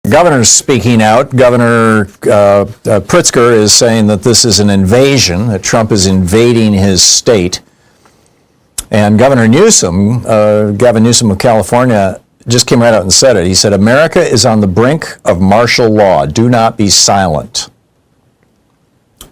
Governor's speaking out. Governor Pritzker is saying that this is an invasion, that Trump is invading his state. And Governor Newsom, Gavin Newsom of California, just came right out and said it. He said, America is on the brink of martial law. Do not be silent.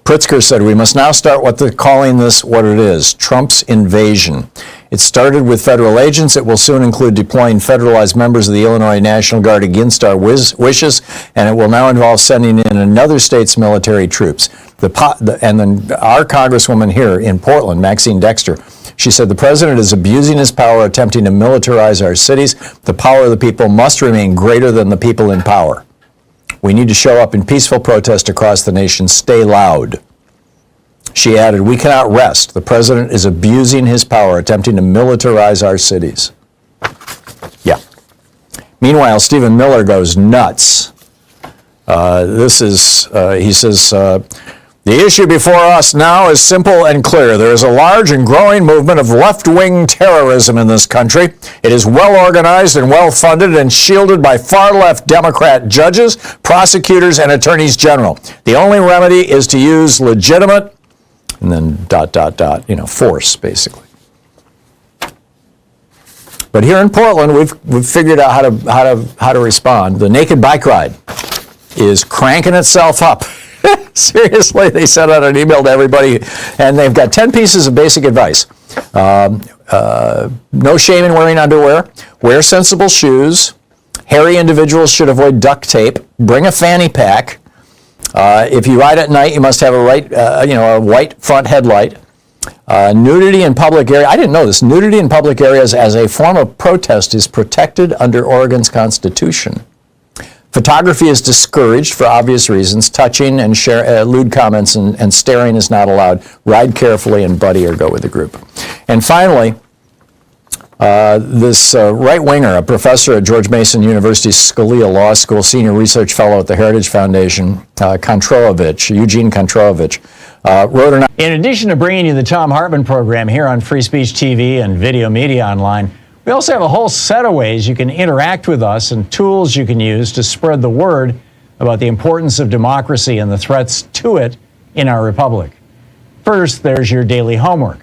Pritzker said, we must now start calling this what it is, Trump's invasion. It started with federal agents. It will soon include deploying federalized members of the Illinois National Guard against our wishes, and it will now involve sending in another state's military troops. And then our congresswoman here in Portland, Maxine Dexter, she said the president is abusing his power, attempting to militarize our cities. The power of the people must remain greater than the people in power. We need to show up in peaceful protest across the nation. Stay loud. She added, we cannot rest. The president is abusing his power, attempting to militarize our cities. Yeah. Meanwhile, Stephen Miller goes nuts. He says, the issue before us now is simple and clear. There is a large and growing movement of left-wing terrorism in this country. It is well-organized and well-funded and shielded by far-left Democrat judges, prosecutors, and attorneys general. The only remedy is to use legitimate, and then ... force, basically. But here in Portland, we've figured out how to respond. The naked bike ride is cranking itself up. Seriously, they sent out an email to everybody, and they've got 10 pieces of basic advice. No shame in wearing underwear. Wear sensible shoes. Hairy individuals should avoid duct tape. Bring a fanny pack. If you ride at night, you must have a white front headlight. Nudity in public areas. I didn't know this. Nudity in public areas as a form of protest is protected under Oregon's Constitution. Photography is discouraged for obvious reasons. Touching and lewd comments and staring is not allowed. Ride carefully and buddy or go with the group. And finally, this right-winger, a professor at George Mason University's Scalia Law School, senior research fellow at the Heritage Foundation, Eugene Kontrolovich, wrote an... In addition to bringing you the Thom Hartmann program here on Free Speech TV and Video Media Online, we also have a whole set of ways you can interact with us and tools you can use to spread the word about the importance of democracy and the threats to it in our republic. First, there's your daily homework.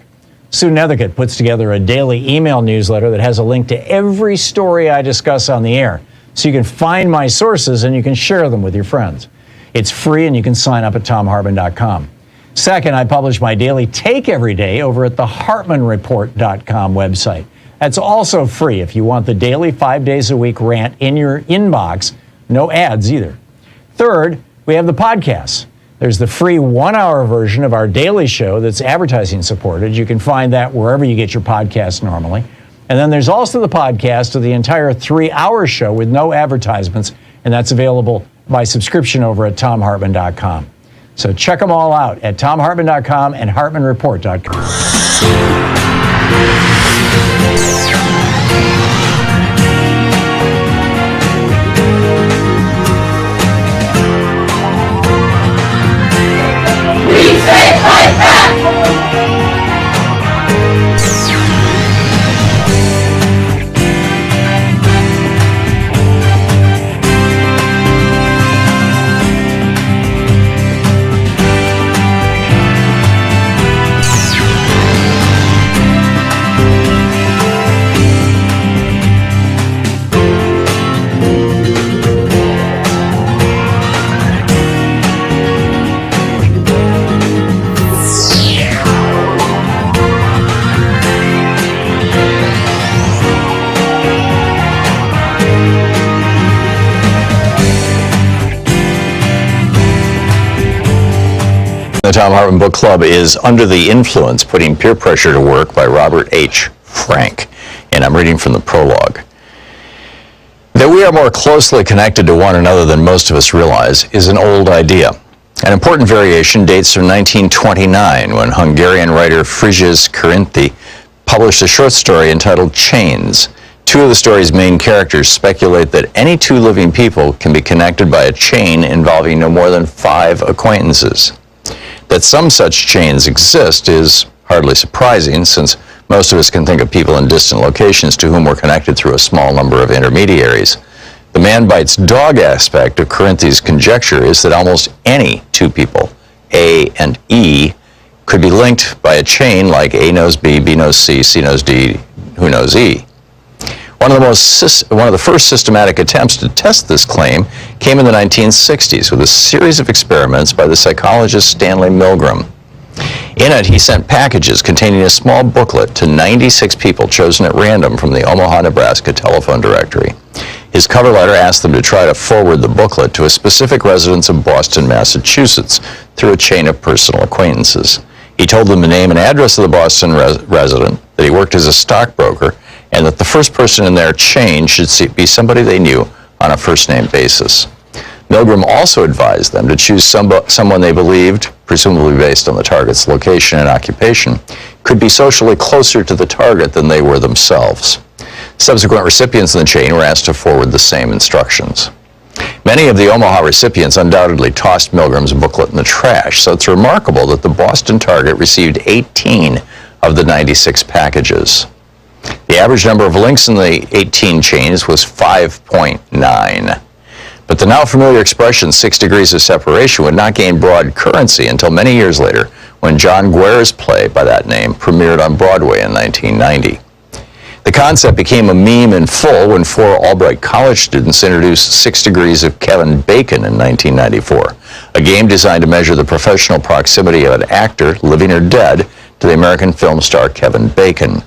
Sue Nethercutt puts together a daily email newsletter that has a link to every story I discuss on the air, so you can find my sources and you can share them with your friends. It's free and you can sign up at thomhartmann.com. Second, I publish my daily take every day over at the hartmannreport.com website. That's also free if you want the daily 5 days a week rant in your inbox. No ads either. Third, we have the podcasts. There's the free 1-hour version of our daily show that's advertising supported. You can find that wherever you get your podcasts normally. And then there's also the podcast of the entire 3-hour show with no advertisements, and that's available by subscription over at thomhartmann.com. So check them all out at thomhartmann.com and hartmannreport.com. The Thom Hartmann Book Club is Under the Influence, Putting Peer Pressure to Work by Robert H. Frank. And I'm reading from the prologue. That we are more closely connected to one another than most of us realize is an old idea. An important variation dates from 1929 when Hungarian writer Frigyes Karinthy published a short story entitled Chains. Two of the story's main characters speculate that any two living people can be connected by a chain involving no more than 5 acquaintances. That some such chains exist is hardly surprising, since most of us can think of people in distant locations to whom we're connected through a small number of intermediaries. The man bites dog aspect of Corinthi's conjecture is that almost any two people, A and E, could be linked by a chain like A knows B, B knows C, C knows D, who knows E. One of the first systematic attempts to test this claim came in the 1960s with a series of experiments by the psychologist Stanley Milgram. In it, he sent packages containing a small booklet to 96 people chosen at random from the Omaha, Nebraska telephone directory. His cover letter asked them to try to forward the booklet to a specific residence of Boston, Massachusetts, through a chain of personal acquaintances. He told them the name and address of the Boston resident, that he worked as a stockbroker, and that the first person in their chain should be somebody they knew on a first-name basis. Milgram also advised them to choose someone they believed, presumably based on the target's location and occupation, could be socially closer to the target than they were themselves. Subsequent recipients in the chain were asked to forward the same instructions. Many of the Omaha recipients undoubtedly tossed Milgram's booklet in the trash, so it's remarkable that the Boston target received 18 of the 96 packages. The average number of links in the 18 chains was 5.9. But the now familiar expression 6 degrees of separation would not gain broad currency until many years later, when John Guare's play by that name premiered on Broadway in 1990. The concept became a meme in full when 4 Albright College students introduced 6 Degrees of Kevin Bacon in 1994, a game designed to measure the professional proximity of an actor, living or dead, to the American film star Kevin Bacon.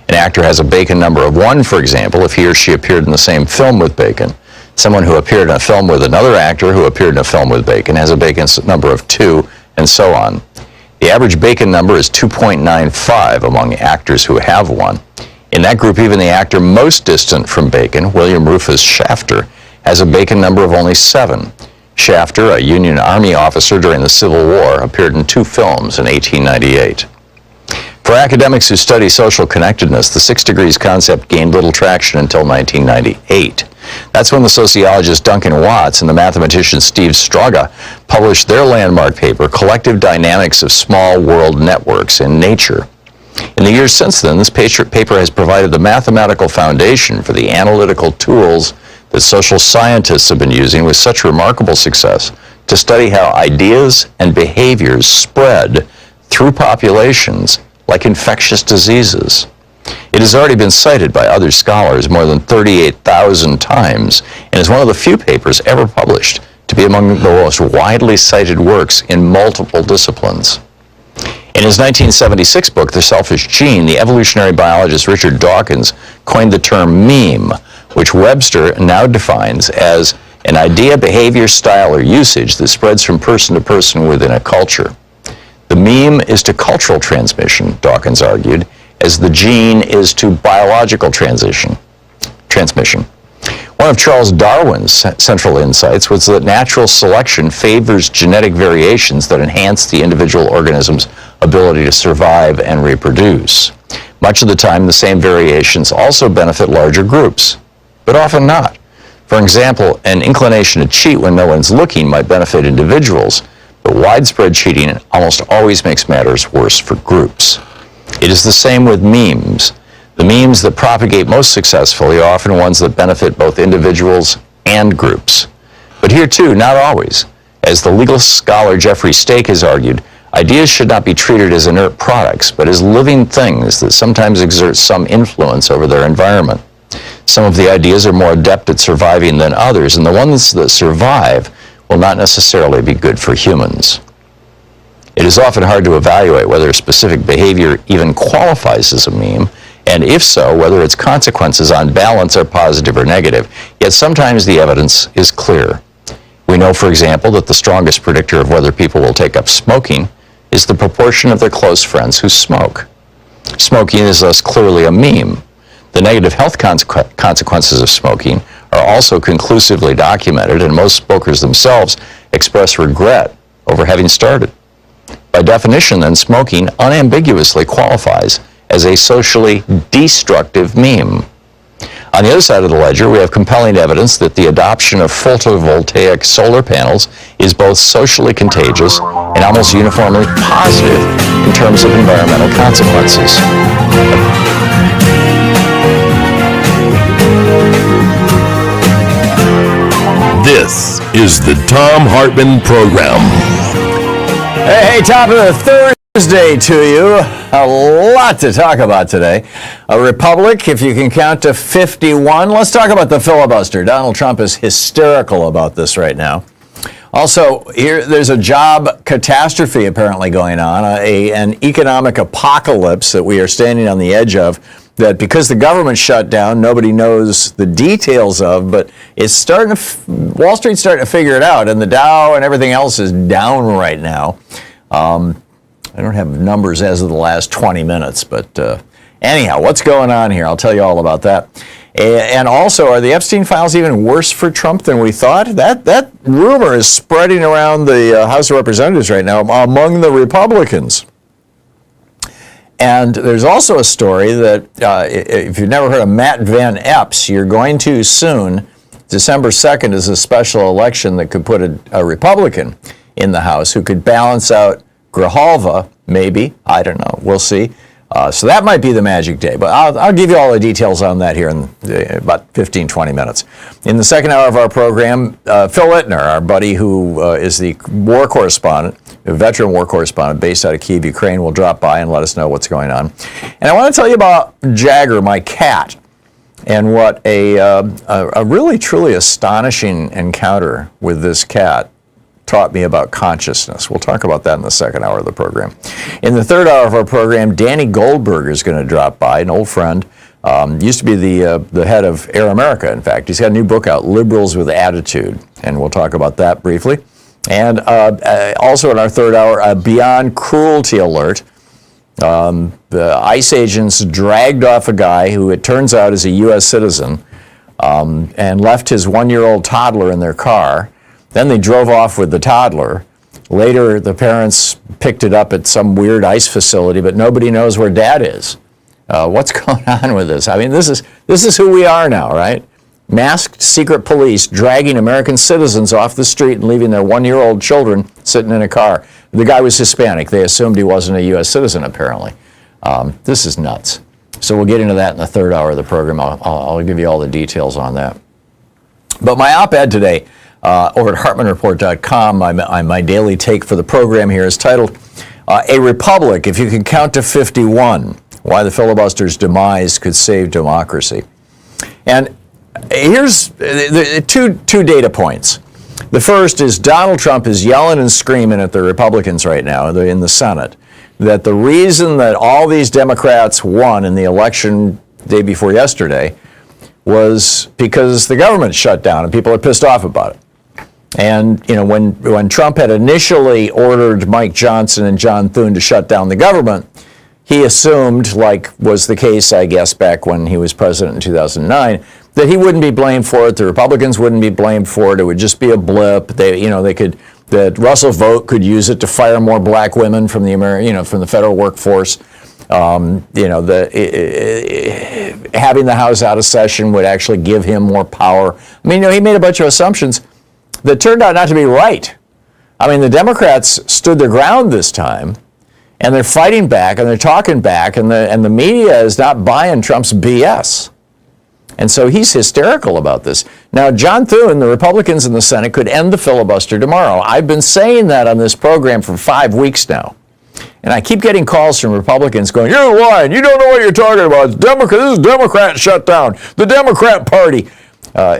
An actor has a Bacon number of 1, for example, if he or she appeared in the same film with Bacon. Someone who appeared in a film with another actor who appeared in a film with Bacon has a Bacon number of 2, and so on. The average Bacon number is 2.95 among actors who have one. In that group, even the actor most distant from Bacon, William Rufus Shafter, has a Bacon number of only 7. Shafter, a Union Army officer during the Civil War, appeared in 2 films in 1898. For academics who study social connectedness, the 6 degrees concept gained little traction until 1998. That's when the sociologist Duncan Watts and the mathematician Steve Straga published their landmark paper, Collective Dynamics of Small World Networks in Nature. In the years since then, this paper has provided the mathematical foundation for the analytical tools that social scientists have been using with such remarkable success to study how ideas and behaviors spread through populations like infectious diseases. It has already been cited by other scholars more than 38,000 times and is one of the few papers ever published to be among the most widely cited works in multiple disciplines. In his 1976 book, The Selfish Gene, the evolutionary biologist Richard Dawkins coined the term meme, which Webster now defines as an idea, behavior, style, or usage that spreads from person to person within a culture. The meme is to cultural transmission, Dawkins argued, as the gene is to biological transmission. One of Charles Darwin's central insights was that natural selection favors genetic variations that enhance the individual organism's ability to survive and reproduce. Much of the time, the same variations also benefit larger groups, but often not. For example, an inclination to cheat when no one's looking might benefit individuals, but widespread cheating almost always makes matters worse for groups. It is the same with memes. The memes that propagate most successfully are often ones that benefit both individuals and groups. But here too, not always. As the legal scholar Jeffrey Stake has argued, ideas should not be treated as inert products, but as living things that sometimes exert some influence over their environment. Some of the ideas are more adept at surviving than others, and the ones that survive will not necessarily be good for humans. It is often hard to evaluate whether a specific behavior even qualifies as a meme, and if so, whether its consequences on balance are positive or negative. Yet sometimes the evidence is clear. We know, for example, that the strongest predictor of whether people will take up smoking is the proportion of their close friends who smoke. Smoking is thus clearly a meme. The negative health consequences of smoking are also conclusively documented, and most smokers themselves express regret over having started. By definition, then, smoking unambiguously qualifies as a socially destructive meme. On the other side of the ledger, we have compelling evidence that the adoption of photovoltaic solar panels is both socially contagious and almost uniformly positive in terms of environmental consequences. This is the Thom Hartmann Program. Hey, top of the Thursday to you. A lot to talk about today. A republic, if you can count to 51. Let's talk about the filibuster. Donald Trump is hysterical about this right now. Also, there's a job catastrophe apparently going on, an economic apocalypse that we are standing on the edge of, that because the government shut down, nobody knows the details of, but it's starting to, Wall Street's starting to figure it out, and the Dow and everything else is down right now. I don't have numbers as of the last 20 minutes, but anyhow, what's going on here? I'll tell you all about that. And also, are the Epstein files even worse for Trump than we thought? That rumor is spreading around the House of Representatives right now among the Republicans. And there's also a story that if you've never heard of Matt Van Epps, you're going to soon. December 2nd is a special election that could put a Republican in the House who could balance out Grijalva, maybe. I don't know. We'll see. So that might be the magic day, but I'll give you all the details on that here in about 15, 20 minutes. In the second hour of our program, Phil Ittner, our buddy who is the war correspondent, a veteran war correspondent based out of Kyiv, Ukraine, will drop by and let us know what's going on. And I want to tell you about Jagger, my cat, and what a really, truly astonishing encounter with this cat taught me about consciousness. We'll talk about that in the second hour of the program. In the third hour of our program, Danny Goldberg is going to drop by, an old friend. Used to be the head of Air America, in fact. He's got a new book out, Liberals with Attitude, and we'll talk about that briefly. And also in our third hour, Beyond Cruelty Alert. The ICE agents dragged off a guy who it turns out is a U.S. citizen and left his one-year-old toddler in their car. Then they drove off with the toddler. Later, the parents picked it up at some weird ICE facility, but nobody knows where Dad is. What's going on with this? I mean, this is who we are now, right? Masked secret police dragging American citizens off the street and leaving their one-year-old children sitting in a car. The guy was Hispanic. They assumed he wasn't a U.S. citizen, apparently. This is nuts. So we'll get into that in the third hour of the program. I'll give you all the details on that. But my op-ed today, over at HartmannReport.com, my daily take for the program here is titled, A Republic, If You Can Count to 51, Why the Filibuster's Demise Could Save Democracy. And here's two data points. The first is Donald Trump is yelling and screaming at the Republicans right now in the Senate that the reason that all these Democrats won in the election day before yesterday was because the government shut down and people are pissed off about it. And, you know, when Trump had initially ordered Mike Johnson and John Thune to shut down the government, he assumed, like was the case, I guess, back when he was president in 2009, that he wouldn't be blamed for it. The Republicans wouldn't be blamed for it. It would just be a blip. That Russell Vought could use it to fire more black women from from the federal workforce. Having the House out of session would actually give him more power. I mean, he made a bunch of assumptions that turned out not to be right. I mean, the Democrats stood their ground this time, and they're fighting back, and they're talking back, and the media is not buying Trump's BS. And so he's hysterical about this. Now, John Thune, the Republicans in the Senate, could end the filibuster tomorrow. I've been saying that on this program for 5 weeks now. And I keep getting calls from Republicans going, "You're lying. You don't know what you're talking about. This is Democrat shutdown. The Democrat Party."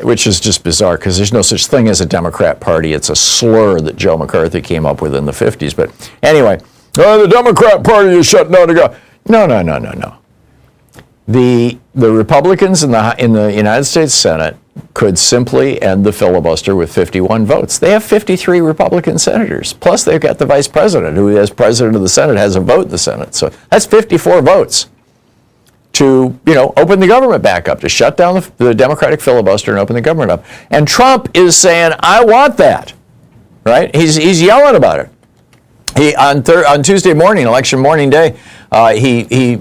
Which is just bizarre because there's no such thing as a Democrat Party. It's a slur that Joe McCarthy came up with in the 50s. But anyway, the Democrat Party is shutting down the government. No. The Republicans in the United States Senate could simply end the filibuster with 51 votes. They have 53 Republican senators. Plus, they've got the vice president, who, as president of the Senate, has a vote in the Senate. So that's 54 votes to, open the government back up, to shut down the Democratic filibuster and open the government up. And Trump is saying, I want that, right? He's yelling about it. He on Tuesday morning, election morning day, he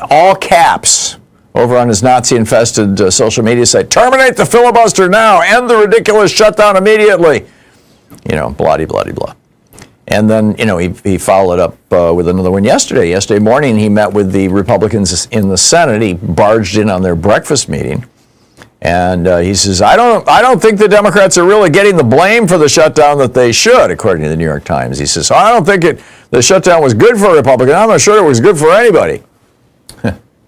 all caps over on his Nazi-infested social media site, terminate the filibuster now, end the ridiculous shutdown immediately. Blah-de-blah-de-blah. And then, he followed up with another one yesterday. Yesterday morning, he met with the Republicans in the Senate. He barged in on their breakfast meeting And he says, I don't think the Democrats are really getting the blame for the shutdown that they should, according to the New York Times. He says, I don't think the shutdown was good for Republicans. I'm not sure it was good for anybody.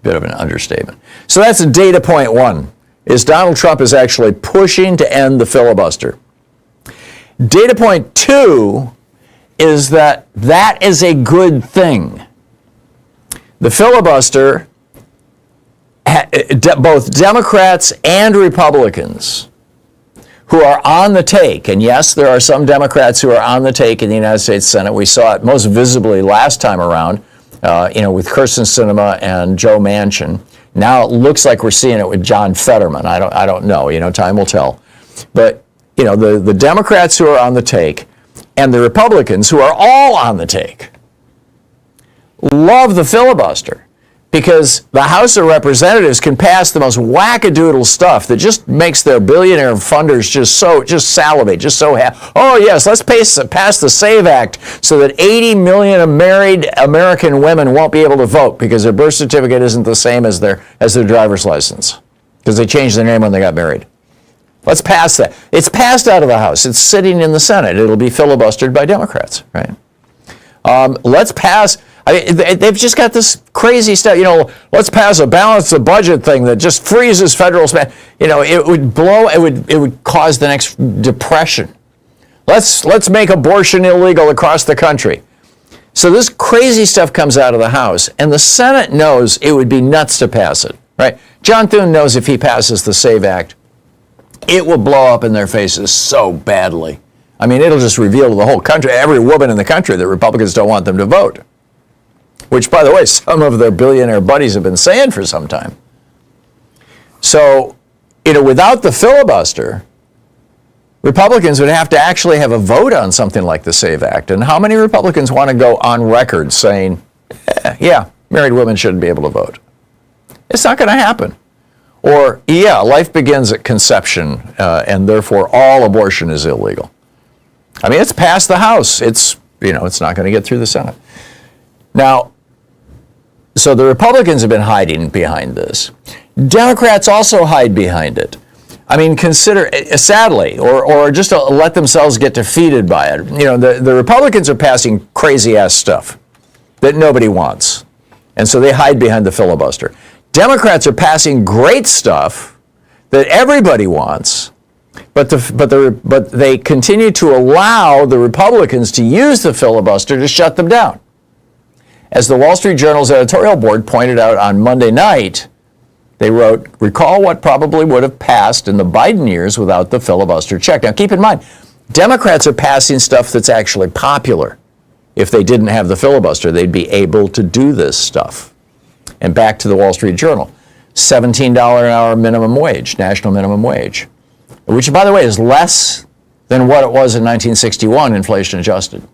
Bit of an understatement. So that's data point one, is Donald Trump is actually pushing to end the filibuster. Data point two is that is a good thing. The filibuster, both Democrats and Republicans who are on the take, and yes, there are some Democrats who are on the take in the United States Senate. We saw it most visibly last time around, with Kyrsten Sinema and Joe Manchin. Now it looks like we're seeing it with John Fetterman. I don't know. Time will tell. But the Democrats who are on the take and the Republicans who are all on the take love the filibuster, because the House of Representatives can pass the most wackadoodle stuff that just makes their billionaire funders just salivate, just so happy. Oh yes, let's pass the SAVE Act so that 80 million married American women won't be able to vote because their birth certificate isn't the same as their driver's license because they changed their name when they got married. Let's pass that. It's passed out of the House. It's sitting in the Senate. It'll be filibustered by Democrats, right? Let's pass. They've just got this crazy stuff. Let's pass a balance the budget thing that just freezes federal spending. It would cause the next depression. Let's make abortion illegal across the country. So this crazy stuff comes out of the House, and the Senate knows it would be nuts to pass it, right? John Thune knows if he passes the SAVE Act, it will blow up in their faces so badly. I mean, it'll just reveal to the whole country, every woman in the country, that Republicans don't want them to vote. Which, by the way, some of their billionaire buddies have been saying for some time. So, without the filibuster, Republicans would have to actually have a vote on something like the SAVE Act. And how many Republicans want to go on record saying, yeah, married women shouldn't be able to vote? It's not going to happen. Or, yeah, life begins at conception, and therefore all abortion is illegal. I mean, it's passed the House. It's not going to get through the Senate. Now, so the Republicans have been hiding behind this. Democrats also hide behind it. I mean, consider, sadly, or just to let themselves get defeated by it. The Republicans are passing crazy-ass stuff that nobody wants. And so they hide behind the filibuster. Democrats are passing great stuff that everybody wants, but they continue to allow the Republicans to use the filibuster to shut them down. As the Wall Street Journal's editorial board pointed out on Monday night, they wrote, recall what probably would have passed in the Biden years without the filibuster check. Now keep in mind, Democrats are passing stuff that's actually popular. If they didn't have the filibuster, they'd be able to do this stuff. And back to the Wall Street Journal, $17 an hour minimum wage, national minimum wage, which, by the way, is less than what it was in 1961, inflation adjusted.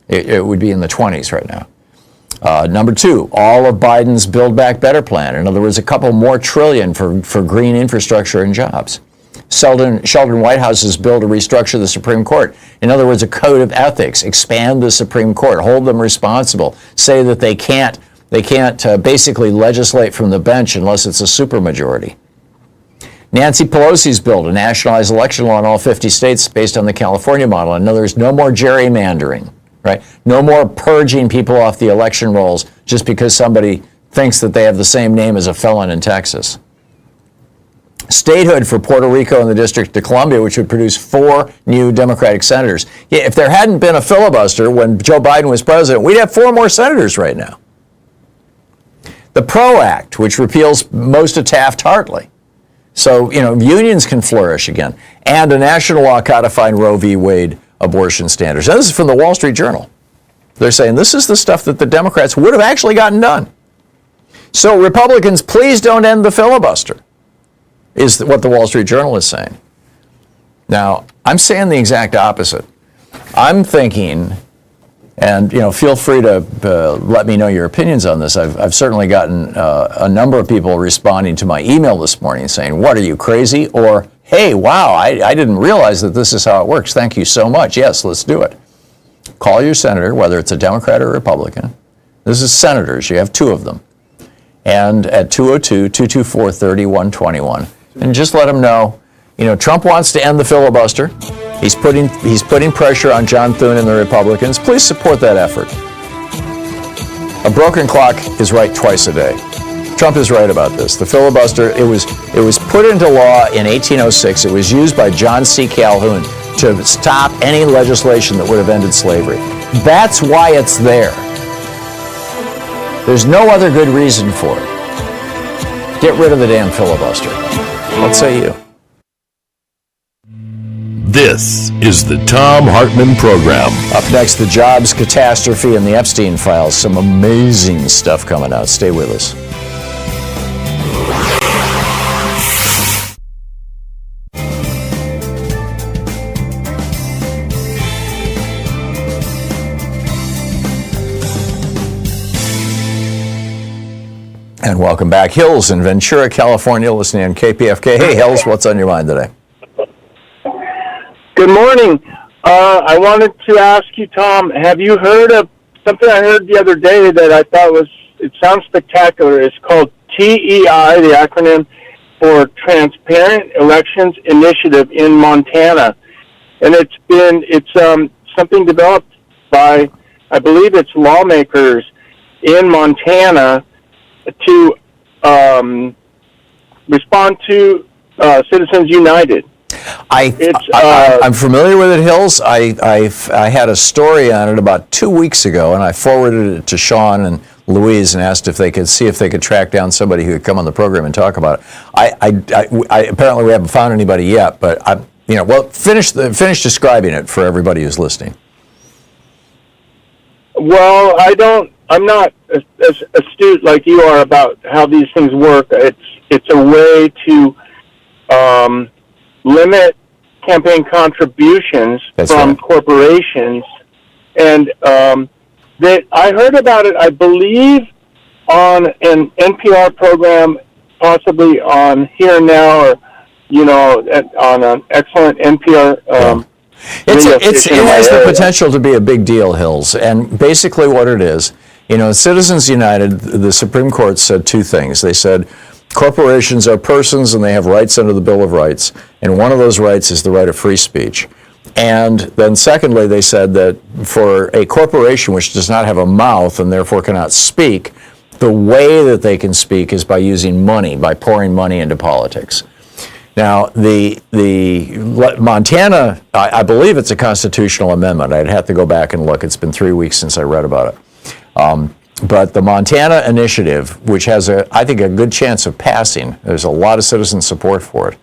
It would be in the 20s right now. Number two, all of Biden's Build Back Better plan. In other words, a couple more trillion for green infrastructure and jobs. Sheldon Whitehouse's bill to restructure the Supreme Court. In other words, a code of ethics, expand the Supreme Court, hold them responsible, say that they can't basically legislate from the bench unless it's a supermajority. Nancy Pelosi's bill to nationalize election law in all 50 states based on the California model. In other words, no more gerrymandering, right? No more purging people off the election rolls just because somebody thinks that they have the same name as a felon in Texas. Statehood for Puerto Rico and the District of Columbia, which would produce 4 new Democratic senators. Yeah, if there hadn't been a filibuster when Joe Biden was president, we'd have 4 more senators right now. The PRO Act, which repeals most of Taft-Hartley. So, unions can flourish again. And a national law codifying Roe v. Wade abortion standards. Now, this is from the Wall Street Journal. They're saying this is the stuff that the Democrats would have actually gotten done. So, Republicans, please don't end the filibuster, is what the Wall Street Journal is saying. Now, I'm saying the exact opposite. I'm thinking, and feel free to let me know your opinions on this. I've certainly gotten a number of people responding to my email this morning saying, what, are you crazy? Or, hey, wow, I didn't realize that this is how it works. Thank you so much. Yes, let's do it. Call your senator, whether it's a Democrat or a Republican. This is senators. You have 2 of them. And at 202-224-3121, and just let them know, Trump wants to end the filibuster. He's putting pressure on John Thune and the Republicans. Please support that effort. A broken clock is right twice a day. Trump is right about this. The filibuster, it was put into law in 1806. It was used by John C. Calhoun to stop any legislation that would have ended slavery. That's why it's there. There's no other good reason for it. Get rid of the damn filibuster. What say you? This is the Thom Hartmann Program. Up next, the jobs catastrophe and the Epstein files. Some amazing stuff coming out. Stay with us. And welcome back. Hills in Ventura, California, listening on KPFK. Hey, Hills, what's on your mind today? Good morning. I wanted to ask you, Tom, have you heard of something I heard the other day that I thought it sounds spectacular. It's called TEI, the acronym for Transparent Elections Initiative in Montana. And it's something developed by, I believe it's lawmakers in Montana to respond to Citizens United. I'm familiar with it, Hills. I had a story on it about 2 weeks ago, and I forwarded it to Sean and Louise and asked if they could track down somebody who could come on the program and talk about it. I apparently we haven't found anybody yet, but finish describing it for everybody who's listening. Well, I'm not as astute like you are about how these things work. It's a way to limit campaign contributions from corporations, and that I heard about it, I believe, on an NPR program, possibly on Here and Now, or on an excellent NPR. It has the potential to be a big deal, Hills, and basically what it is, Citizens United, the Supreme Court said two things. They said corporations are persons and they have rights under the Bill of Rights, and one of those rights is the right of free speech. And then secondly, they said that for a corporation which does not have a mouth and therefore cannot speak, the way that they can speak is by using money, by pouring money into politics. Now, the Montana, I believe it's a constitutional amendment. I'd have to go back and look. It's been 3 weeks since I read about it. But the Montana initiative, which has, I think, a good chance of passing, there's a lot of citizen support for it,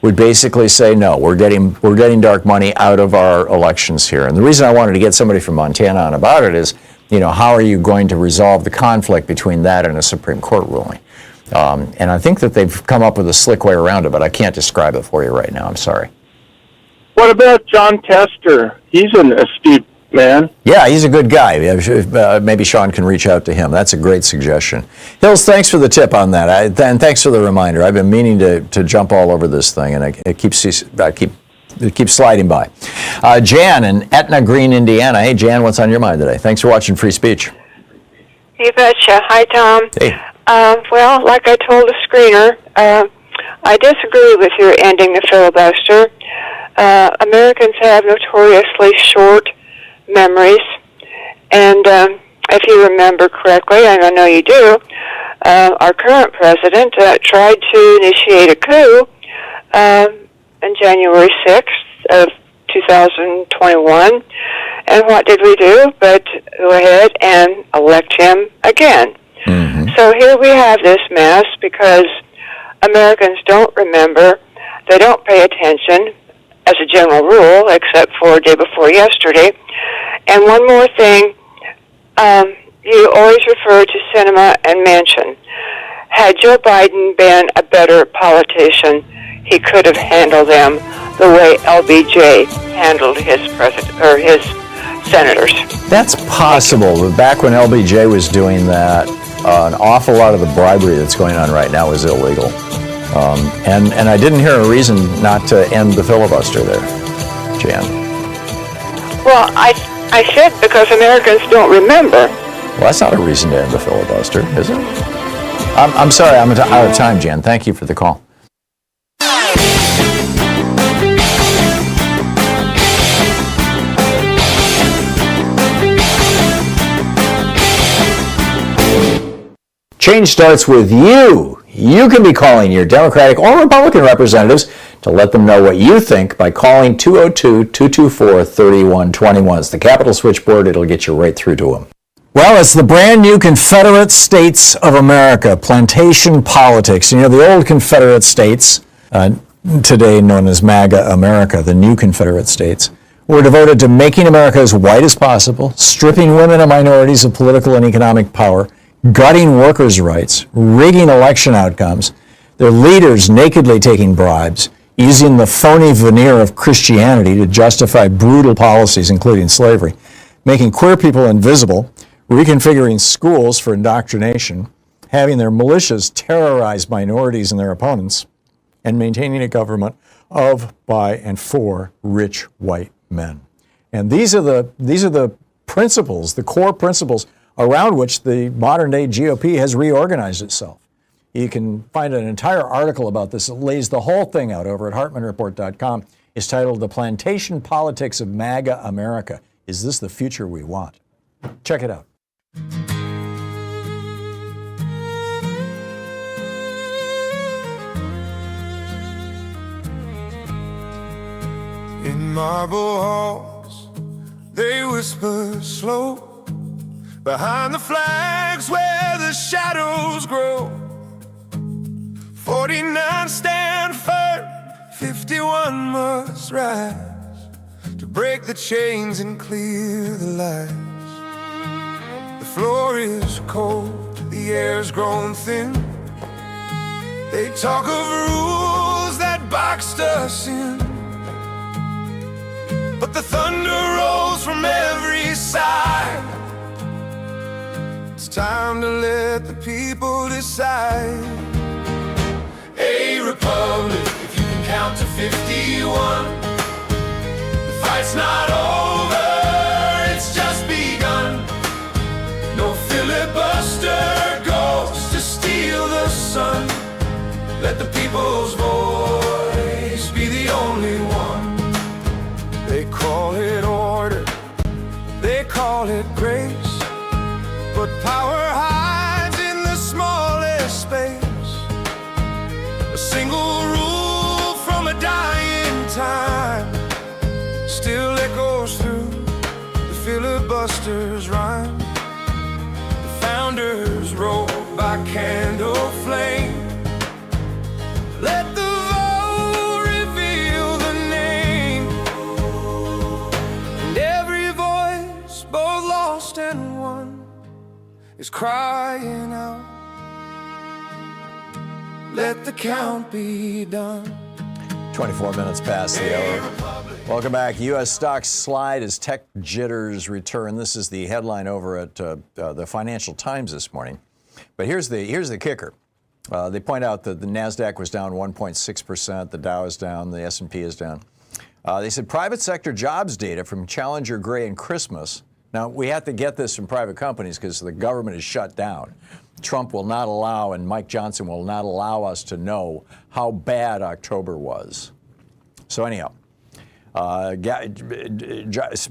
would basically say, no, we're getting dark money out of our elections here. And the reason I wanted to get somebody from Montana on about it is, how are you going to resolve the conflict between that and a Supreme Court ruling? And I think that they've come up with a slick way around it, but I can't describe it for you right now. I'm sorry. What about John Tester? He's an astute man. Yeah, he's a good guy. Maybe Sean can reach out to him. That's a great suggestion. Hills, thanks for the tip on that. And thanks for the reminder. I've been meaning to jump all over this thing, and it keeps sliding by. Jan in Etna Green, Indiana. Hey, Jan, what's on your mind today? Thanks for watching Free Speech. You betcha. Hi, Tom. Hey. Well, like I told the screener, I disagree with your ending the filibuster. Americans have notoriously short memories, and if you remember correctly, and I know you do, our current president tried to initiate a coup on January 6th of 2021, and what did we do but go ahead and elect him again? Mm-hmm. So here we have this mess because Americans don't remember, they don't pay attention as a general rule, except for day before yesterday. And one more thing, you always refer to Sinema and Manchin. Had Joe Biden been a better politician, he could have handled them the way LBJ handled his president or his senators. That's possible. But back when LBJ was doing that, an awful lot of the bribery that's going on right now is illegal. And I didn't hear a reason not to end the filibuster there, Jan. Well, I said because Americans don't remember. Well, that's not a reason to end the filibuster, is it? I'm sorry, I'm out of time, Jan. Thank you for the call. Change starts with you. You can be calling your Democratic or Republican representatives to let them know what you think by calling 202-224-3121. It's the Capitol switchboard. It'll get you right through to them. Well, it's the brand new Confederate States of America, plantation politics. You know, the old Confederate States, today known as MAGA America, the new Confederate States, were devoted to making America as white as possible, stripping women and minorities of political and economic power, gutting workers' rights, rigging election outcomes, their leaders nakedly taking bribes, using the phony veneer of Christianity to justify brutal policies, including slavery, making queer people invisible, reconfiguring schools for indoctrination, having their militias terrorize minorities and their opponents, and maintaining a government of, by, and for rich white men. And these are the principles, the core principles around which the modern-day GOP has reorganized itself. You can find an entire article about this that lays the whole thing out over at HartmannReport.com. It's titled "The Plantation Politics of MAGA America. Is This the Future We Want?" Check it out. In marble halls, they whisper slow. Behind the flags where the shadows grow, 49 stand firm, 51 must rise to break the chains and clear the lies. The floor is cold, the air's grown thin. They talk of rules that boxed us in, but the thunder rolls from every side. It's time to let the people decide. A republic, if you can count to 51. The fight's not over, it's just begun. No filibuster goes to steal the sun. Let the people's voice be the only one. They call it order, they call it grace, but power hides in the smallest space. A single rule from a dying time still echoes through the filibuster's rhyme. The founders wrote by candle flame. Let the vote reveal the name, and every voice, both lost and won, is crying out, let the count be done. 24 minutes past the hour. Welcome back. U.S. stocks slide as tech jitters return. This is the headline over at the Financial Times this morning. But here's the kicker. They point out that the NASDAQ was down 1.6%, the Dow is down, the S&P is down. They said private sector jobs data from Challenger, Gray, and Christmas. Now, we have to get this from private companies because the government is shut down. Trump will not allow, and Mike Johnson will not allow us to know how bad October was. So anyhow,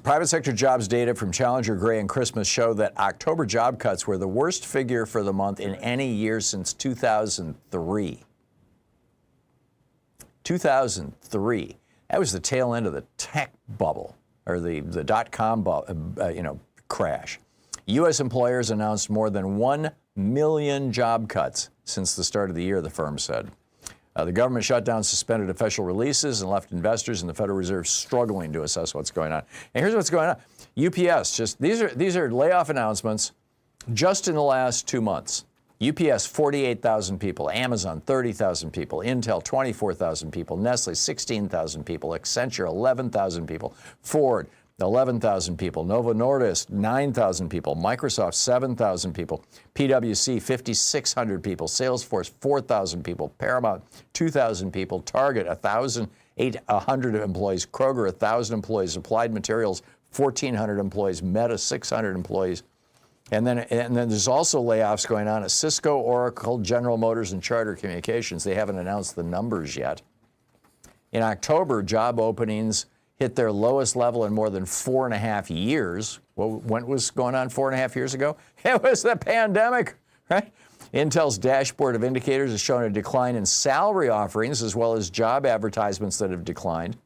private sector jobs data from Challenger, Gray, and Christmas show that October job cuts were the worst figure for the month in any year since 2003. 2003. That was the tail end of the tech bubble, or the dot-com crash. U.S. employers announced more than 1 million job cuts since the start of the year, the firm said. The government shutdown suspended official releases and left investors and the Federal Reserve struggling to assess what's going on. And here's what's going on. UPS, these are layoff announcements just in the last 2 months. UPS, 48,000 people. Amazon, 30,000 people. Intel, 24,000 people. Nestle, 16,000 people. Accenture, 11,000 people. Ford, 11,000 people. Novo Nordisk, 9,000 people. Microsoft, 7,000 people. PwC, 5,600 people. Salesforce, 4,000 people. Paramount, 2,000 people. Target, 1,800 employees. Kroger, 1,000 employees. Applied Materials, 1,400 employees. Meta, 600 employees. And then there's also layoffs going on at Cisco, Oracle, General Motors, and Charter Communications. They haven't announced the numbers yet. In October, job openings hit their lowest level in more than 4.5 years. Well, when was going on 4.5 years ago? It was the pandemic, right? Intel's dashboard of indicators has shown a decline in salary offerings as well as job advertisements that have declined.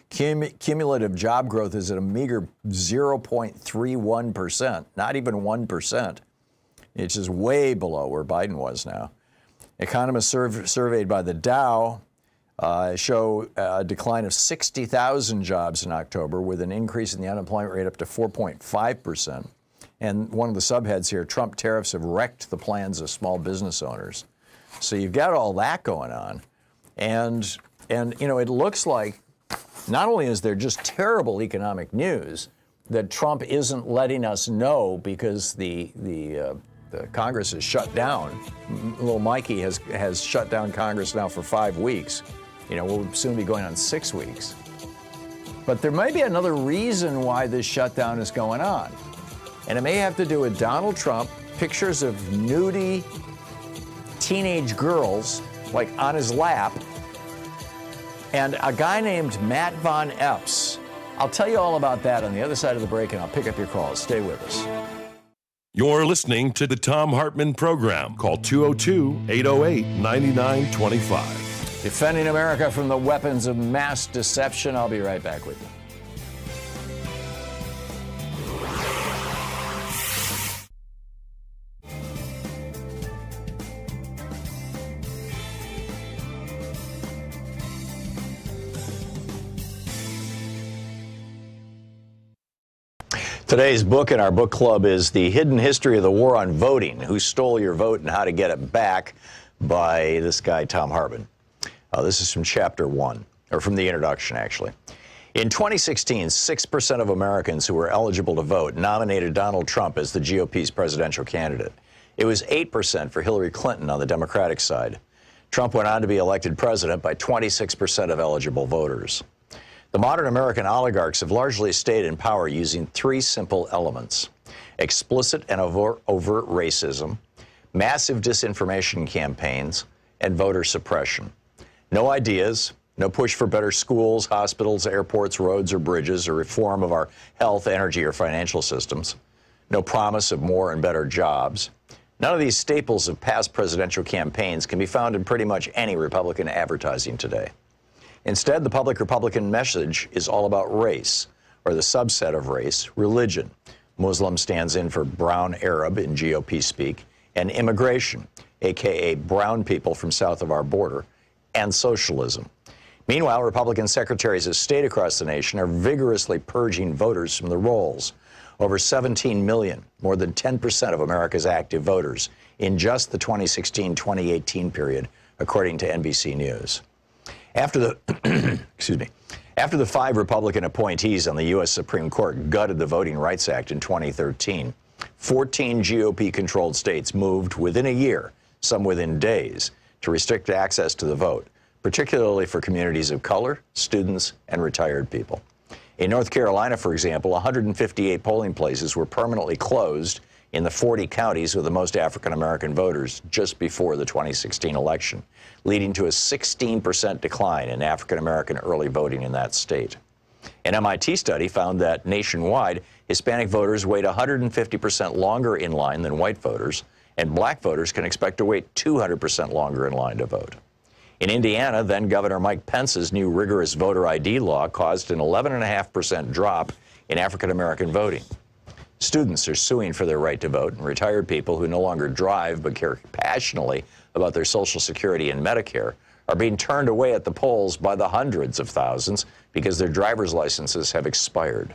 Cumulative job growth is at a meager 0.31%, not even 1%. It's just way below where Biden was now. Economists surveyed by the Dow show a decline of 60,000 jobs in October, with an increase in the unemployment rate up to 4.5%. And one of the subheads here, Trump tariffs have wrecked the plans of small business owners. So you've got all that going on. And you know, it looks like not only is there just terrible economic news that Trump isn't letting us know because the Congress is shut down. Little Mikey has shut down Congress now for 5 weeks. You know, we'll soon be going on 6 weeks. But there may be another reason why this shutdown is going on. And it may have to do with Donald Trump, pictures of nudie teenage girls, like on his lap, and a guy named Matt Von Epps. I'll tell you all about that on the other side of the break, and I'll pick up your calls. Stay with us. You're listening to the Thom Hartmann Program. Call 202-808-9925. Defending America from the weapons of mass deception. I'll be right back with you. Today's book in our book club is The Hidden History of the War on Voting, Who Stole Your Vote and How to Get It Back, by this guy, Thom Hartmann. This is from chapter 1, or from the introduction, actually. In 2016, 6% of Americans who were eligible to vote nominated Donald Trump as the GOP's presidential candidate. It was 8% for Hillary Clinton on the Democratic side. Trump went on to be elected president by 26% of eligible voters. The modern American oligarchs have largely stayed in power using 3 simple elements: explicit and overt racism, massive disinformation campaigns, and voter suppression. No ideas, no push for better schools, hospitals, airports, roads, or bridges, or reform of our health, energy, or financial systems. No promise of more and better jobs. None of these staples of past presidential campaigns can be found in pretty much any Republican advertising today. Instead, the public Republican message is all about race, or the subset of race, religion. Muslim stands in for brown Arab in GOP speak, and immigration, aka brown people from south of our border, and socialism. Meanwhile, Republican secretaries of state across the nation are vigorously purging voters from the rolls. Over 17 million, more than 10% of America's active voters, in just the 2016-2018 period, according to NBC News. After the After the 5 Republican appointees on the U.S. Supreme Court gutted the Voting Rights Act in 2013, 14 GOP-controlled states moved within a year, some within days, to restrict access to the vote, particularly for communities of color, students, and retired people. In North Carolina, for example, 158 polling places were permanently closed in the 40 counties with the most African-American voters just before the 2016 election, leading to a 16% decline in African-American early voting in that state. An MIT study found that nationwide, Hispanic voters wait 150% longer in line than white voters, and black voters can expect to wait 200% longer in line to vote. In Indiana, then Governor Mike Pence's new rigorous voter ID law caused an 11.5% drop in African-American voting. Students are suing for their right to vote, and retired people who no longer drive but care passionately about their Social Security and Medicare are being turned away at the polls by the hundreds of thousands because their driver's licenses have expired.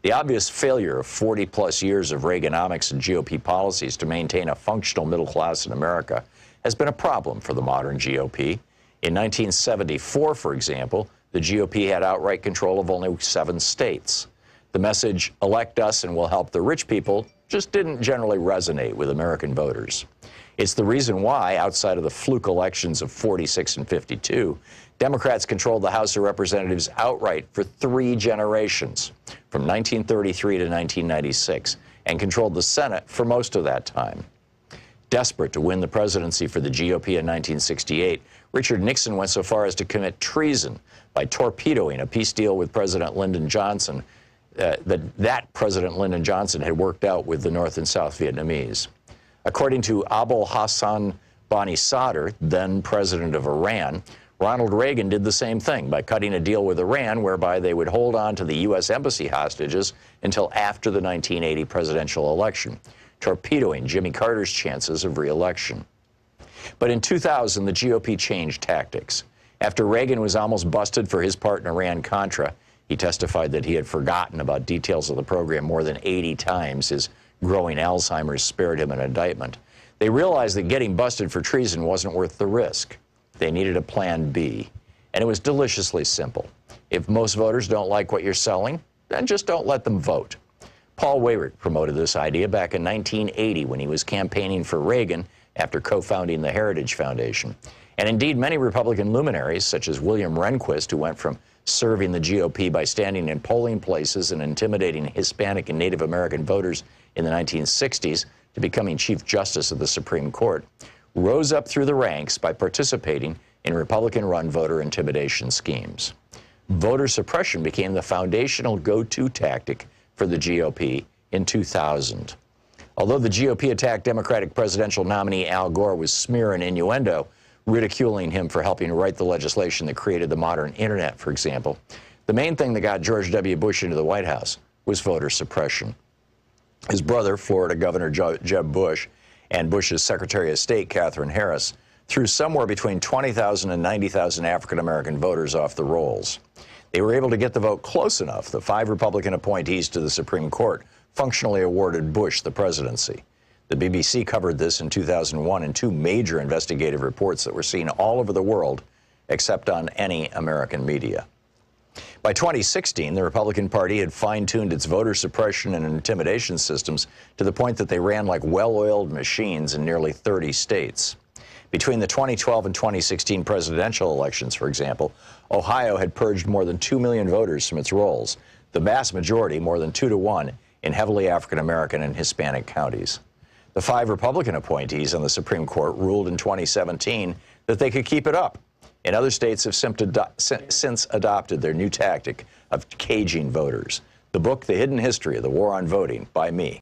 The obvious failure of 40-plus years of Reaganomics and GOP policies to maintain a functional middle class in America has been a problem for the modern GOP. In 1974, for example, the GOP had outright control of only 7 states. The message, elect us and we'll help the rich people, just didn't generally resonate with American voters. It's the reason why, outside of the fluke elections of 46 and 52, Democrats controlled the House of Representatives outright for 3 generations, from 1933 to 1996, and controlled the Senate for most of that time. Desperate to win the presidency for the GOP in 1968, Richard Nixon went so far as to commit treason by torpedoing a peace deal with President Lyndon Johnson that President Lyndon Johnson had worked out with the North and South Vietnamese. According to Abul Hassan Bani Sadr, then president of Iran, Ronald Reagan did the same thing by cutting a deal with Iran whereby they would hold on to the U.S. embassy hostages until after the 1980 presidential election, torpedoing Jimmy Carter's chances of re-election. But in 2000, the GOP changed tactics. After Reagan was almost busted for his part in Iran-Contra, he testified that he had forgotten about details of the program more than 80 times. His growing Alzheimer's spared him an indictment. They realized that getting busted for treason wasn't worth the risk. They needed a plan B, and it was deliciously simple. If most voters don't like what you're selling, then just don't let them vote. Paul Weyrich promoted this idea back in 1980 when he was campaigning for Reagan after co-founding the Heritage Foundation. And indeed, many Republican luminaries, such as William Rehnquist, who went from serving the GOP by standing in polling places and intimidating Hispanic and Native American voters in the 1960s, to becoming Chief Justice of the Supreme Court, rose up through the ranks by participating in Republican-run voter intimidation schemes. Voter suppression became the foundational go-to tactic for the GOP in 2000. Although the GOP attacked Democratic presidential nominee Al Gore with smear and innuendo, ridiculing him for helping write the legislation that created the modern internet, for example, the main thing that got George W. Bush into the White House was voter suppression. His brother, Florida Governor Jeb Bush, and Bush's Secretary of State, Katherine Harris, threw somewhere between 20,000 and 90,000 African-American voters off the rolls. They were able to get the vote close enough. The 5 Republican appointees to the Supreme Court functionally awarded Bush the presidency. The BBC covered this in 2001 in 2 major investigative reports that were seen all over the world, except on any American media. By 2016, the Republican Party had fine-tuned its voter suppression and intimidation systems to the point that they ran like well-oiled machines in nearly 30 states. Between the 2012 and 2016 presidential elections, for example, Ohio had purged more than 2 million voters from its rolls, the vast majority, more than 2 to 1, in heavily African-American and Hispanic counties. The 5 Republican appointees on the Supreme Court ruled in 2017 that they could keep it up. And other states have since adopted their new tactic of caging voters. The book, The Hidden History of the War on Voting, by me.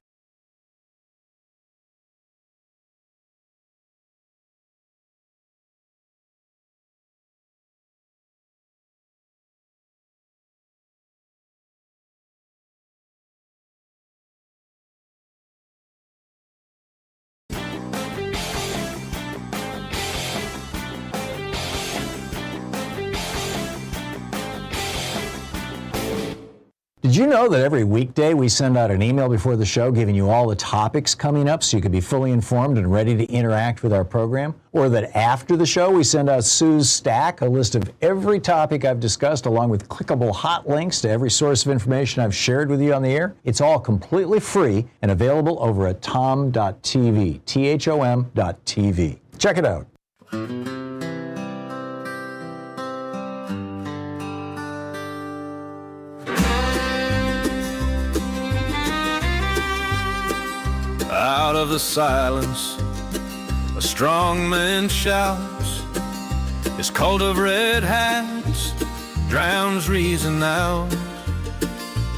Did you know that every weekday we send out an email before the show giving you all the topics coming up so you can be fully informed and ready to interact with our program? Or that after the show we send out Sue's Stack, a list of every topic I've discussed along with clickable hot links to every source of information I've shared with you on the air? It's all completely free and available over at thom.tv, THOM.tv. Check it out. Out of the silence, a strong man shouts. His coat of red hats drowns reason out.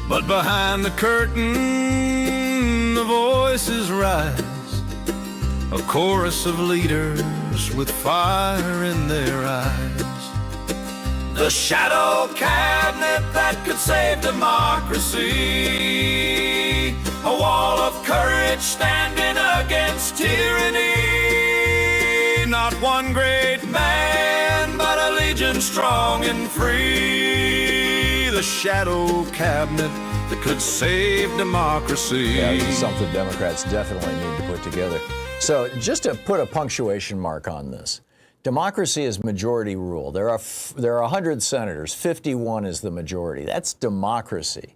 But behind the curtain, the voices rise, a chorus of leaders with fire in their eyes. The shadow cabinet that could save democracy, a wall of courage standing against tyranny. Not one great man, but a legion strong and free. The shadow cabinet that could save democracy. Yeah, this is something Democrats definitely need to put together. So just to put a punctuation mark on this, democracy is majority rule. There are 100 senators, 51 is the majority. That's democracy.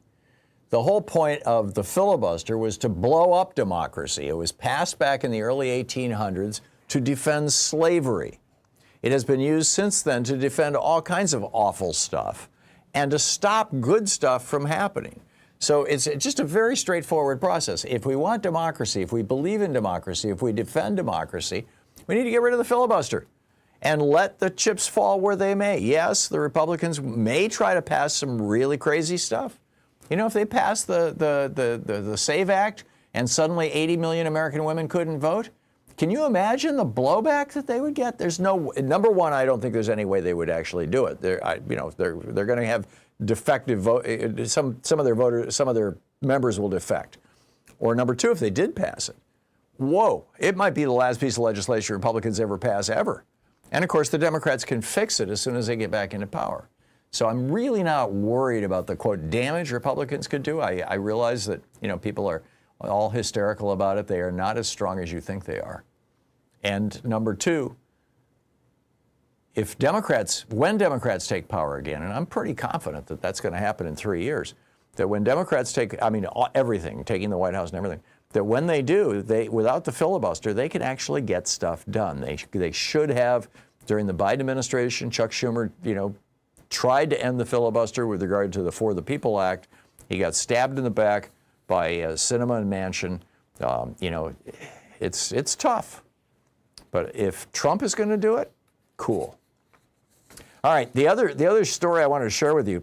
The whole point of the filibuster was to blow up democracy. It was passed back in the early 1800s to defend slavery. It has been used since then to defend all kinds of awful stuff and to stop good stuff from happening. So it's just a very straightforward process. If we want democracy, if we believe in democracy, if we defend democracy, we need to get rid of the filibuster and let the chips fall where they may. Yes, the Republicans may try to pass some really crazy stuff. You know, if they pass the SAVE Act and suddenly 80 million American women couldn't vote, Can you imagine the blowback that they would get? There's no, number one, I don't think there's any way they would actually do it. They're going to have defective vote. Some of their voters, some of their members will defect. Or number two, if they did pass it, whoa, it might be the last piece of legislation Republicans ever pass ever. And of course, the Democrats can fix it as soon as they get back into power. So I'm really not worried about the, quote, damage Republicans could do. I realize that, people are all hysterical about it. They are not as strong as you think they are. And number two, when Democrats take power again, and I'm pretty confident that that's going to happen in 3 years, that when Democrats take, everything, taking the White House and everything, that when they do, without the filibuster, they can actually get stuff done. They should have, during the Biden administration, Chuck Schumer, tried to end the filibuster with regard to the For the People Act. He got stabbed in the back by Sinema and Manchin. It's tough. But if Trump is going to do it, cool. All right, the other story I wanted to share with you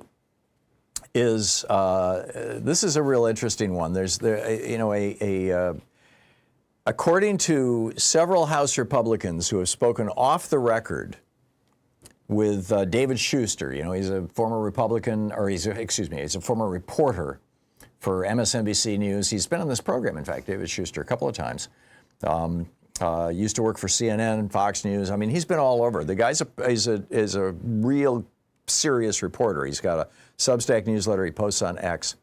is this is a real interesting one. According to several House Republicans who have spoken off the record with David Schuster, he's a former Republican, or he's a former reporter for MSNBC News. He's been on this program, in fact, David Schuster, a couple of times. Used to work for CNN, Fox News. He's been all over. The guy's is a real serious reporter. He's got a Substack newsletter he posts on X.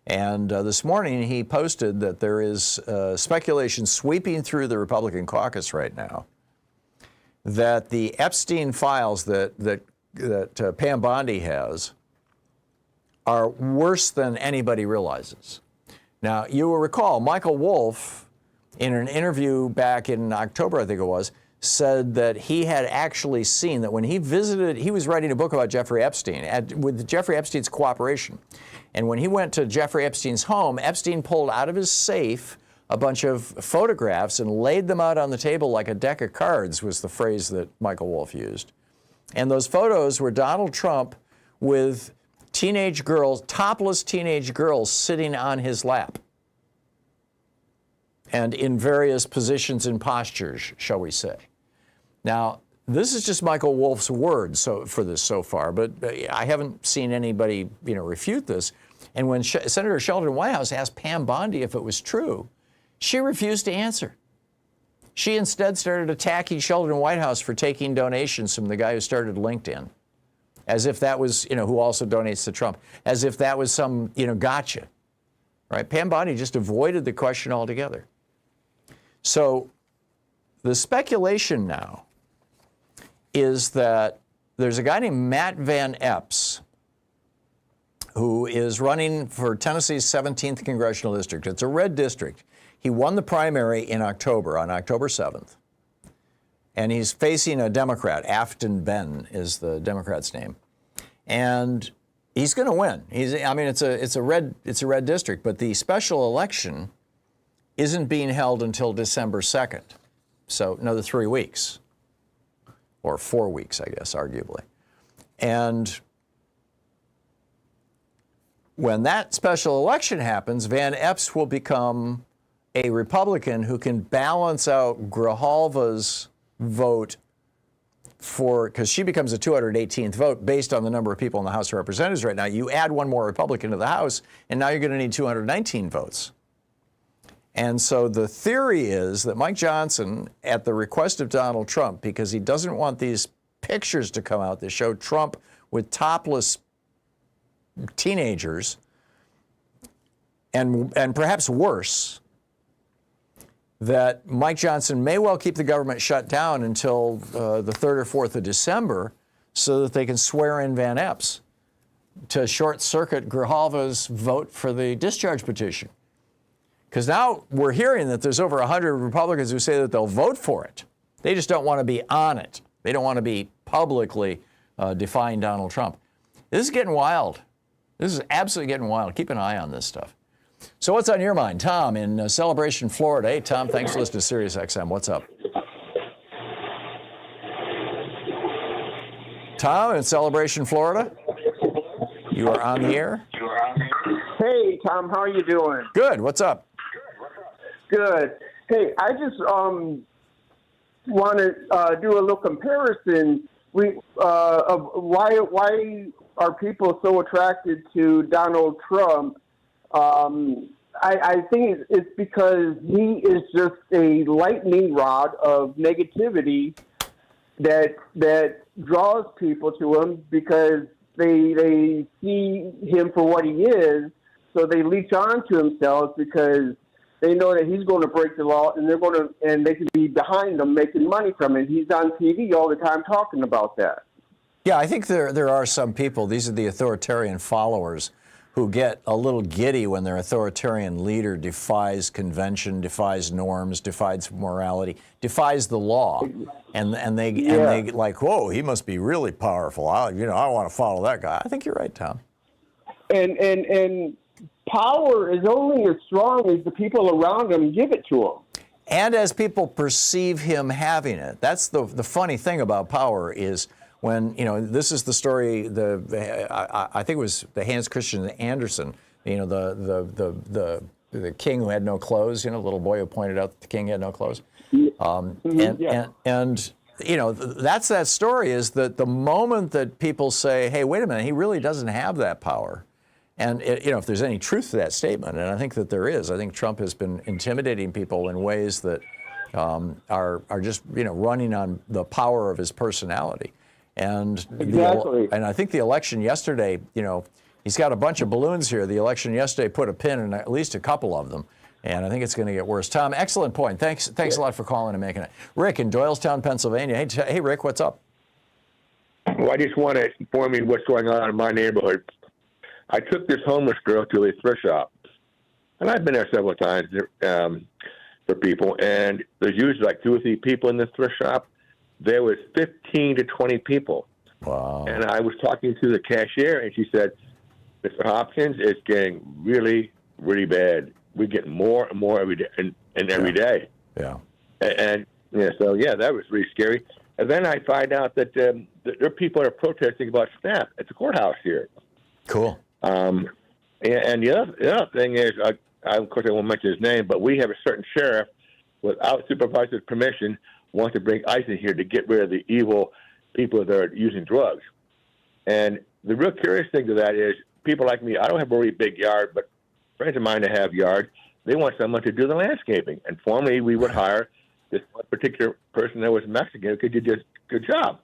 And this morning he posted that there is speculation sweeping through the Republican caucus right now that the Epstein files that Pam Bondi has are worse than anybody realizes. Now, you will recall Michael Wolff, in an interview back in October, I think it was, said that he had actually seen that when he visited, he was writing a book about Jeffrey Epstein, with Jeffrey Epstein's cooperation. And when he went to Jeffrey Epstein's home, Epstein pulled out of his safe a bunch of photographs and laid them out on the table like a deck of cards, was the phrase that Michael Wolff used. And those photos were Donald Trump with teenage girls, topless teenage girls, sitting on his lap and in various positions and postures, shall we say. Now, this is just Michael Wolff's words for this so far, but I haven't seen anybody, refute this. And when Senator Sheldon Whitehouse asked Pam Bondi if it was true, she refused to answer. She instead started attacking Sheldon Whitehouse for taking donations from the guy who started LinkedIn, as if that was, who also donates to Trump, as if that was some, gotcha. Right? Pam Bondi just avoided the question altogether. So the speculation now is that there's a guy named Matt Van Epps who is running for Tennessee's 17th Congressional District. It's a red district. He won the primary in October, on October 7th. And he's facing a Democrat. Afton Ben is the Democrat's name. And he's going to win. It's a red district, but the special election isn't being held until December 2nd. So another 3 weeks, or 4 weeks, I guess, arguably. And when that special election happens, Van Epps will become a Republican who can balance out Grijalva's vote because she becomes a 218th vote based on the number of people in the House of Representatives right now. You add one more Republican to the House, and now you're going to need 219 votes. And so the theory is that Mike Johnson, at the request of Donald Trump, because he doesn't want these pictures to come out that show Trump with topless teenagers, and perhaps worse, that Mike Johnson may well keep the government shut down until the 3rd or 4th of December so that they can swear in Van Epps to short-circuit Grijalva's vote for the discharge petition. Because now we're hearing that there's over 100 Republicans who say that they'll vote for it. They just don't want to be on it. They don't want to be publicly defying Donald Trump. This is getting wild. This is absolutely getting wild. Keep an eye on this stuff. So what's on your mind? Tom in Celebration, Florida. Hey, Tom, thanks for listening to Sirius XM. What's up? Tom in Celebration, Florida. You are on the air. Hey, Tom, how are you doing? Good. What's up? Good. Hey, I just want to do a little comparison. Of why are people so attracted to Donald Trump? I think it's because he is just a lightning rod of negativity that draws people to him because they see him for what he is, so they leech on to themselves because they know that he's going to break the law and they can be behind him making money from it. He's on TV all the time talking about that. Yeah, I think there are some people, these are the authoritarian followers, who get a little giddy when their authoritarian leader defies convention, defies norms, defies morality, defies the law, and they like, whoa, he must be really powerful. I want to follow that guy. I think you're right, Tom. And power is only as strong as the people around him give it to him. And as people perceive him having it. That's the funny thing about power is when, this is the story, I think it was the Hans Christian Andersen, the king who had no clothes, the little boy who pointed out that the king had no clothes. That's that story is that the moment that people say, hey, wait a minute, he really doesn't have that power. And, if there's any truth to that statement, and I think that there is, I think Trump has been intimidating people in ways that are just, running on the power of his personality. And exactly. And I think the election yesterday, he's got a bunch of balloons here. The election yesterday put a pin in at least a couple of them. And I think it's going to get worse. Tom, excellent point. Thanks a lot for calling and making it. Rick in Doylestown, Pennsylvania. Hey, Rick, what's up? Well, I just want to inform you what's going on in my neighborhood. I took this homeless girl to a thrift shop, and I've been there several times for people, and there's usually like 2 or 3 people in the thrift shop. There was 15 to 20 people. Wow. And I was talking to the cashier, and she said, Mr. Hopkins, it's getting really, really bad. We get more and more every day, and every day. Yeah. And that was really scary. And then I find out that there are people that are protesting about SNAP at the courthouse here. Cool. And the other thing is, of course, I won't mention his name, but we have a certain sheriff, without supervisor's permission, wants to bring ICE in here to get rid of the evil people that are using drugs. And the real curious thing to that is, people like me, I don't have a really big yard, but friends of mine that have yards, they want someone to do the landscaping. And formerly, we would hire this one particular person that was Mexican who could do just a good job.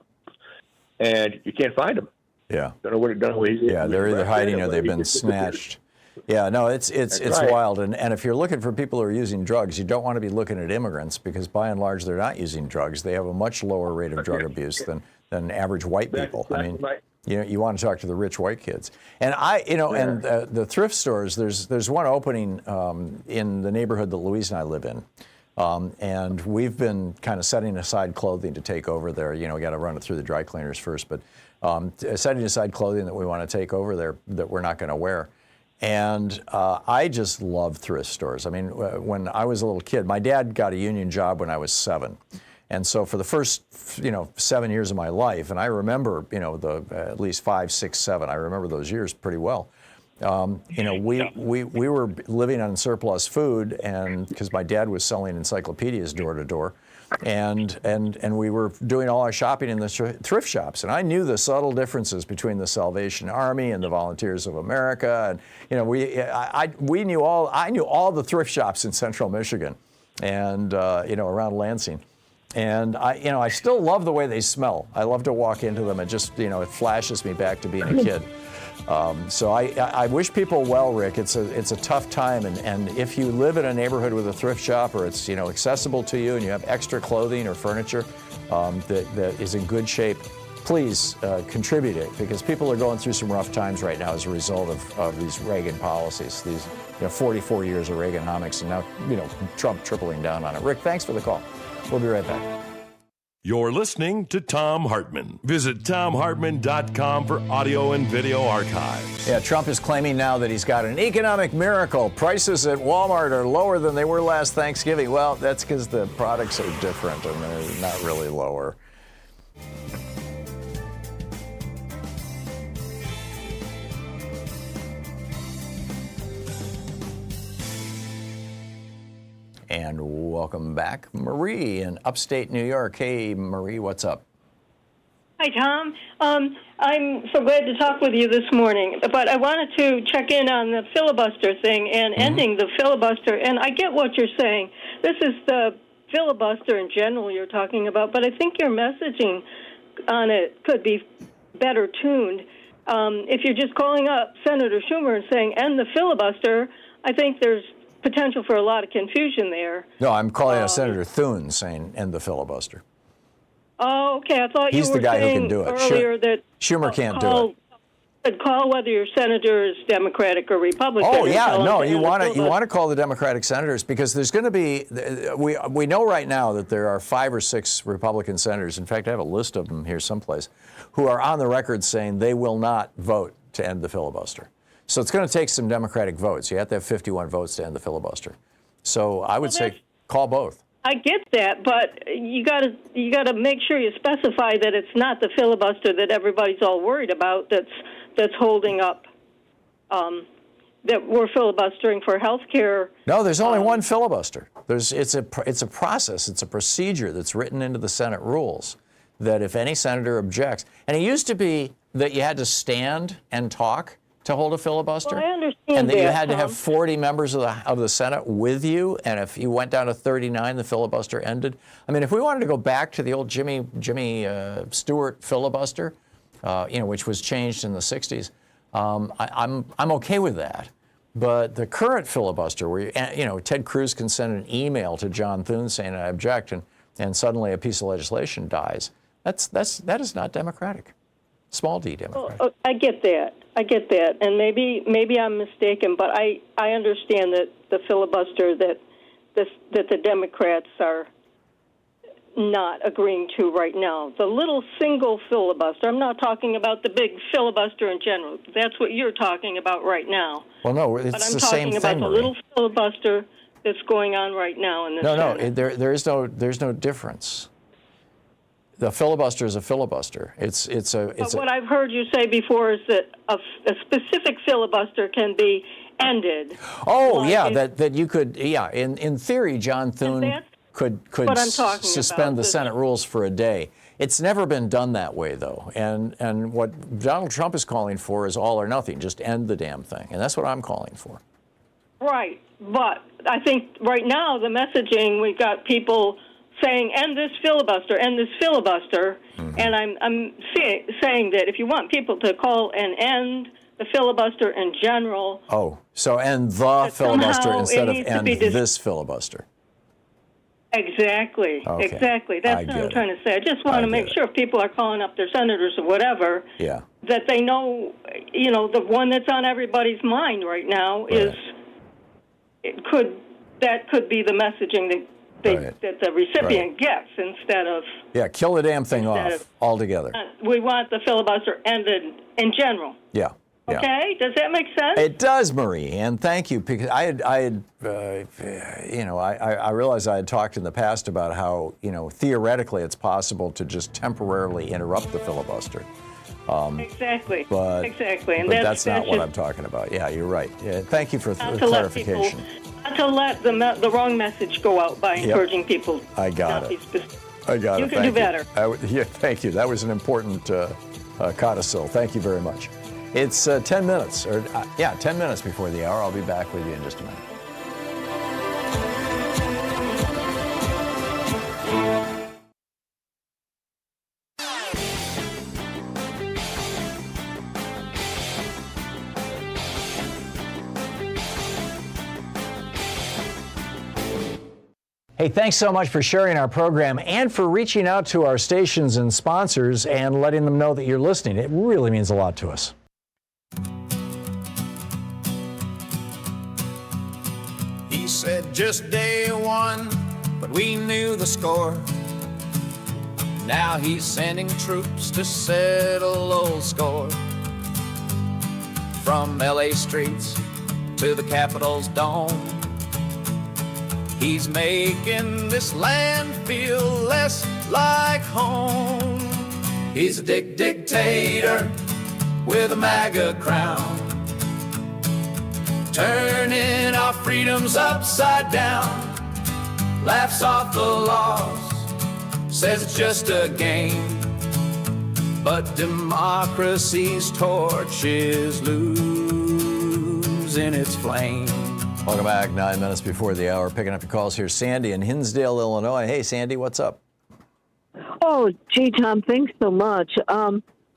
And you can't find him. Yeah. Don't know where he's. Yeah, they're either hiding or they've been snatched. Yeah, no, it's right. wild. And if you're looking for people who are using drugs, you don't want to be looking at immigrants because by and large they're not using drugs. They have a much lower rate of drug abuse than average white people. Right. You want to talk to the rich white kids. And and the thrift stores, there's one opening in the neighborhood that Louise and I live in. And we've been kind of setting aside clothing to take over there. We got to run it through the dry cleaners first, but setting aside clothing that we want to take over there that we're not going to wear. And I just love thrift stores. I mean, when I was a little kid, my dad got a union job when I was 7. And so for the first, 7 years of my life, and I remember, at least 5, 6, 7, I remember those years pretty well. We were living on surplus food, and because my dad was selling encyclopedias door to door, and we were doing all our shopping in the thrift shops, and I knew the subtle differences between the Salvation Army and the Volunteers of America, and I knew all the thrift shops in Central Michigan, and around Lansing. And I still love the way they smell. I love to walk into them and just, it flashes me back to being a kid. So I wish people well, Rick. It's a tough time, and if you live in a neighborhood with a thrift shop, or it's accessible to you, and you have extra clothing or furniture that is in good shape, please contribute it, because people are going through some rough times right now as a result of these Reagan policies, these 44 years of Reaganomics, and now Trump tripling down on it. Rick, thanks for the call. We'll be right back. You're listening to Thom Hartmann. Visit thomhartmann.com for audio and video archives. Yeah, Trump is claiming now that he's got an economic miracle. Prices at Walmart are lower than they were last Thanksgiving. Well, that's because the products are different and they're not really lower. And welcome back, Marie in upstate New York. Hey, Marie, what's up? Hi, Tom. I'm so glad to talk with you this morning, but I wanted to check in on the filibuster thing and ending the filibuster. And I get what you're saying. This is the filibuster in general you're talking about, but I think your messaging on it could be better tuned. If you're just calling up Senator Schumer and saying, end the filibuster, I think there's potential for a lot of confusion there. No, I'm calling out Senator Thune saying, end the filibuster. Oh, okay. I thought He's you were the guy who saying can do it. earlier that Schumer can't do it. Call whether your senator is Democratic or Republican. Oh yeah, no, you want to call the Democratic senators because there's going to be we know right now that there are 5 or 6 Republican senators. In fact, I have a list of them here someplace who are on the record saying they will not vote to end the filibuster. So it's going to take some Democratic votes. You have to have 51 votes to end the filibuster. So I would say call both. I get that, but you got to make sure you specify that it's not the filibuster that everybody's all worried about that's holding up that we're filibustering for health care. No, there's only one filibuster. It's a process, it's a procedure that's written into the Senate rules that if any senator objects, and it used to be that you had to stand and talk to hold a filibuster. Well, I understand and that you had Tom. to have 40 members of the Senate with you, and if you went down to 39, the filibuster ended. I mean, if we wanted to go back to the old Jimmy Stewart filibuster, which was changed in the 60s, I'm okay with that. But the current filibuster, where Ted Cruz can send an email to John Thune saying I object, and suddenly a piece of legislation dies. That is not democratic. Small d democratic. Oh, I get that, and maybe I'm mistaken, but I understand that the filibuster that the Democrats are not agreeing to right now. The little single filibuster. I'm not talking about the big filibuster in general. That's what you're talking about right now. Well, no, it's the same thing. But I'm talking about the little filibuster that's going on right now in the Senate. There's no difference. The filibuster is a filibuster. But what I've heard you say before is that a specific filibuster can be ended. Oh, yeah, that you could, in theory, John Thune could suspend the Senate rules for a day. It's never been done that way, though. And what Donald Trump is calling for is all or nothing. Just end the damn thing. And that's what I'm calling for. Right. But I think right now the messaging, we've got people saying, end this filibuster, and I'm saying that if you want people to call and end the filibuster in general... Oh, so end the filibuster instead of end this filibuster. Exactly, okay. Exactly. That's what I'm trying to say. I just want to make sure if people are calling up their senators or whatever, that they know, the one that's on everybody's mind right now is, that could be the messaging that the recipient gets instead of... Yeah, kill the damn thing off altogether. We want the filibuster ended in general. Yeah. Okay, does that make sense? It does, Marie, and thank you, because I realized I had talked in the past about how, theoretically it's possible to just temporarily interrupt the filibuster. Exactly. But that's not what I'm talking about. Yeah, you're right. Yeah, thank you for the clarification. Not to let the wrong message go out by encouraging people I got not it. be specific. I got you it. can do better. Thank you. That was an important codicil. Thank you very much. It's 10 minutes, 10 minutes before the hour. I'll be back with you in just a minute. Hey, thanks so much for sharing our program and for reaching out to our stations and sponsors and letting them know that you're listening. It really means a lot to us. He said just day one, but we knew the score. Now he's sending troops to settle old score. From LA streets to the Capitol's dome, he's making this land feel less like home. He's a dictator with a MAGA crown, turning our freedoms upside down. laughs off the loss, says it's just a game. But democracy's torch is losing its flame. Welcome back, 9 minutes before the hour. Picking up your calls here. Sandy in Hinsdale, Illinois. Hey, Sandy, what's up? Oh, gee, Tom, thanks so much.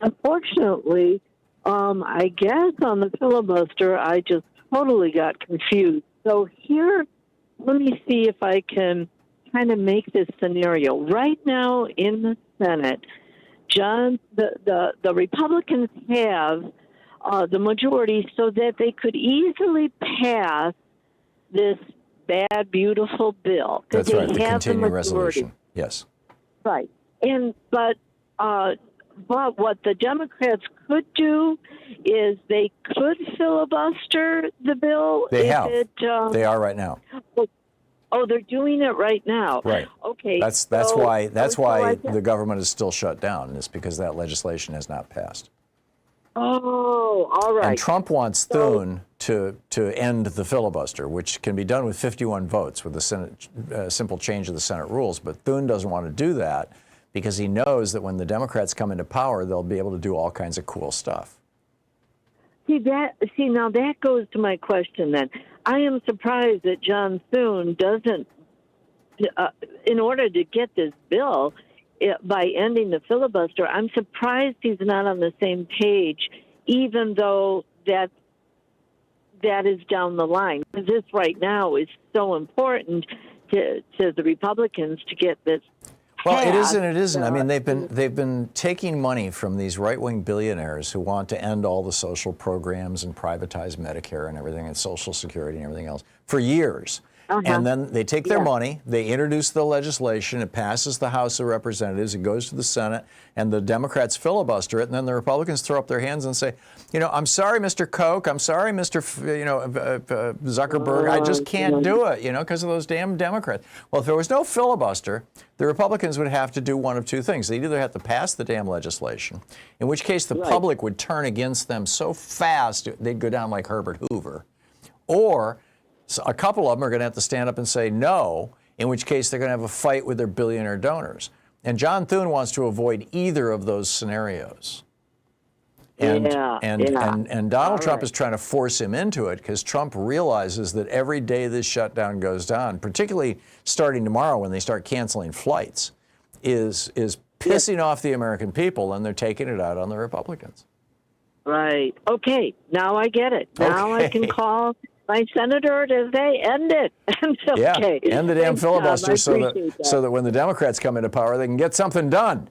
Unfortunately, I guess on the filibuster, I just totally got confused. So here, let me see if I can kind of make this scenario. Right now in the Senate, the Republicans have the majority so that they could easily pass this bad, beautiful bill. That's right, the continuing the resolution. Yes. Right. But what the Democrats could do is they could filibuster the bill. They have. They are right now. Oh, they're doing it right now. Right. Okay. That's why the government is still shut down. Is because that legislation has not passed. Oh, all right. And Trump wants Thune to end the filibuster, which can be done with 51 votes with a simple change of the Senate rules. But Thune doesn't want to do that because he knows that when the Democrats come into power, they'll be able to do all kinds of cool stuff. See, now that goes to my question then. I am surprised that John Thune doesn't, in order to get this bill, by ending the filibuster, I'm surprised he's not on the same page, even though that is down the line. This right now is so important to the Republicans to get this. Well, it is and it isn't. I mean, they've been taking money from these right-wing billionaires who want to end all the social programs and privatize Medicare and everything and Social Security and everything else for years. And then they take their money, they introduce the legislation, it passes the House of Representatives, it goes to the Senate, and the Democrats filibuster it, and then the Republicans throw up their hands and say, I'm sorry, Mr. Koch, I'm sorry, Mr. Zuckerberg, I just can't do it, because of those damn Democrats. Well, if there was no filibuster, the Republicans would have to do one of two things. They'd either have to pass the damn legislation, in which case the public would turn against them so fast they'd go down like Herbert Hoover, or so a couple of them are going to have to stand up and say no, in which case they're going to have a fight with their billionaire donors. And John Thune wants to avoid either of those scenarios. And Donald Trump is trying to force him into it because Trump realizes that every day this shutdown goes down, particularly starting tomorrow when they start canceling flights, is pissing off the American people, and they're taking it out on the Republicans. Right. Okay. Now I get it. Now I can call my senator to say end it. Okay. Yeah, end the damn filibuster so that when the Democrats come into power, they can get something done.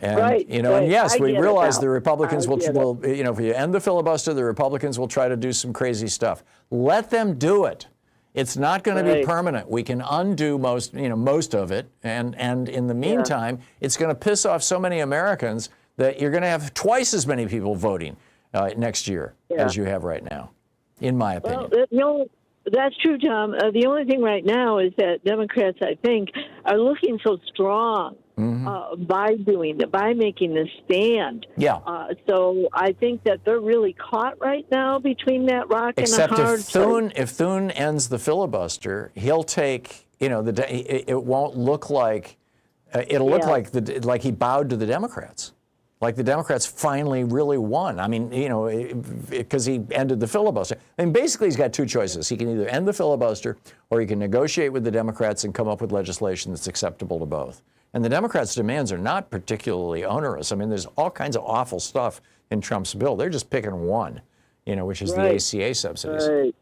And, and yes, we realize the Republicans will, if you end the filibuster, the Republicans will try to do some crazy stuff. Let them do it. It's not going to be permanent. We can undo most of it. And in the meantime, it's going to piss off so many Americans that you're going to have twice as many people voting next year as you have right now, in my opinion. Well, that's true, Tom. The only thing right now is that Democrats, I think, are looking so strong by making this stand. Yeah. So I think that they're really caught right now between that rock and a hard place. If Thune ends the filibuster, he'll take, it won't look like, it'll look like he bowed to the Democrats. Like the Democrats finally really won. I mean, because he ended the filibuster. I mean, basically he's got two choices. He can either end the filibuster or he can negotiate with the Democrats and come up with legislation that's acceptable to both. And the Democrats' demands are not particularly onerous. I mean, there's all kinds of awful stuff in Trump's bill. They're just picking one, which is the ACA subsidies. Right.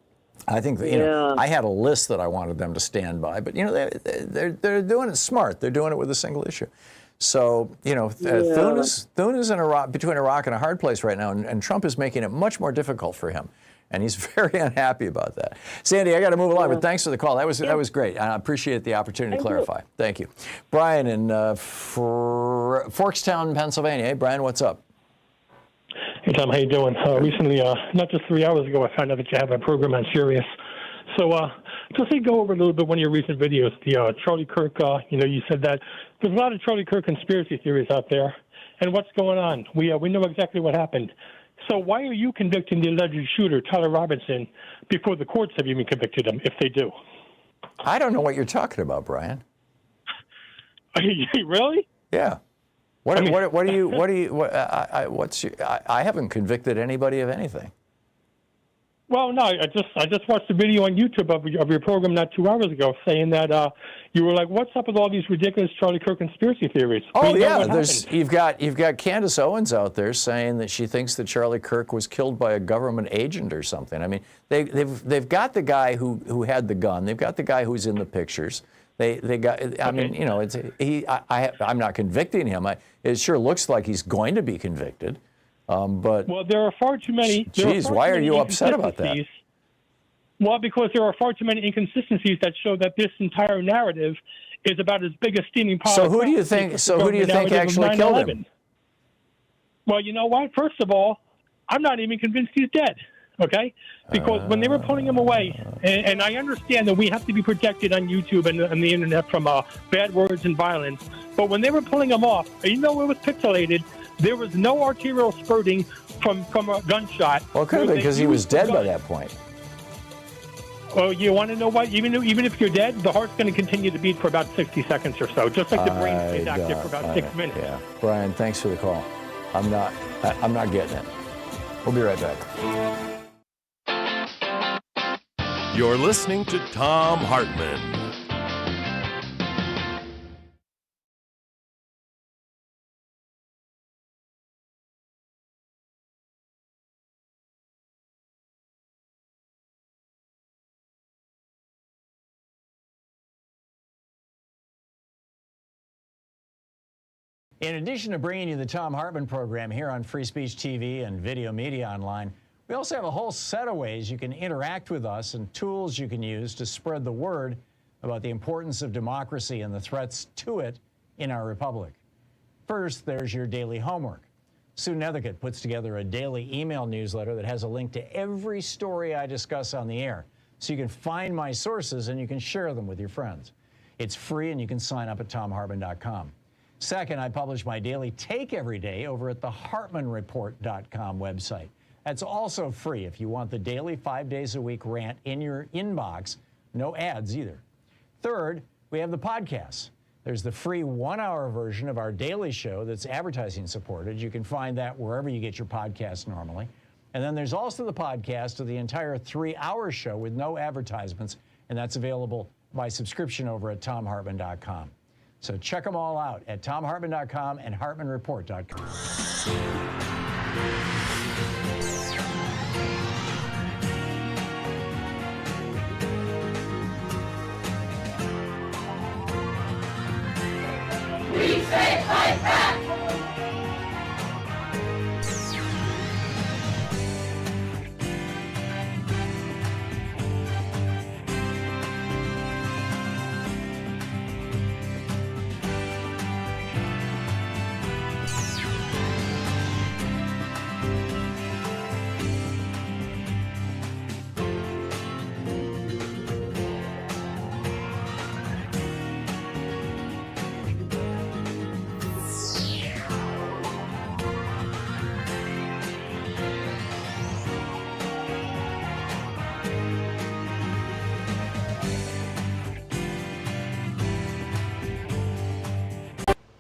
I think that, I had a list that I wanted them to stand by, but they're doing it smart. They're doing it with a single issue. So, Thune is between a rock and a hard place right now, and Trump is making it much more difficult for him. And he's very unhappy about that. Sandy, I got to move along, but thanks for the call. That was great. I appreciate the opportunity to clarify. Thank you. Brian in Forkstown, Pennsylvania. Hey, Brian, what's up? Hey, Tom, how you doing? Recently, not just 3 hours ago, I found out that you have a program on Sirius. So just to go over a little bit one of your recent videos, the Charlie Kirk, you said that there's a lot of Charlie Kirk conspiracy theories out there. And what's going on? We know exactly what happened. So why are you convicting the alleged shooter, Tyler Robinson, before the courts have even convicted him, if they do? I don't know what you're talking about, Brian. Really? Yeah. What I haven't convicted anybody of anything. Well, no, I just watched a video on YouTube of your program not 2 hours ago saying that you were like, "What's up with all these ridiculous Charlie Kirk conspiracy theories?" Oh yeah, you've got Candace Owens out there saying that she thinks that Charlie Kirk was killed by a government agent or something. I mean, they've got the guy who had the gun. They've got the guy who's in the pictures. They got. I mean, you know, I'm not convicting him. It sure looks like he's going to be convicted. But well, there are far too many. Geez, why are you upset about that? Well, because there are far too many inconsistencies that show that this entire narrative is about as big a steaming pile. So who do you think actually killed him? Well, you know what? First of all, I'm not even convinced he's dead. Okay, because when they were pulling him away, and I understand that we have to be protected on YouTube and the internet from bad words and violence, but when they were pulling him off, even though it was pixelated, there was no arterial spurting from a gunshot. Well, it could have been because he was dead by that point. Well, you want to know what? Even if you're dead, the heart's going to continue to beat for about 60 seconds or so, just like the brain stays active for about 6 minutes. Yeah, Brian, thanks for the call. I'm not getting it. We'll be right back. You're listening to Thom Hartmann. In addition to bringing you the Thom Hartmann program here on Free Speech TV and Video Media Online, we also have a whole set of ways you can interact with us and tools you can use to spread the word about the importance of democracy and the threats to it in our republic. First, there's your daily homework. Sue Nethercutt puts together a daily email newsletter that has a link to every story I discuss on the air, so you can find my sources and you can share them with your friends. It's free and you can sign up at ThomHartmann.com. Second, I publish my daily take every day over at the HartmannReport.com website. That's also free if you want the daily 5 days a week rant in your inbox. No ads either. Third, we have the podcasts. There's the free 1-hour version of our daily show that's advertising supported. You can find that wherever you get your podcasts normally. And then there's also the podcast of the entire 3-hour show with no advertisements, and that's available by subscription over at ThomHartmann.com. So check them all out at ThomHartmann.com and HartmannReport.com. We say fight back!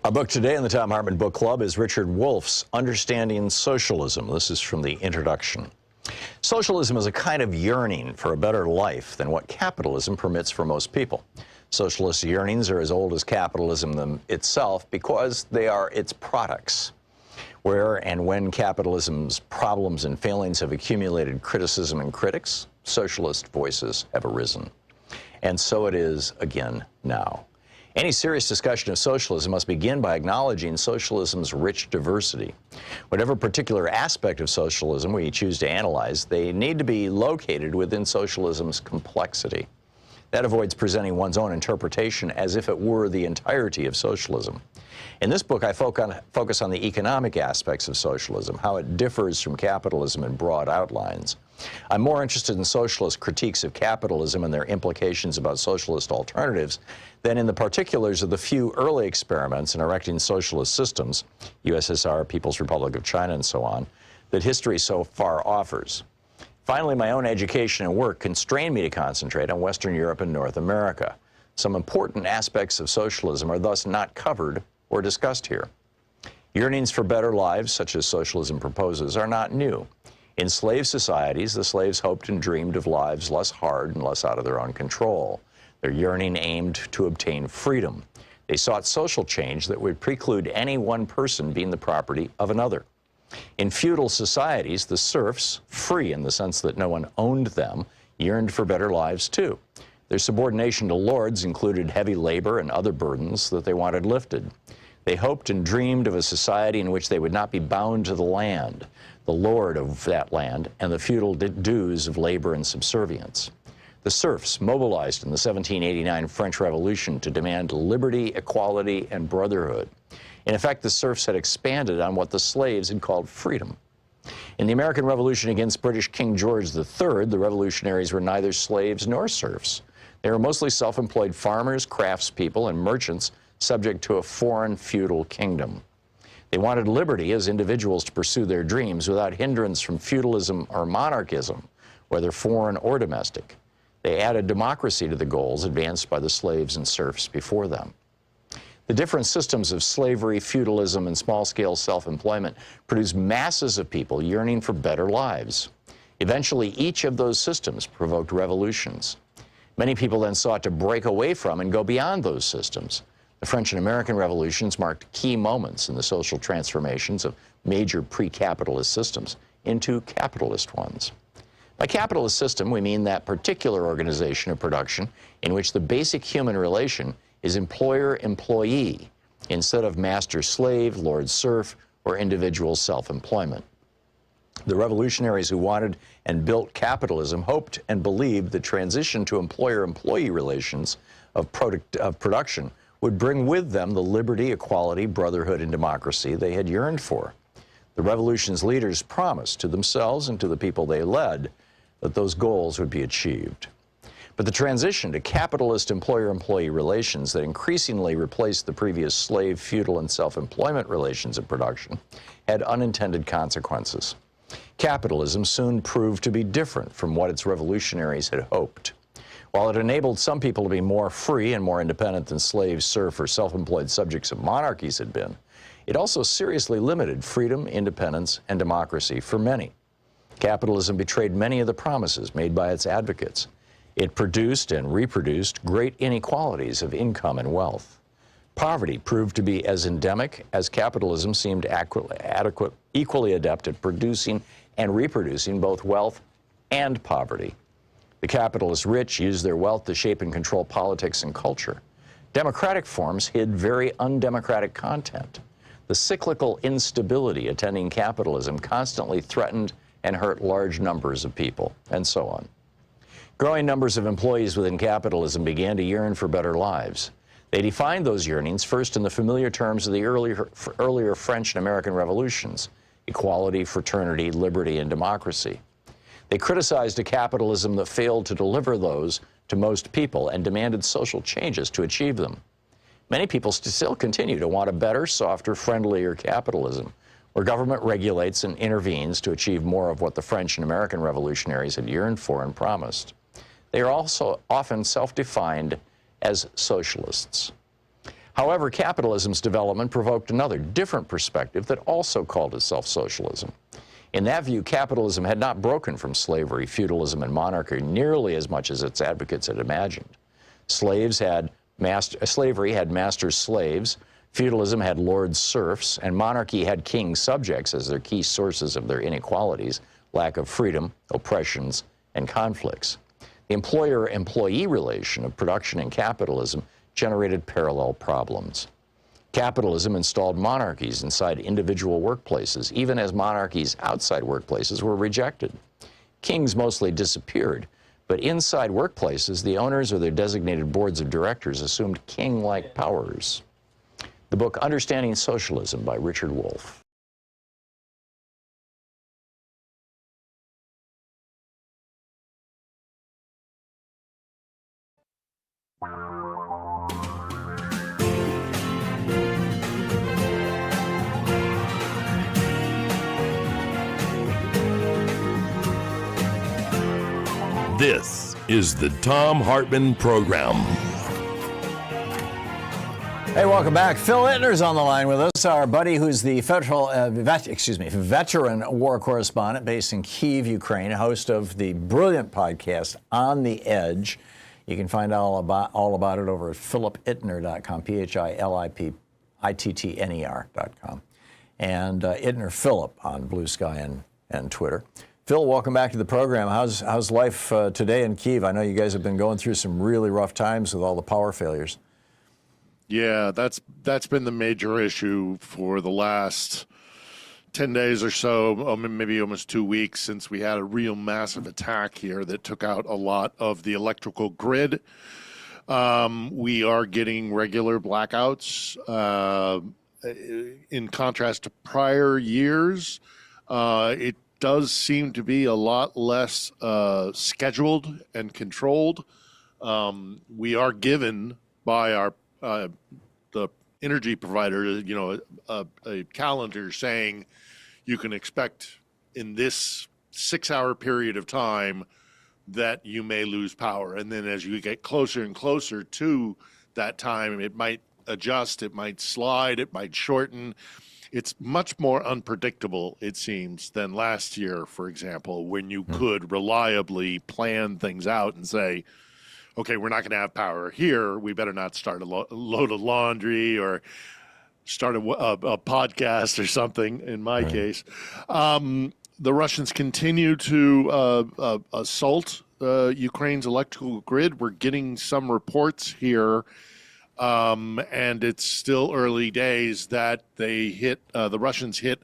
Our book today in the Thom Hartmann Book Club is Richard Wolff's Understanding Socialism. This is from the introduction. Socialism is a kind of yearning for a better life than what capitalism permits for most people. Socialist yearnings are as old as capitalism itself because they are its products. Where and when capitalism's problems and failings have accumulated criticism and critics, socialist voices have arisen. And so it is again now. Any serious discussion of socialism must begin by acknowledging socialism's rich diversity. Whatever particular aspect of socialism we choose to analyze, they need to be located within socialism's complexity. That avoids presenting one's own interpretation as if it were the entirety of socialism. In this book, I focus on the economic aspects of socialism, how it differs from capitalism in broad outlines. I'm more interested in socialist critiques of capitalism and their implications about socialist alternatives than in the particulars of the few early experiments in erecting socialist systems, USSR, People's Republic of China, and so on, that history so far offers. Finally, my own education and work constrained me to concentrate on Western Europe and North America. Some important aspects of socialism are thus not covered or discussed here. Yearnings for better lives, such as socialism proposes, are not new. In slave societies, the slaves hoped and dreamed of lives less hard and less out of their own control. Their yearning aimed to obtain freedom. They sought social change that would preclude any one person being the property of another. In feudal societies, the serfs, free in the sense that no one owned them, yearned for better lives too. Their subordination to lords included heavy labor and other burdens that they wanted lifted. They hoped and dreamed of a society in which they would not be bound to the land, the lord of that land, and the feudal dues of labor and subservience. The serfs mobilized in the 1789 French Revolution to demand liberty, equality, and brotherhood. In effect, the serfs had expanded on what the slaves had called freedom. In the American Revolution against British King George III, the revolutionaries were neither slaves nor serfs. They were mostly self-employed farmers, craftspeople, and merchants subject to a foreign feudal kingdom. They wanted liberty as individuals to pursue their dreams without hindrance from feudalism or monarchism, whether foreign or domestic. They added democracy to the goals advanced by the slaves and serfs before them. The different systems of slavery, feudalism, and small-scale self-employment produced masses of people yearning for better lives. Eventually, each of those systems provoked revolutions. Many people then sought to break away from and go beyond those systems. The French and American revolutions marked key moments in the social transformations of major pre-capitalist systems into capitalist ones. By capitalist system, we mean that particular organization of production in which the basic human relation is employer-employee instead of master-slave, lord-serf, or individual self-employment. The revolutionaries who wanted and built capitalism hoped and believed the transition to employer-employee relations of production would bring with them the liberty, equality, brotherhood, and democracy they had yearned for. The revolution's leaders promised to themselves and to the people they led that those goals would be achieved. But the transition to capitalist employer-employee relations that increasingly replaced the previous slave, feudal, and self-employment relations of production had unintended consequences. Capitalism soon proved to be different from what its revolutionaries had hoped. While it enabled some people to be more free and more independent than slaves, serf, or self-employed subjects of monarchies had been, it also seriously limited freedom, independence, and democracy for many. Capitalism betrayed many of the promises made by its advocates. It produced and reproduced great inequalities of income and wealth. Poverty proved to be as endemic as capitalism seemed equally adept at producing and reproducing both wealth and poverty. The capitalist rich used their wealth to shape and control politics and culture. Democratic forms hid very undemocratic content. The cyclical instability attending capitalism constantly threatened and hurt large numbers of people, and so on. Growing numbers of employees within capitalism began to yearn for better lives. They defined those yearnings first in the familiar terms of the earlier French and American revolutions: equality, fraternity, liberty, and democracy. They criticized a capitalism that failed to deliver those to most people and demanded social changes to achieve them. Many people still continue to want a better, softer, friendlier capitalism, where government regulates and intervenes to achieve more of what the French and American revolutionaries had yearned for and promised. They are also often self-defined as socialists. However, capitalism's development provoked another, different perspective that also called itself socialism. In that view, capitalism had not broken from slavery, feudalism, and monarchy nearly as much as its advocates had imagined. Slavery had master slaves, feudalism had lord serfs, and monarchy had king subjects as their key sources of their inequalities, lack of freedom, oppressions, and conflicts. The employer-employee relation of production and capitalism generated parallel problems. Capitalism installed monarchies inside individual workplaces, even as monarchies outside workplaces were rejected. Kings mostly disappeared, but inside workplaces, the owners or their designated boards of directors assumed king-like powers. The book Understanding Socialism by Richard Wolff. This is the Thom Hartmann Program. Hey, welcome back. Phil Ittner's on the line with us, our buddy who's the veteran war correspondent based in Kyiv, Ukraine, host of the brilliant podcast On the Edge. You can find out all about it over at philipittner.com, philipittner.com, and Ittner Philip on Blue Sky and Twitter. Phil, welcome back to the program. How's life today in Kyiv? I know you guys have been going through some really rough times with all the power failures. Yeah, that's been the major issue for the last 10 days or so, maybe almost 2 weeks, since we had a real massive attack here that took out a lot of the electrical grid. We are getting regular blackouts. In contrast to prior years, it does seem to be a lot less scheduled and controlled. We are given by our the energy provider, a calendar saying you can expect in this 6-hour period of time that you may lose power. And then as you get closer and closer to that time, it might adjust, it might slide, it might shorten. It's much more unpredictable, it seems, than last year, for example, when you could reliably plan things out and say, okay, we're not going to have power here. We better not start a load of laundry or start a podcast or something, in my case. The Russians continue to assault Ukraine's electrical grid. We're getting some reports here, and it's still early days, that the Russians hit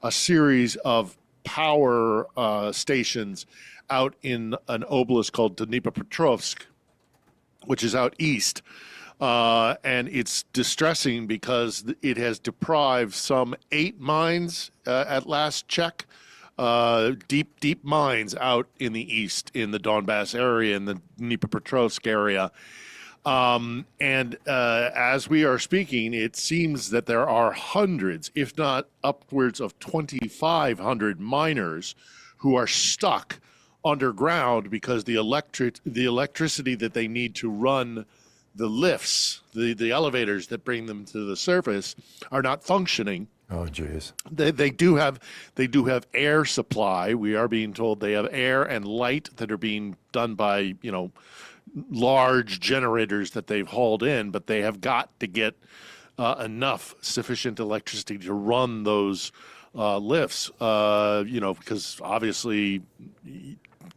a series of power stations out in an oblast called Dnipropetrovsk, which is out east, and it's distressing because it has deprived some 8 mines at last check, deep mines out in the east, in the Donbass area, in the Dnipropetrovsk area. And as we are speaking, it seems that there are hundreds, if not upwards of 2,500 miners who are stuck underground because the electricity that they need to run the lifts, the elevators that bring them to the surface, are not functioning. Oh, geez. They do have air supply. We are being told they have air and light that are being done by large generators that they've hauled in, but they have got to get enough sufficient electricity to run those lifts. Because obviously,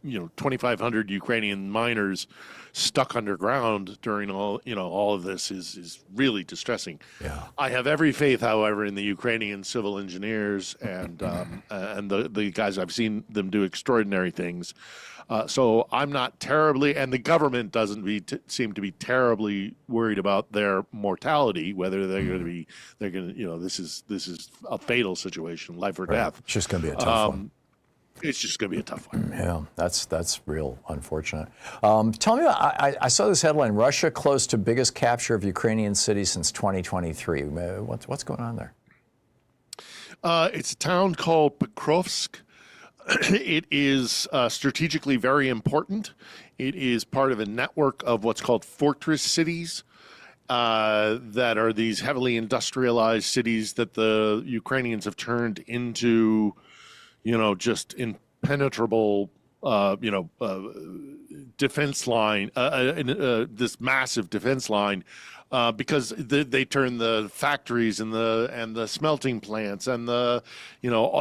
2,500 Ukrainian miners stuck underground during all of this is really distressing. Yeah. I have every faith, however, in the Ukrainian civil engineers and the guys. I've seen them do extraordinary things. So I'm not terribly, and the government doesn't seem to be terribly worried about their mortality, whether they're going to this is a fatal situation, life or death. It's just going to be a tough one. It's just going to be a tough one. Yeah, that's real unfortunate. Tell me, I saw this headline: Russia close to biggest capture of Ukrainian cities since 2023. What's going on there? It's a town called Pokrovsk. It is strategically very important. It is part of a network of what's called fortress cities that are these heavily industrialized cities that the Ukrainians have turned into, just impenetrable, defense line, this massive defense line, because they turn the factories and the smelting plants and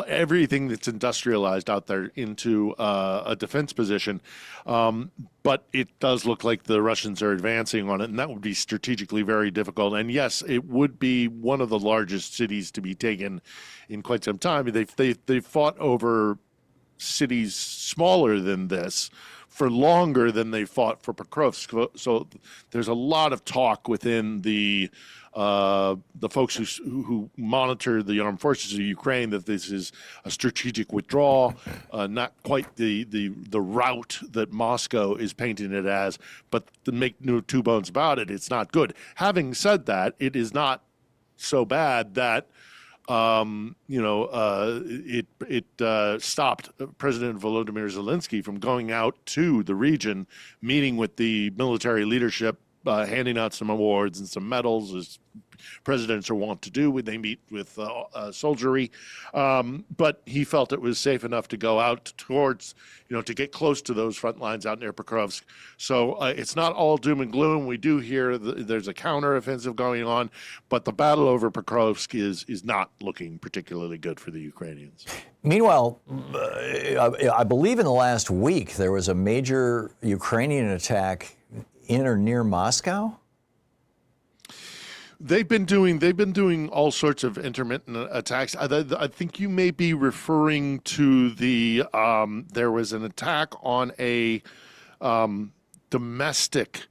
everything that's industrialized out there into a defense position. But it does look like the Russians are advancing on it, and that would be strategically very difficult. And yes, it would be one of the largest cities to be taken in quite some time. They fought over cities smaller than this for longer than they fought for Pokrovsk. So there's a lot of talk within the folks who monitor the armed forces of Ukraine that this is a strategic withdrawal, not quite the route that Moscow is painting it as, but to make no two bones about it, it's not good. Having said that, it is not so bad that it stopped President Volodymyr Zelensky from going out to the region, meeting with the military leadership, handing out some awards and some medals, as presidents are wont to do when they meet with soldiery. But he felt it was safe enough to go out towards, to get close to those front lines out near Pokrovsk. So it's not all doom and gloom. We do hear there's a counteroffensive going on, but the battle over Pokrovsk is not looking particularly good for the Ukrainians. Meanwhile, I believe in the last week there was a major Ukrainian attack in or near Moscow. They've been doing all sorts of intermittent attacks. I think you may be referring to there was an attack on a domestic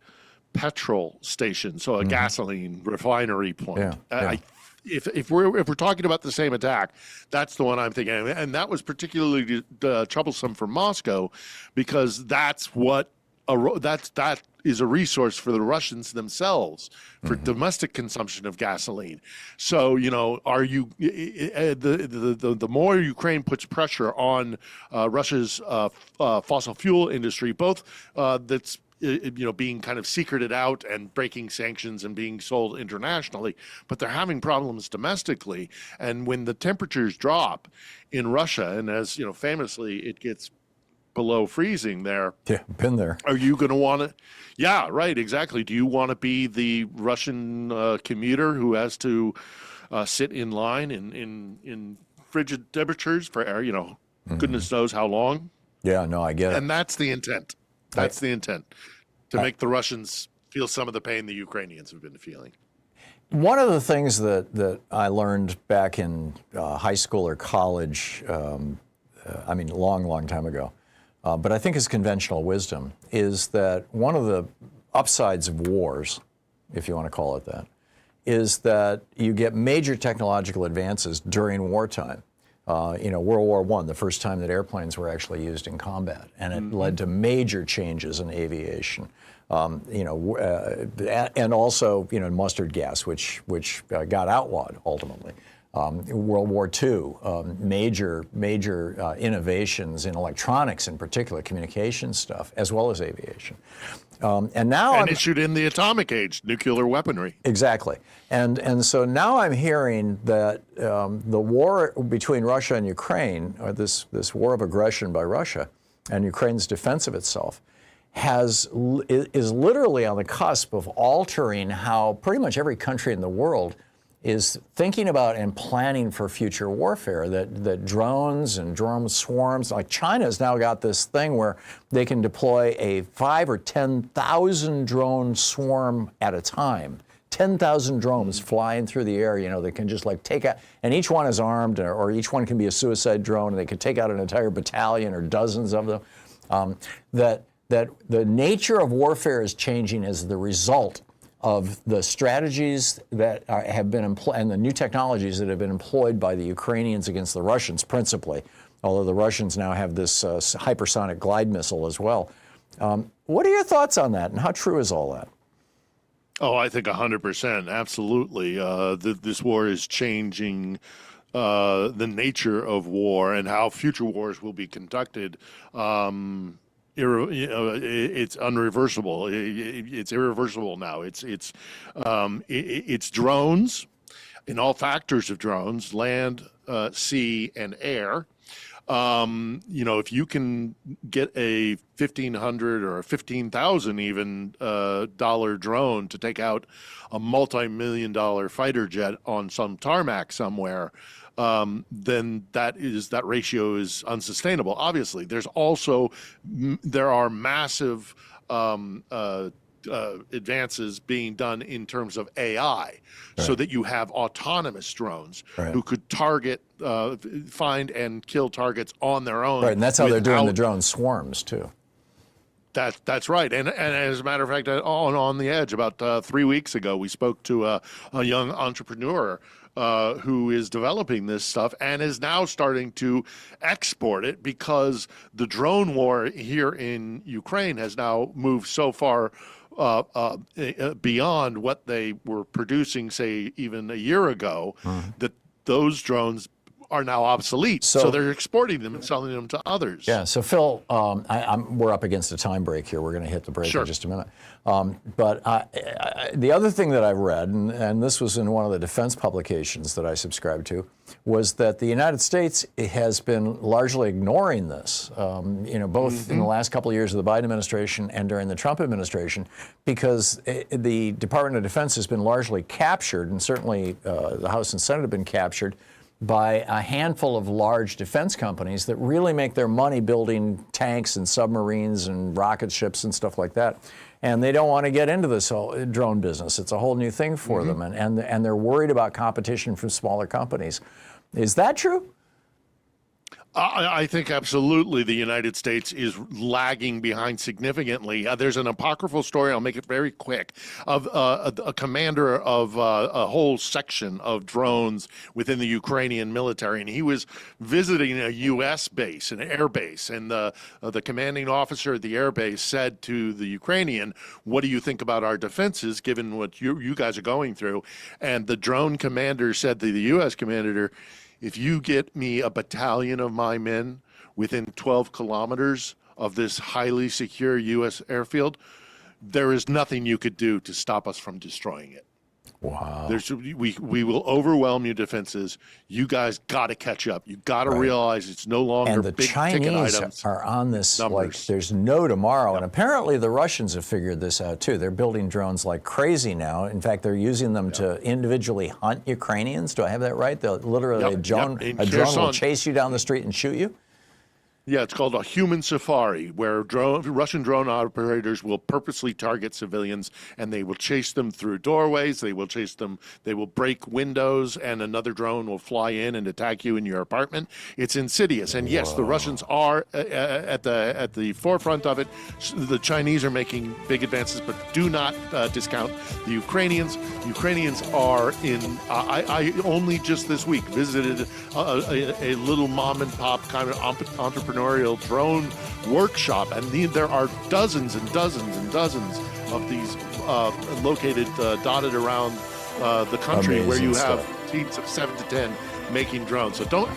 petrol station, so a gasoline refinery point. Yeah. If we're talking about the same attack, that's the one I'm thinking, and that was particularly troublesome for Moscow, because that is a resource for the Russians themselves for domestic consumption of gasoline. So, are you the more Ukraine puts pressure on Russia's fossil fuel industry, both that's being kind of secreted out and breaking sanctions and being sold internationally, but they're having problems domestically. And when the temperatures drop in Russia, and as famously it gets below freezing there. Yeah, been there. Are you going to want to? Yeah, right, exactly. Do you want to be the Russian commuter who has to sit in line in frigid temperatures for goodness knows how long? Yeah, no, I get it. And that's the intent. That's the intent, to make the Russians feel some of the pain the Ukrainians have been feeling. One of the things that I learned back in high school or college, long time ago, but I think is conventional wisdom, is that one of the upsides of wars, if you want to call it that, is that you get major technological advances during wartime. World War I, the first time that airplanes were actually used in combat, and it led to major changes in aviation. And also, mustard gas, which got outlawed ultimately. World War II, major innovations in electronics, in particular, communication stuff, as well as aviation. And issued in the atomic age, nuclear weaponry. Exactly. And so now I'm hearing that the war between Russia and Ukraine, or this war of aggression by Russia and Ukraine's defense of itself, is literally on the cusp of altering how pretty much every country in the world is thinking about and planning for future warfare, that drones and drone swarms, like China's now got this thing where they can deploy a 5,000 or 10,000 drone swarm at a time. 10,000 drones flying through the air, they can just take out, and each one is armed, or each one can be a suicide drone, and they could take out an entire battalion or dozens of them. That the nature of warfare is changing as the result of the strategies that have been employed and the new technologies that have been employed by the Ukrainians against the Russians principally, although the Russians now have this hypersonic glide missile as well. What are your thoughts on that, and how true is all that? Oh, I think 100%, absolutely. This war is changing the nature of war and how future wars will be conducted. It's unreversible. It's irreversible now. It's drones in all factors of drones, land, sea, and air. If you can get a $1,500 or a $15,000 even dollar drone to take out a multi-million-dollar fighter jet on some tarmac somewhere, then that ratio is unsustainable. Obviously, there are massive advances being done in terms of AI, so that you have autonomous drones who could target, find and kill targets on their own. Right, and that's how they're doing the drone swarms too. That's right. And as a matter of fact, on the Edge, about 3 weeks ago, we spoke to a young entrepreneur who is developing this stuff and is now starting to export it, because the drone war here in Ukraine has now moved so far beyond what they were producing, say, even a year ago, that those drones are now obsolete. So they're exporting them and selling them to others. Yeah. So Phil, we're up against a time break here. We're going to hit the break in just a minute. But the other thing that I read, and this was in one of the defense publications that I subscribed to, was that the United States has been largely ignoring this, both in the last couple of years of the Biden administration and during the Trump administration, because the Department of Defense has been largely captured, and certainly the House and Senate have been captured by a handful of large defense companies that really make their money building tanks and submarines and rocket ships and stuff like that. And they don't want to get into this whole drone business. It's a whole new thing for them. And they're worried about competition from smaller companies. Is that true? I think absolutely the United States is lagging behind significantly. There's an apocryphal story, I'll make it very quick, of a commander of a whole section of drones within the Ukrainian military, and he was visiting a U.S. base, an air base, and the commanding officer at the air base said to the Ukrainian, "What do you think about our defenses, given what you guys are going through?" And the drone commander said to the U.S. commander, "If you get me a battalion of my men within 12 kilometers of this highly secure U.S. airfield, there is nothing you could do to stop us from destroying it." Wow. We will overwhelm your defenses. You guys got to catch up. You got to realize it's no longer big ticket items. And the Chinese are on this like there's no tomorrow. And apparently the Russians have figured this out too. They're building drones like crazy now. In fact, they're using them to individually hunt Ukrainians. Do I have that right? They'll literally a drone will chase you down the street and shoot you. Yeah, it's called a human safari, where Russian drone operators will purposely target civilians, and they will chase them through doorways. They will break windows, and another drone will fly in and attack you in your apartment. It's insidious, and yes, the Russians are at the forefront of it. The Chinese are making big advances, but do not discount the Ukrainians. Ukrainians are in. I only just this week visited a little mom and pop kind of entrepreneurial drone workshop, and there are dozens and dozens and dozens of these located dotted around the country. Amazing where you have teams of 7 to 10 making drones. So don't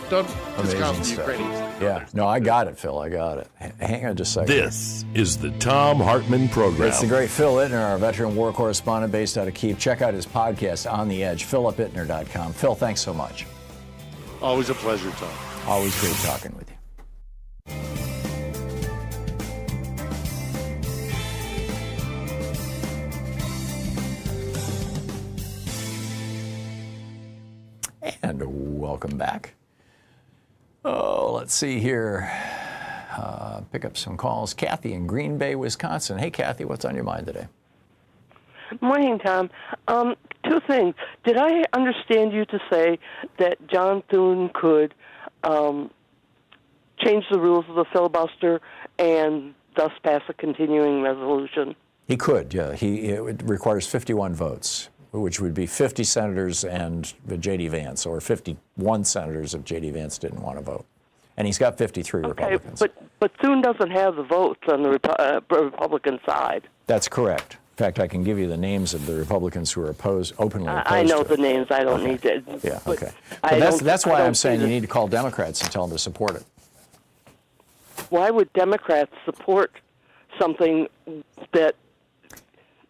discount the Ukrainians. Yeah, no, I got it, Phil. I got it. Hang on just a second. This is the Thom Hartmann Program. It's the great Phil Ittner, our veteran war correspondent based out of Kyiv. Check out his podcast, On the Edge, philipittner.com. Phil, thanks so much. Always a pleasure, Tom. Always great talking with you. And welcome back. Oh, let's see here. Pick up some calls. Kathy in Green Bay, Wisconsin. Hey, Kathy, what's on your mind today? Morning, Tom. Two things. Did I understand you to say that John Thune could change the rules of the filibuster and thus pass a continuing resolution? He could, yeah. It requires 51 votes, which would be 50 senators and J.D. Vance, or 51 senators if J.D. Vance didn't want to vote. And he's got 53 Republicans. But Thune doesn't have the votes on the Republican side. That's correct. In fact, I can give you the names of the Republicans who are openly opposed I know to the names. I don't need to. Yeah, okay. But that's why I'm saying you need to call Democrats and tell them to support it. Why would Democrats support something that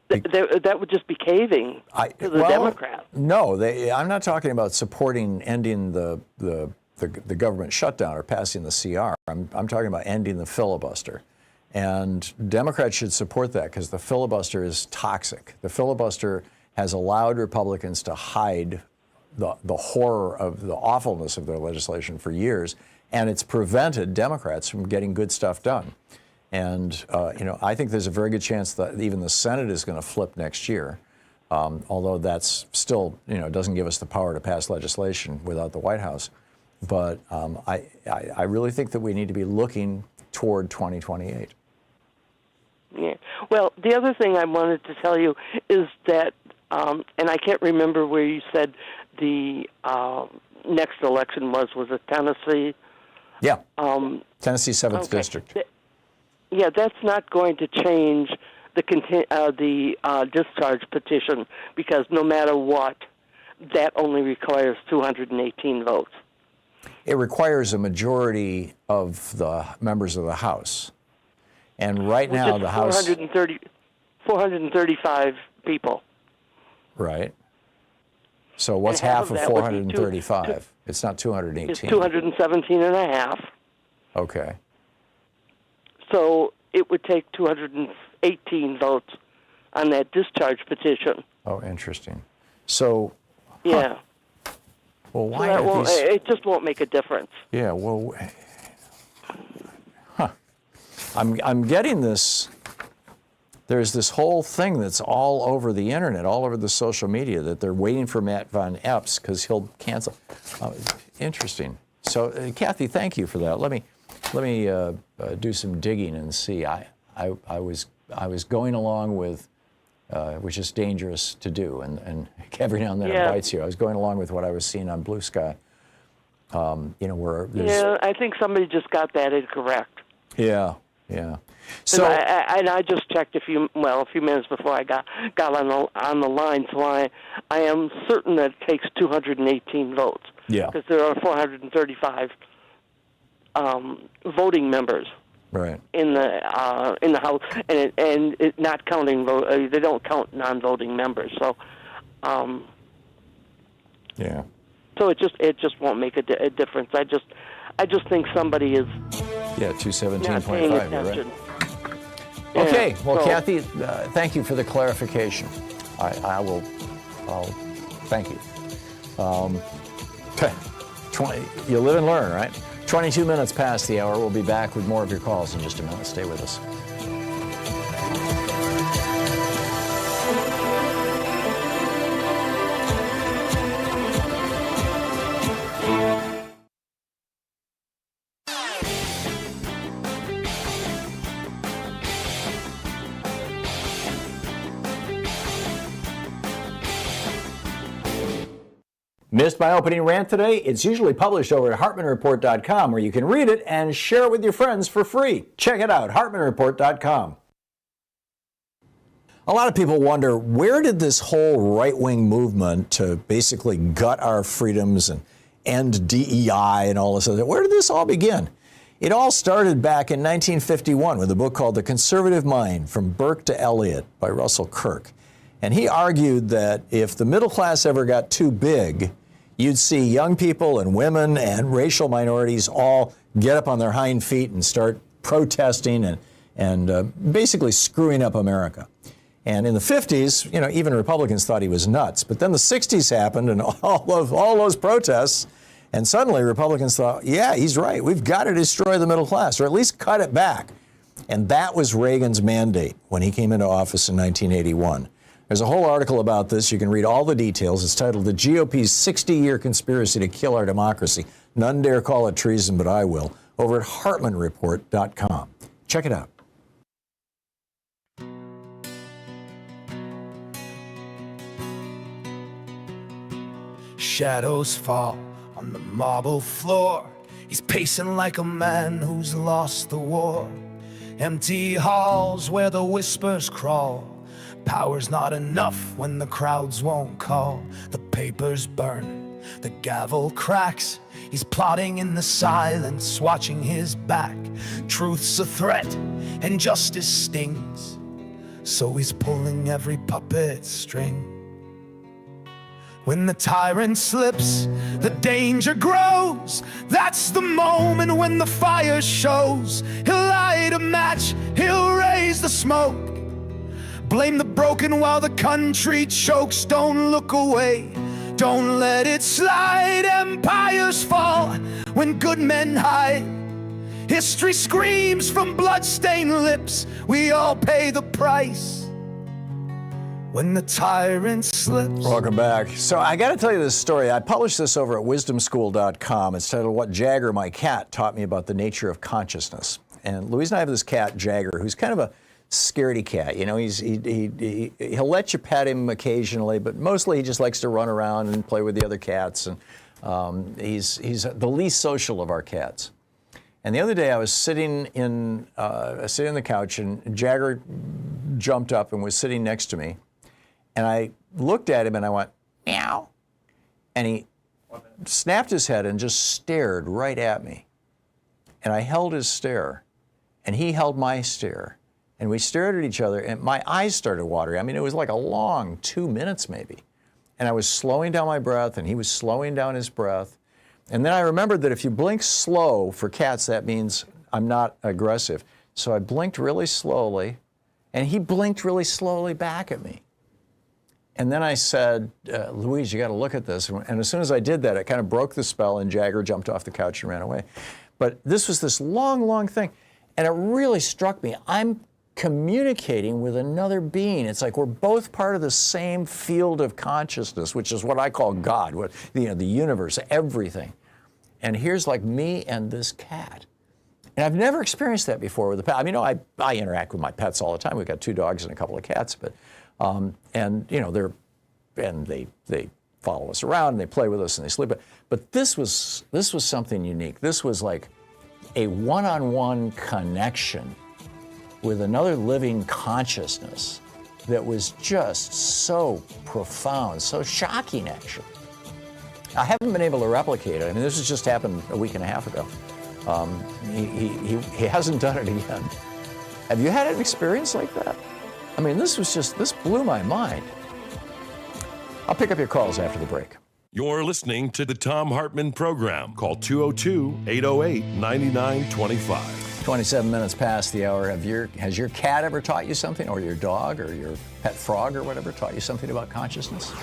would just be caving to the Democrats? No, I'm not talking about supporting ending the government shutdown or passing the CR. I'm talking about ending the filibuster. And Democrats should support that because the filibuster is toxic. The filibuster has allowed Republicans to hide the horror of the awfulness of their legislation for years, and it's prevented Democrats from getting good stuff done. And I think there's a very good chance that even the Senate is going to flip next year, although that's still doesn't give us the power to pass legislation without the White House. But I really think that we need to be looking toward 2028. Yeah. Well, the other thing I wanted to tell you is that, and I can't remember where you said the next election was it Tennessee? Yeah. Tennessee 7th District. Yeah, that's not going to change the discharge petition, because no matter what, that only requires 218 votes. It requires a majority of the members of the House. And right Which now, is the House... 435 people. Right. So what's And half half of of that would be 435? It's not 218. It's 217 and a half. Okay. So it would take 218 votes on that discharge petition. Oh, interesting. So... Yeah. Well, So why that are won't, these... it just won't make a difference. Yeah, well... I'm getting this... There's this whole thing that's all over the internet, all over the social media, that they're waiting for Matt Von Epps because he'll cancel. Interesting. So, Kathy, thank you for that. Let me do some digging and see. I was going along with, which is dangerous to do, and every now and then it bites you. I was going along with what I was seeing on Blue Sky. Where there's... Yeah, I think somebody just got that incorrect. Yeah. So I just checked a few minutes before I got on the line. So I am certain that it takes 218 votes. Yeah. Because there are 435 voting members. Right. In the House, and it not counting they don't count non-voting members. So. Yeah. So it just won't make a difference. I just think somebody is. Yeah, 217.5, you're right. Okay, well, so, Kathy, thank you for the clarification. I'll thank you. 20, you live and learn, right? 22 minutes past the hour. We'll be back with more of your calls in just a minute. Stay with us. Missed my opening rant today? It's usually published over at HartmannReport.com, where you can read it and share it with your friends for free. Check it out, HartmannReport.com. A lot of people wonder, where did this whole right-wing movement to basically gut our freedoms and end DEI and all this other, where did this all begin? It all started back in 1951 with a book called The Conservative Mind, From Burke to Eliot by Russell Kirk. And he argued that if the middle class ever got too big, you'd see young people and women and racial minorities all get up on their hind feet and start protesting and basically screwing up America. And in the 50s, even Republicans thought he was nuts. But then the 60s happened and all those protests, and suddenly Republicans thought, yeah, he's right. We've got to destroy the middle class, or at least cut it back. And that was Reagan's mandate when he came into office in 1981. There's a whole article about this. You can read all the details. It's titled The GOP's 60-Year Conspiracy to Kill Our Democracy. None dare call it treason, but I will. Over at HartmannReport.com. Check it out. Shadows fall on the marble floor. He's pacing like a man who's lost the war. Empty halls where the whispers crawl. Power's not enough when the crowds won't call. The papers burn, the gavel cracks. He's plotting in the silence, watching his back. Truth's a threat and justice stings, so he's pulling every puppet string. When the tyrant slips, the danger grows. That's the moment when the fire shows. He'll light a match, he'll raise the smoke. Blame the broken while the country chokes. Don't look away, don't let it slide. Empires fall when good men hide. History screams from blood-stained lips. We all pay the price when the tyrant slips. Welcome back. So I got to tell you this story. I published this over at wisdomschool.com. It's titled What Jagger, My Cat, Taught Me About the Nature of Consciousness. And Louise and I have this cat, Jagger, who's kind of a scaredy cat. He'll let you pet him occasionally, but mostly he just likes to run around and play with the other cats. And he's the least social of our cats. And the other day I was sitting on the couch, and Jagger jumped up and was sitting next to me. And I looked at him and I went, meow. And he snapped his head and just stared right at me. And I held his stare, and he held my stare. And we stared at each other, and my eyes started watering. I mean, it was like a long 2 minutes maybe. And I was slowing down my breath, and he was slowing down his breath. And then I remembered that if you blink slow for cats, that means I'm not aggressive. So I blinked really slowly, and he blinked really slowly back at me. And then I said, Louise, you got to look at this. And as soon as I did that, it kind of broke the spell, and Jagger jumped off the couch and ran away. But this was this long, long thing. And it really struck me. I'm communicating with another being. It's like we're both part of the same field of consciousness, which is what I call God, the universe, everything. And here's like me and this cat. And I've never experienced that before with a pet. I mean, I interact with my pets all the time. We've got 2 dogs and a couple of cats, but they follow us around and they play with us and they sleep. But this was something unique. This was like a one-on-one connection with another living consciousness that was just so profound, so shocking, actually. I haven't been able to replicate it. I mean, this has just happened a week and a half ago. He hasn't done it again. Have you had an experience like that? I mean, this blew my mind. I'll pick up your calls after the break. You're listening to the Thom Hartmann Program. Call 202-808-9925. 27 minutes past the hour. Has your cat ever taught you something, or your dog, or your pet frog, or whatever, taught you something about consciousness?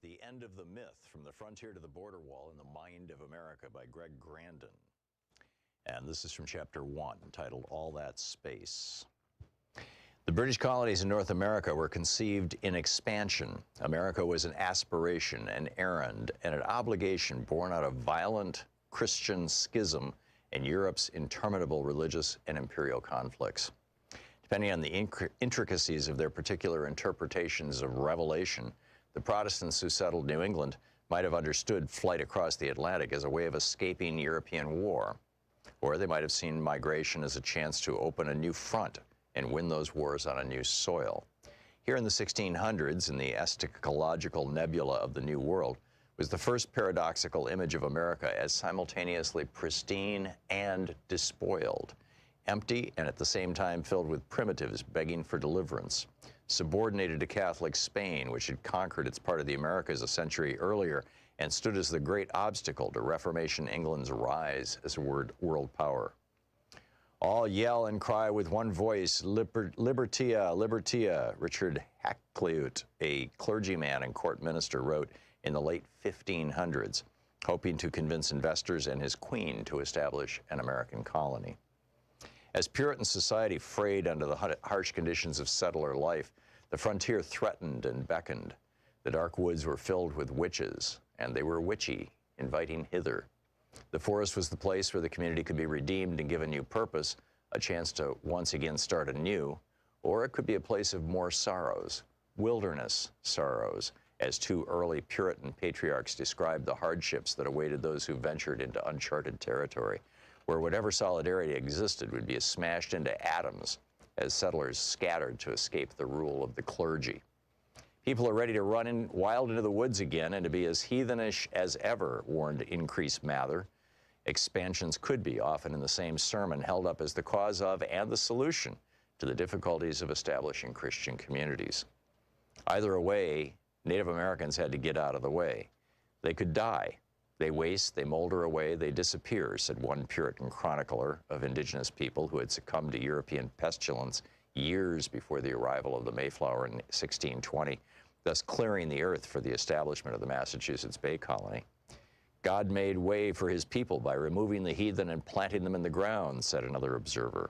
The End of the Myth, From the Frontier to the Border Wall in the Mind of America by Greg Grandin. And this is from Chapter 1, titled All That Space. The British colonies in North America were conceived in expansion. America was an aspiration, an errand, and an obligation born out of violent Christian schism and Europe's interminable religious and imperial conflicts. Depending on the intricacies of their particular interpretations of Revelation, the Protestants who settled New England might have understood flight across the Atlantic as a way of escaping European war, or they might have seen migration as a chance to open a new front and win those wars on a new soil. Here in the 1600s, in the eschatological nebula of the New World, was the first paradoxical image of America as simultaneously pristine and despoiled, empty and at the same time filled with primitives begging for deliverance. Subordinated to Catholic Spain, which had conquered its part of the Americas a century earlier and stood as the great obstacle to Reformation England's rise as a world power. All yell and cry with one voice, Libertia, Libertia, Richard Hakluyt, a clergyman and court minister, wrote in the late 1500s, hoping to convince investors and his queen to establish an American colony. As Puritan society frayed under the harsh conditions of settler life, the frontier threatened and beckoned. The dark woods were filled with witches, and they were witchy, inviting hither. The forest was the place where the community could be redeemed and given new purpose, a chance to once again start anew, or it could be a place of more sorrows, wilderness sorrows, as 2 early Puritan patriarchs described the hardships that awaited those who ventured into uncharted territory, where whatever solidarity existed would be smashed into atoms as settlers scattered to escape the rule of the clergy. People are ready to run wild into the woods again and to be as heathenish as ever, warned Increase Mather. Expansions could be, often in the same sermon, held up as the cause of and the solution to the difficulties of establishing Christian communities. Either way, Native Americans had to get out of the way. They could die. They waste, they molder away, they disappear, said one Puritan chronicler of indigenous people who had succumbed to European pestilence years before the arrival of the Mayflower in 1620, thus clearing the earth for the establishment of the Massachusetts Bay Colony. God made way for his people by removing the heathen and planting them in the ground, said another observer.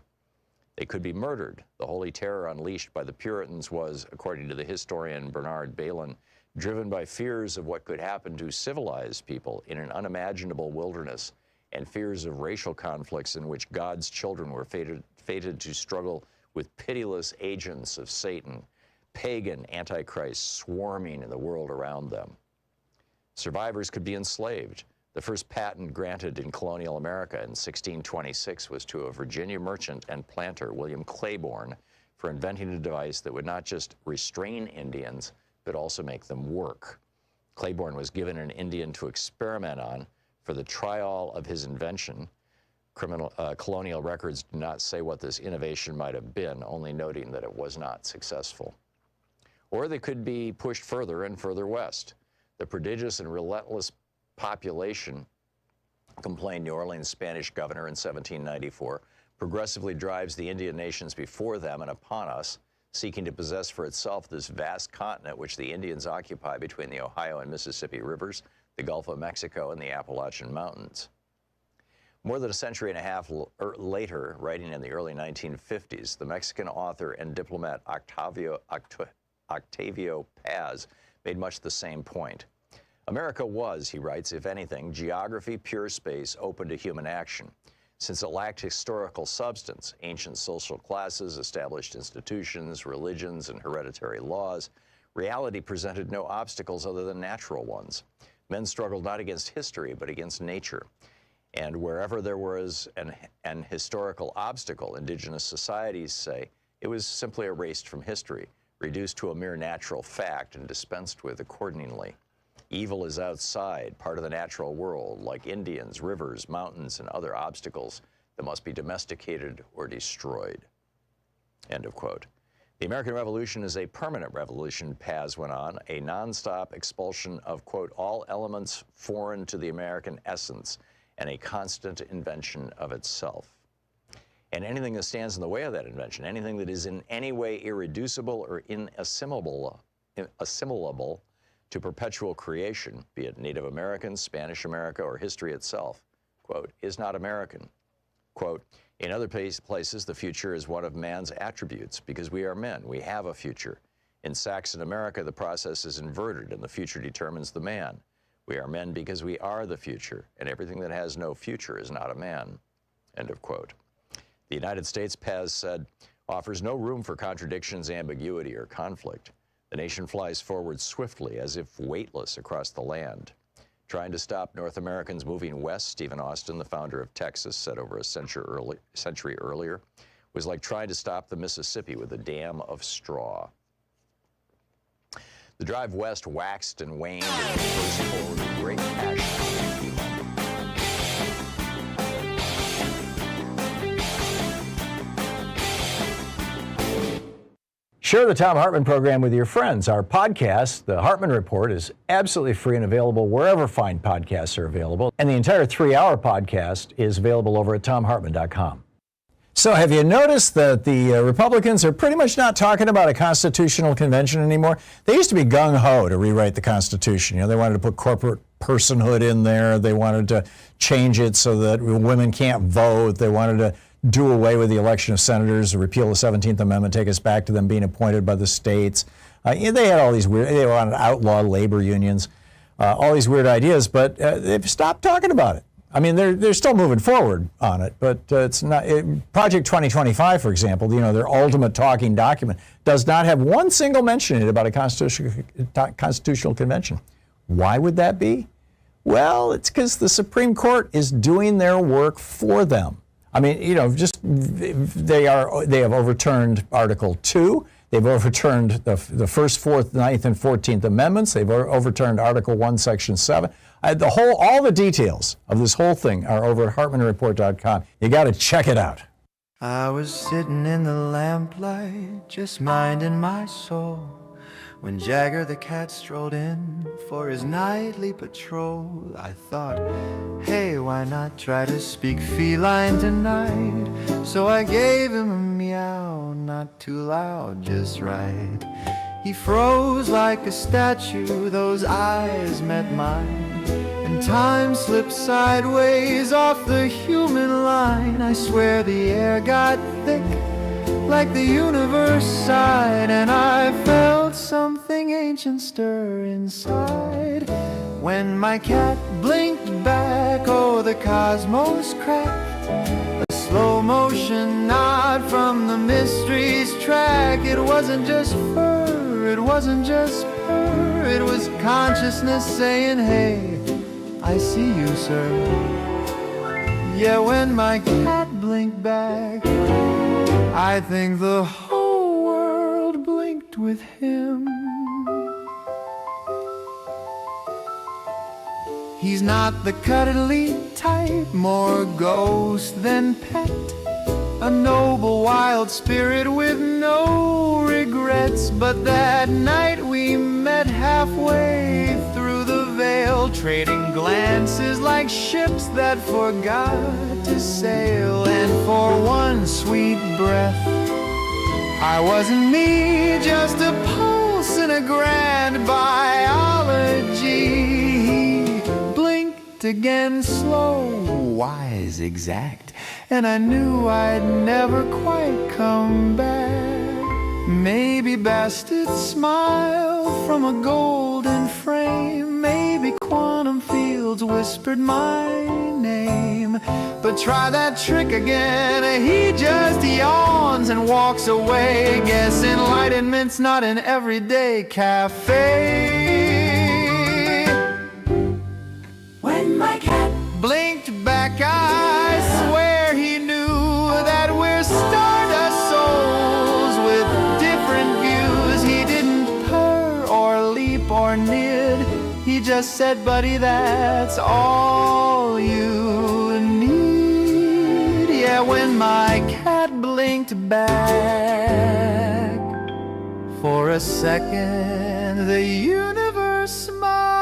They could be murdered. The holy terror unleashed by the Puritans was, according to the historian Bernard Bailyn, driven by fears of what could happen to civilized people in an unimaginable wilderness and fears of racial conflicts in which God's children were fated to struggle with pitiless agents of Satan, pagan antichrists swarming in the world around them. Survivors could be enslaved. The first patent granted in colonial America in 1626 was to a Virginia merchant and planter, William Claiborne, for inventing a device that would not just restrain Indians, but also make them work. Claiborne was given an Indian to experiment on for the trial of his invention. Colonial records do not say what this innovation might have been, only noting that it was not successful. Or they could be pushed further and further west. The prodigious and relentless population, complained New Orleans Spanish governor in 1794, progressively drives the Indian nations before them and upon us, seeking to possess for itself this vast continent which the Indians occupy between the Ohio and Mississippi rivers, the Gulf of Mexico, and the Appalachian Mountains. More than a century and a half later, writing in the early 1950s, the Mexican author and diplomat Octavio Paz made much the same point. America was, he writes, if anything, geography, pure space, open to human action. Since it lacked historical substance, ancient social classes, established institutions, religions, and hereditary laws, reality presented no obstacles other than natural ones. Men struggled not against history, but against nature. And wherever there was an historical obstacle, indigenous societies say, it was simply erased from history, reduced to a mere natural fact and dispensed with accordingly. Evil is outside, part of the natural world, like Indians, rivers, mountains, and other obstacles that must be domesticated or destroyed. End of quote. The American Revolution is a permanent revolution, Paz went on, a nonstop expulsion of, quote, all elements foreign to the American essence and a constant invention of itself. And anything that stands in the way of that invention, anything that is in any way irreducible or inassimilable to perpetual creation, be it Native American, Spanish America, or history itself, quote, is not American. Quote, in other places, the future is one of man's attributes because we are men. We have a future. In Saxon America, the process is inverted and the future determines the man. We are men because we are the future, and everything that has no future is not a man. End of quote. The United States, Paz said, offers no room for contradictions, ambiguity, or conflict. The nation flies forward swiftly, as if weightless across the land. Trying to stop North Americans moving west, Stephen Austin, the founder of Texas, said over a century earlier, was like trying to stop the Mississippi with a dam of straw. The drive west waxed and waned and burst forward with great passion. Share the Thom Hartmann program with your friends. Our podcast, The Hartmann Report, is absolutely free and available wherever fine podcasts are available. And the entire 3-hour podcast is available over at thomhartmann.com. So have you noticed that the Republicans are pretty much not talking about a constitutional convention anymore? They used to be gung-ho to rewrite the Constitution. You know, they wanted to put corporate personhood in there. They wanted to change it so that women can't vote. They wanted to do away with the election of senators, repeal the 17th Amendment, take us back to them being appointed by the states. They had all these weird, they wanted to outlaw labor unions, all these weird ideas, but they've stopped talking about it. I mean, they're still moving forward on it, but it's not. Project 2025, for example, you know, their ultimate talking document does not have one single mention in it about a constitutional convention. Why would that be? Well, it's because the Supreme Court is doing their work for them. I mean, you know, just they have overturned Article 2. They've overturned the 1st, 4th, 9th, and 14th Amendments. They've overturned Article 1, Section 7. All the details of this whole thing are over at HartmannReport.com. You got to check it out. I was sitting in the lamplight, just minding my soul, when Jagger the cat strolled in for his nightly patrol. I thought, hey, why not try to speak feline tonight? So I gave him a meow, not too loud, just right. He froze like a statue, those eyes met mine, and time slipped sideways off the human line. I swear the air got thick like the universe sighed, and I felt something ancient stir inside. When my cat blinked back, oh, the cosmos cracked. A slow motion nod from the mystery's track. It wasn't just fur, it wasn't just purr, it was consciousness saying, hey, I see you, sir. Yeah, when my cat blinked back, I think the whole world blinked with him. He's not the cuddly type, more ghost than pet. A noble wild spirit with no regrets. But that night we met halfway through the veil, trading glances like ships that forgot to sail. And for one sweet breath, I wasn't me, just a pulse in a grand biology. Again, slow, wise, exact, and I knew I'd never quite come back. Maybe Bastard smiled from a golden frame, maybe quantum fields whispered my name. But try that trick again, he just yawns and walks away. Guess enlightenment's not an everyday cafe. When my cat blinked back, I swear he knew that we're stardust souls with different views. He didn't purr or leap or nid. He just said, buddy, that's all you need. Yeah, when my cat blinked back, for a second the universe smiled.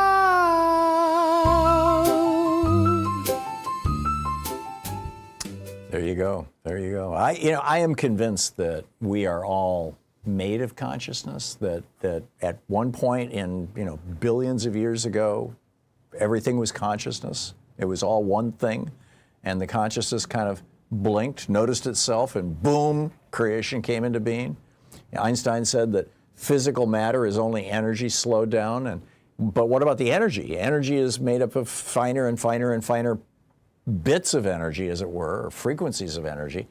There you go. There you go. I am convinced that we are all made of consciousness, that at one point in, billions of years ago, everything was consciousness. It was all one thing, and the consciousness kind of blinked, noticed itself, and boom, creation came into being. Einstein said that physical matter is only energy slowed down, but what about the energy? Energy is made up of finer and finer and finer bits of energy, as it were, or frequencies of energy.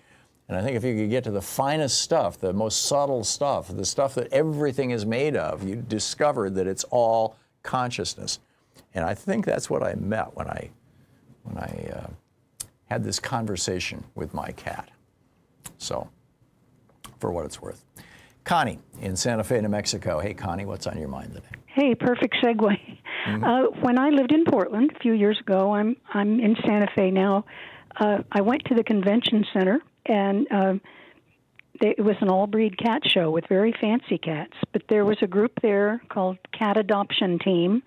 And I think if you could get to the finest stuff, the most subtle stuff, the stuff that everything is made of, you discover that it's all consciousness. And I think that's what I met when I had this conversation with my cat. So, for what it's worth. Connie in Santa Fe, New Mexico. Hey, Connie, what's on your mind today? Hey, perfect segue. When I lived in Portland a few years ago, I'm in Santa Fe now. I went to the convention center, and it was an all-breed cat show with very fancy cats. But there was a group there called Cat Adoption Team,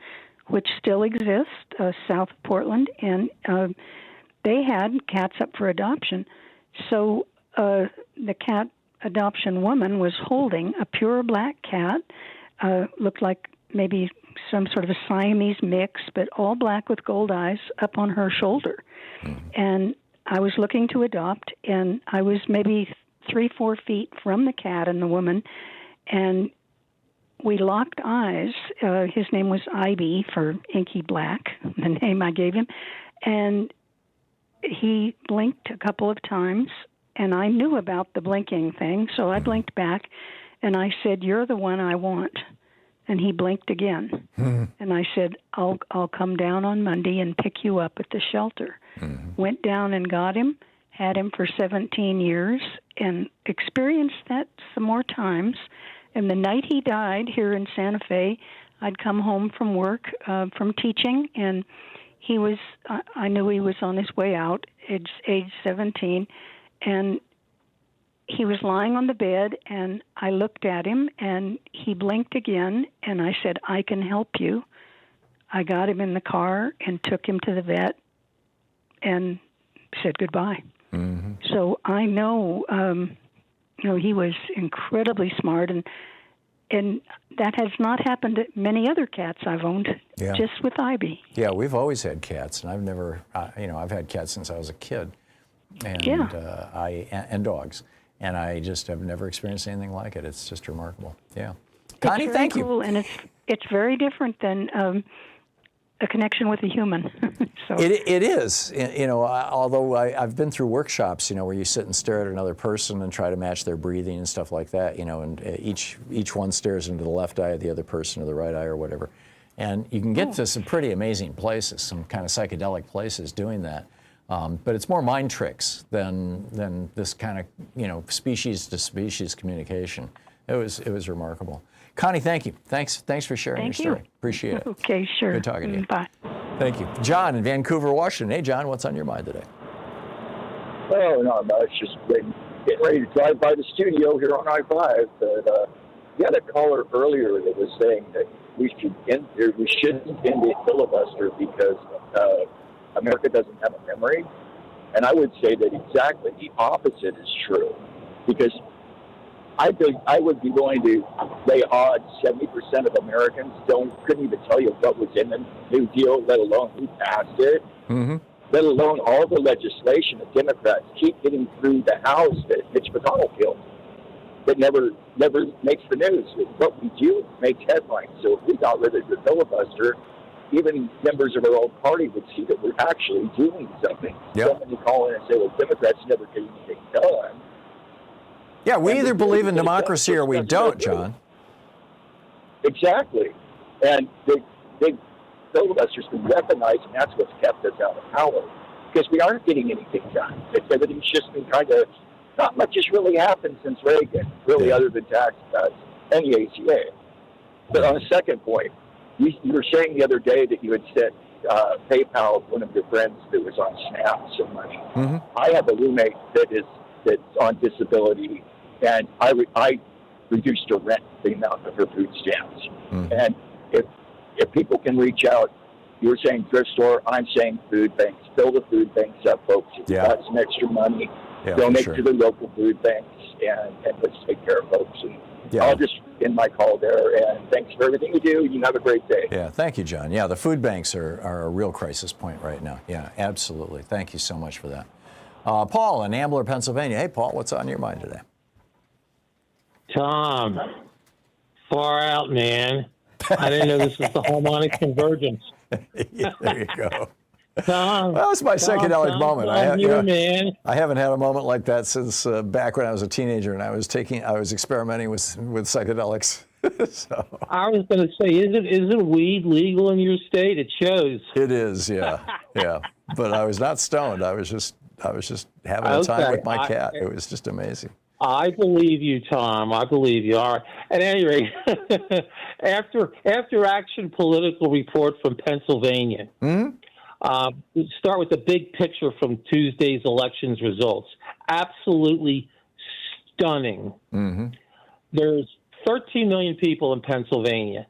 which still exists south of Portland, and they had cats up for adoption. So the cat adoption woman was holding a pure black cat, looked like maybe some sort of a Siamese mix, but all black with gold eyes, up on her shoulder. And I was looking to adopt, and I was maybe 3-4 feet from the cat and the woman, and we locked eyes. His name was Ivy, for Inky Black, the name I gave him, and he blinked a couple of times, and I knew about the blinking thing, so I blinked back, and I said, "You're the one I want." And he blinked again. And I said, I'll come down on Monday and pick you up at the shelter. Went down and got him, had him for 17 years, and experienced that some more times. And the night he died here in Santa Fe, I'd come home from work, from teaching, and he was, I knew he was on his way out, age 17, and he was lying on the bed, and I looked at him, and he blinked again, and I said, "I can help you." I got him in the car and took him to the vet and said goodbye. So I know, he was incredibly smart, and that has not happened to many other cats I've owned, just with Ivy. Yeah, we've always had cats, and I've never, I've had cats since I was a kid, and and dogs. And I just have never experienced anything like it. It's just remarkable. Yeah. It's Connie, very thank cool, you. And it's very different than a connection with a human. So It is. You know, although I've been through workshops, you know, where you sit and stare at another person and try to match their breathing and stuff like that, you know, and each one stares into the left eye of the other person or the right eye or whatever. And you can get to some pretty amazing places, some kind of psychedelic places doing that. But it's more mind tricks than this kind of, you know, species to species communication. It was remarkable. Connie, thank you. Thanks for sharing your story. Appreciate it. Okay, sure. Good talking to you. Bye. Thank you. John in Vancouver, Washington. Hey, John, what's on your mind today? Well, not much. Just getting ready to drive by the studio here on I-5. But we had a caller earlier that was saying that we shouldn't end the filibuster because America doesn't have a memory. And I would say that exactly the opposite is true, because I would be willing to lay odds 70% of Americans couldn't even tell you what was in the New Deal, let alone who passed it, let alone all the legislation that Democrats keep getting through the House that Mitch McConnell killed, that never makes the news. What we do makes headlines. So if we got rid of the filibuster, even members of our own party would see that we're actually doing something. Yep. So many call in and say, well, Democrats never get anything done. Yeah, we either believe in democracy or we don't, John. Exactly. And the filibuster's been weaponized, and that's what's kept us out of power, because we aren't getting anything done. Everything's just been kind of, not much has really happened since Reagan, really, other than tax cuts and the ACA. But on a second point, you were saying the other day that you had sent PayPal one of your friends that was on SNAP some money. I have a roommate that's on disability, and I reduced her rent the amount of her food stamps. And if people can reach out, you were saying thrift store, I'm saying food banks. Fill the food banks up, folks. If you got some extra money, donate to the local food banks, and let's take care of folks. And I'll just end my call there, and thanks for everything you do. You have a great day. Yeah, thank you, John. Yeah, the food banks are a real crisis point right now. Yeah, absolutely. Thank you so much for that. Paul in Ambler, Pennsylvania. Hey, Paul, what's on your mind today? Tom, far out, man. I didn't know this was the harmonic convergence. Yeah, there you go. Tom, that was my psychedelic moment. I haven't had a moment like that since back when I was a teenager and I was experimenting with psychedelics. So. I was going to say, isn't weed legal in your state? It shows. It is, yeah. But I was not stoned. I was just having a time with my cat. It was just amazing. I believe you, Tom. I believe you. All right. At any rate, after Action Political Report from Pennsylvania, start with the big picture from Tuesday's elections results. Absolutely stunning. There's 13 million people in Pennsylvania.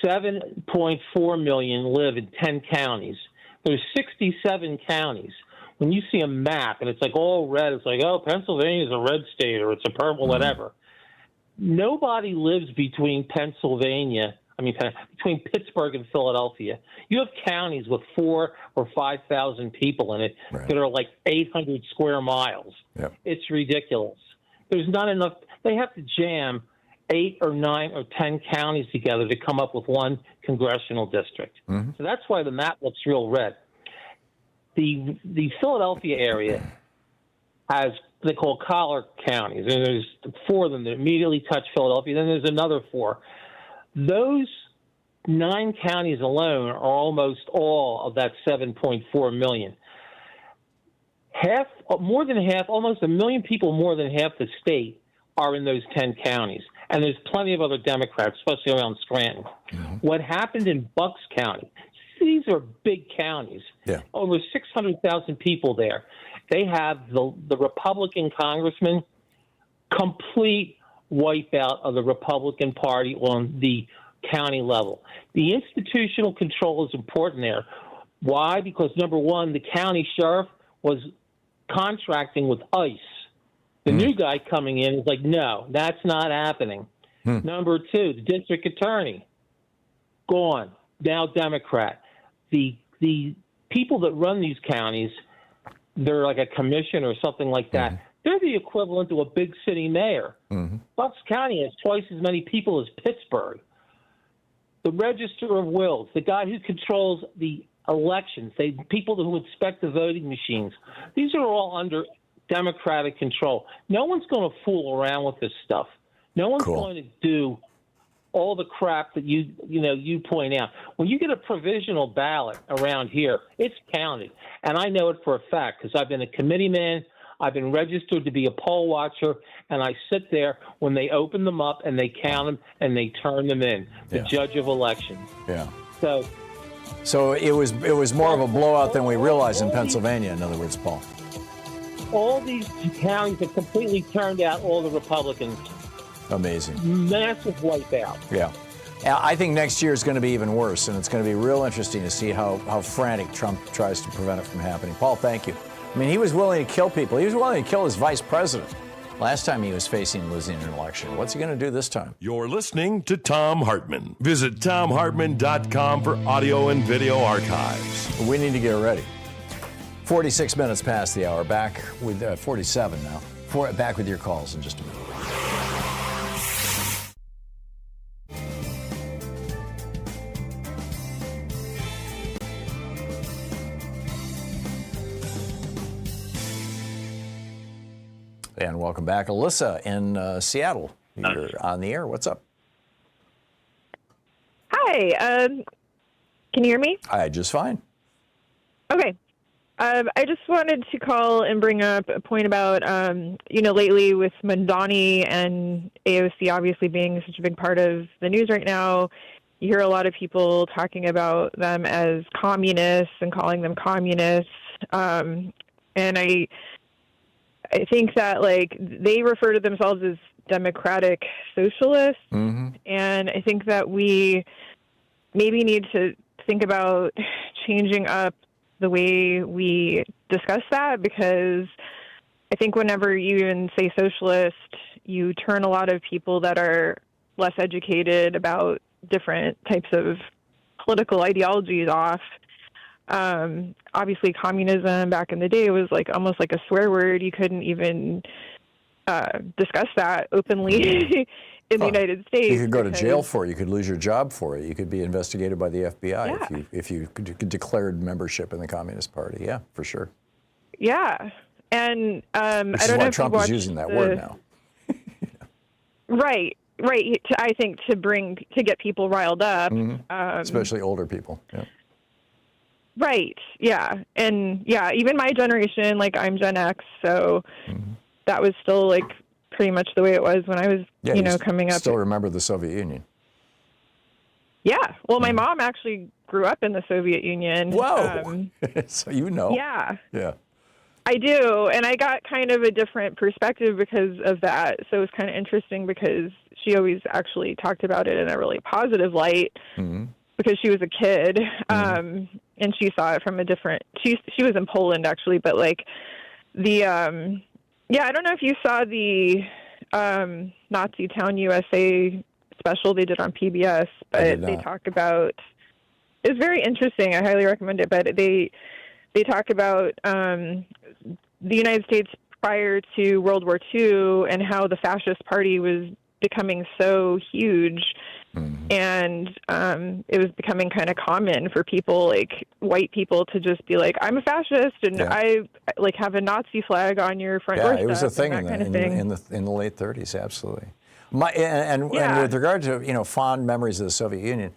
7.4 million live in 10 counties. There's 67 counties. When you see a map and it's like all red, it's like, oh, Pennsylvania's a red state or it's a purple, whatever. Nobody lives between between Pittsburgh and Philadelphia. You have counties with 4,000 or 5,000 people in it that are like 800 square miles. Yep. It's ridiculous. There's not enough. They have to jam 8 or 9 or 10 counties together to come up with one congressional district. So that's why the map looks real red. The Philadelphia area has they call collar counties, and there's 4 of them that immediately touch Philadelphia. Then there's another 4. Those 9 counties alone are almost all of that 7.4 million. More than half, almost 1 million people, more than half the state are in those 10 counties. And there's plenty of other Democrats, especially around Scranton. What happened in Bucks County? These are big counties. Over 600,000 people there. They have the Republican congressman, complete wipeout of the Republican Party on the county level. The institutional control is important there. Why? Because, number one, the county sheriff was contracting with ICE. The new guy coming in is like, no, that's not happening. Number 2, the district attorney, gone, now Democrat. The people that run these counties, they're like a commission or something like that. They're the equivalent to a big city mayor. Bucks County has twice as many people as Pittsburgh. The Register of Wills, the guy who controls the elections, people who inspect the voting machines, these are all under Democratic control. No one's going to fool around with this stuff. No one's going to do all the crap that you point out. When you get a provisional ballot around here, it's counted. And I know it for a fact because I've been a committeeman. I've been registered to be a poll watcher, and I sit there when they open them up and they count them and they turn them in. The judge of elections. Yeah. So it was more of a blowout than we realized in Pennsylvania. In other words, Paul. All these counties have completely turned out all the Republicans. Amazing. Massive wipeout. Yeah. I think next year is going to be even worse, and it's going to be real interesting to see how frantic Trump tries to prevent it from happening. Paul, thank you. I mean, he was willing to kill people. He was willing to kill his vice president last time he was facing losing an election. What's he going to do this time? You're listening to Thom Hartmann. Visit ThomHartmann.com for audio and video archives. We need to get ready. 46 minutes past the hour. Back with 47 now. Back with your calls in just a minute. And welcome back. Alyssa in Seattle. You're on the air. What's up? Hi. Can you hear me? Just fine. Okay. I just wanted to call and bring up a point about, lately with Mondani and AOC obviously being such a big part of the news right now, you hear a lot of people talking about them as communists and calling them communists. And I think that, they refer to themselves as democratic socialists, and I think that we maybe need to think about changing up the way we discuss that, because I think whenever you even say socialist, you turn a lot of people that are less educated about different types of political ideologies off. Obviously, communism back in the day was almost like a swear word. You couldn't even discuss that openly in the United States. You could go to jail for it. You could lose your job for it. You could be investigated by the FBI if you declared membership in the Communist Party. Yeah, for sure. Yeah, and I don't know if Trump is using that word now. Right. I think to get people riled up, especially older people. Yeah. Right. Yeah. And even my generation, I'm Gen X, so that was still pretty much the way it was when I was, coming up. Still remember the Soviet Union. Yeah. Well, my mom actually grew up in the Soviet Union. Whoa. So you know. Yeah. Yeah. I do. And I got kind of a different perspective because of that. So it was kind of interesting because she always actually talked about it in a really positive light. Because she was a kid, and she saw it from a different. She was in Poland actually, but I don't know if you saw the Nazi Town USA special they did on PBS, but they talk about. It's very interesting. I highly recommend it. But they talk about the United States prior to World War II and how the fascist party was becoming so huge. And it was becoming kind of common for people, white people, to just be I'm a fascist, and I have a Nazi flag on your front doorstep. Yeah, it was a thing in the late 30s, absolutely. And with regard to fond memories of the Soviet Union,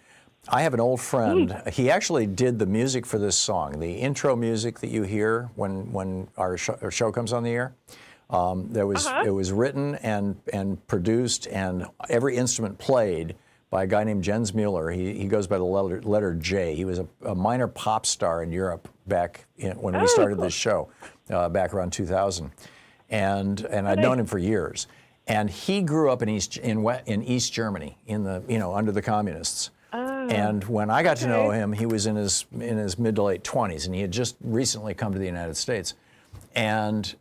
I have an old friend. He actually did the music for this song, the intro music that you hear when our show comes on the air. It was written and produced, and every instrument played by a guy named Jens Mueller. He goes by the letter J. He was a minor pop star in Europe back when we started this show back around 2000, and I'd known him for years. And he grew up in East Germany under the communists. And when I got to know him, he was in his mid to late 20s, and he had just recently come to the United States. And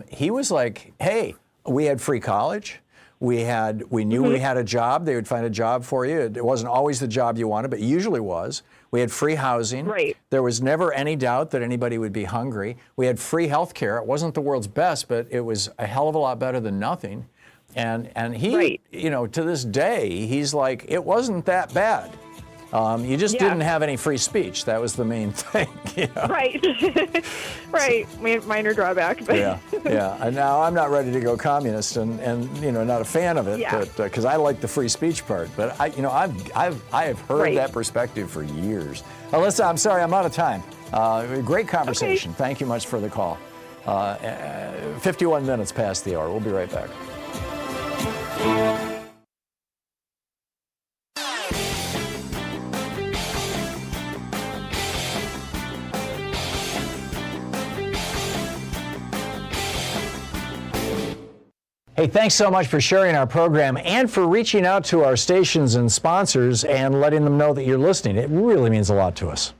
he was like, "Hey, we had free college. We knew we had a job. They would find a job for you. It wasn't always the job you wanted, but usually was. We had free housing. Right. There was never any doubt that anybody would be hungry. We had free health care. It wasn't the world's best, but it was a hell of a lot better than nothing. And he, you know, to this day, he's like, it wasn't that bad. You just didn't have any free speech. That was the main thing. You know? Right. Right. Minor drawback. But Yeah. And now I'm not ready to go communist and you know, not a fan of it, but because I like the free speech part. But I have heard that perspective for years. Alyssa, I'm sorry, I'm out of time. Great conversation. Thank you much for the call. 51 minutes past the hour. We'll be right back. Hey, thanks so much for sharing our program and for reaching out to our stations and sponsors and letting them know that you're listening. It really means a lot to us.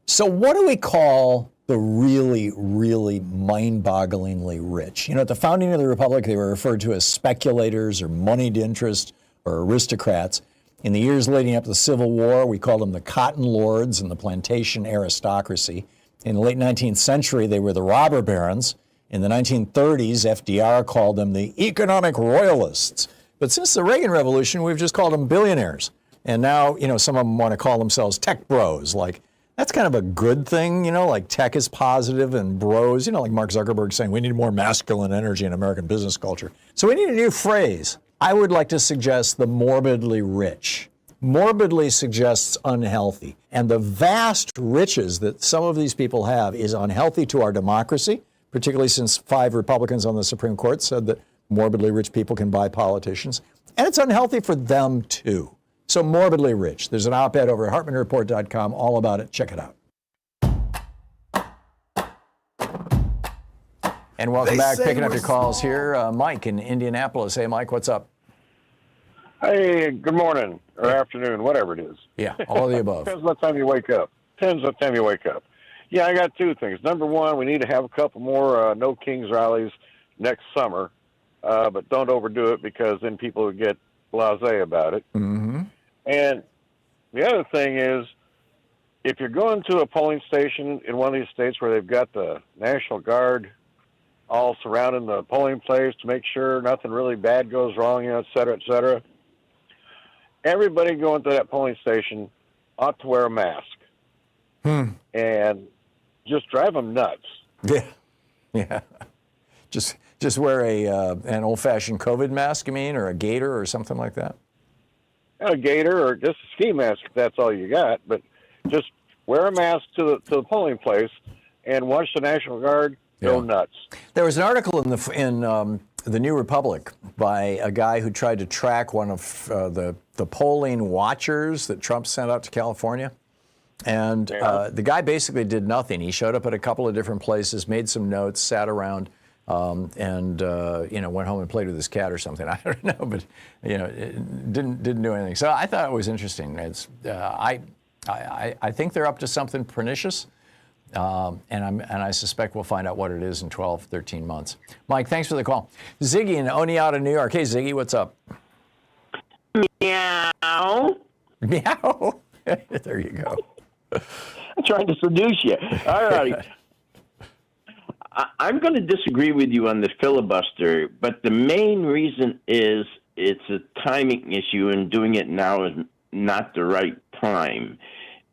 So what do we call the really, really mind-bogglingly rich? You know, at the founding of the Republic, they were referred to as speculators or moneyed interest or aristocrats. In the years leading up to the Civil War, we called them the cotton lords and the plantation aristocracy. In the late 19th century, they were the robber barons. In the 1930s, FDR called them the economic royalists. But since the Reagan Revolution, we've just called them billionaires. And now, you know, some of them want to call themselves tech bros. Like, that's kind of a good thing, you know, like tech is positive and bros, you know, like Mark Zuckerberg saying we need more masculine energy in American business culture. So we need a new phrase. I would like to suggest the morbidly rich. Morbidly suggests unhealthy. And the vast riches that some of these people have is unhealthy to our democracy, particularly since 5 Republicans on the Supreme Court said that morbidly rich people can buy politicians. And it's unhealthy for them, too. So morbidly rich. There's an op-ed over at HartmannReport.com all about it. Check it out. And welcome back. Picking up your calls here. Mike in Indianapolis. Hey, Mike, what's up? Hey, good morning or afternoon, whatever it is. Yeah, all of the above. Depends what time you wake up. Yeah, I got 2 things. Number one, we need to have a couple more No Kings rallies next summer, but don't overdo it because then people would get blasé about it. Mm-hmm. And the other thing is, if you're going to a polling station in one of these states where they've got the National Guard all surrounding the polling place to make sure nothing really bad goes wrong, you know, et cetera, everybody going to that polling station ought to wear a mask. And just drive them nuts. Yeah. Just wear an old-fashioned COVID mask, you mean, or a gaiter or something like that? A gaiter or just a ski mask if that's all you got. But just wear a mask to the polling place and watch the National Guard go nuts. There was an article in the New Republic by a guy who tried to track one of the polling watchers that Trump sent out to California. And the guy basically did nothing. He showed up at a couple of different places, made some notes, sat around, and you know, went home and played with his cat or something. I don't know, but you know, it didn't do anything. So I thought it was interesting. It's I think they're up to something pernicious, and I suspect we'll find out what it is in 12, 13 months. Mike, thanks for the call. Ziggy in Oneonta, New York. Hey, Ziggy, what's up? Meow. Meow. There you go. I'm trying to seduce you. All right. I'm going to disagree with you on the filibuster, but the main reason is it's a timing issue, and doing it now is not the right time.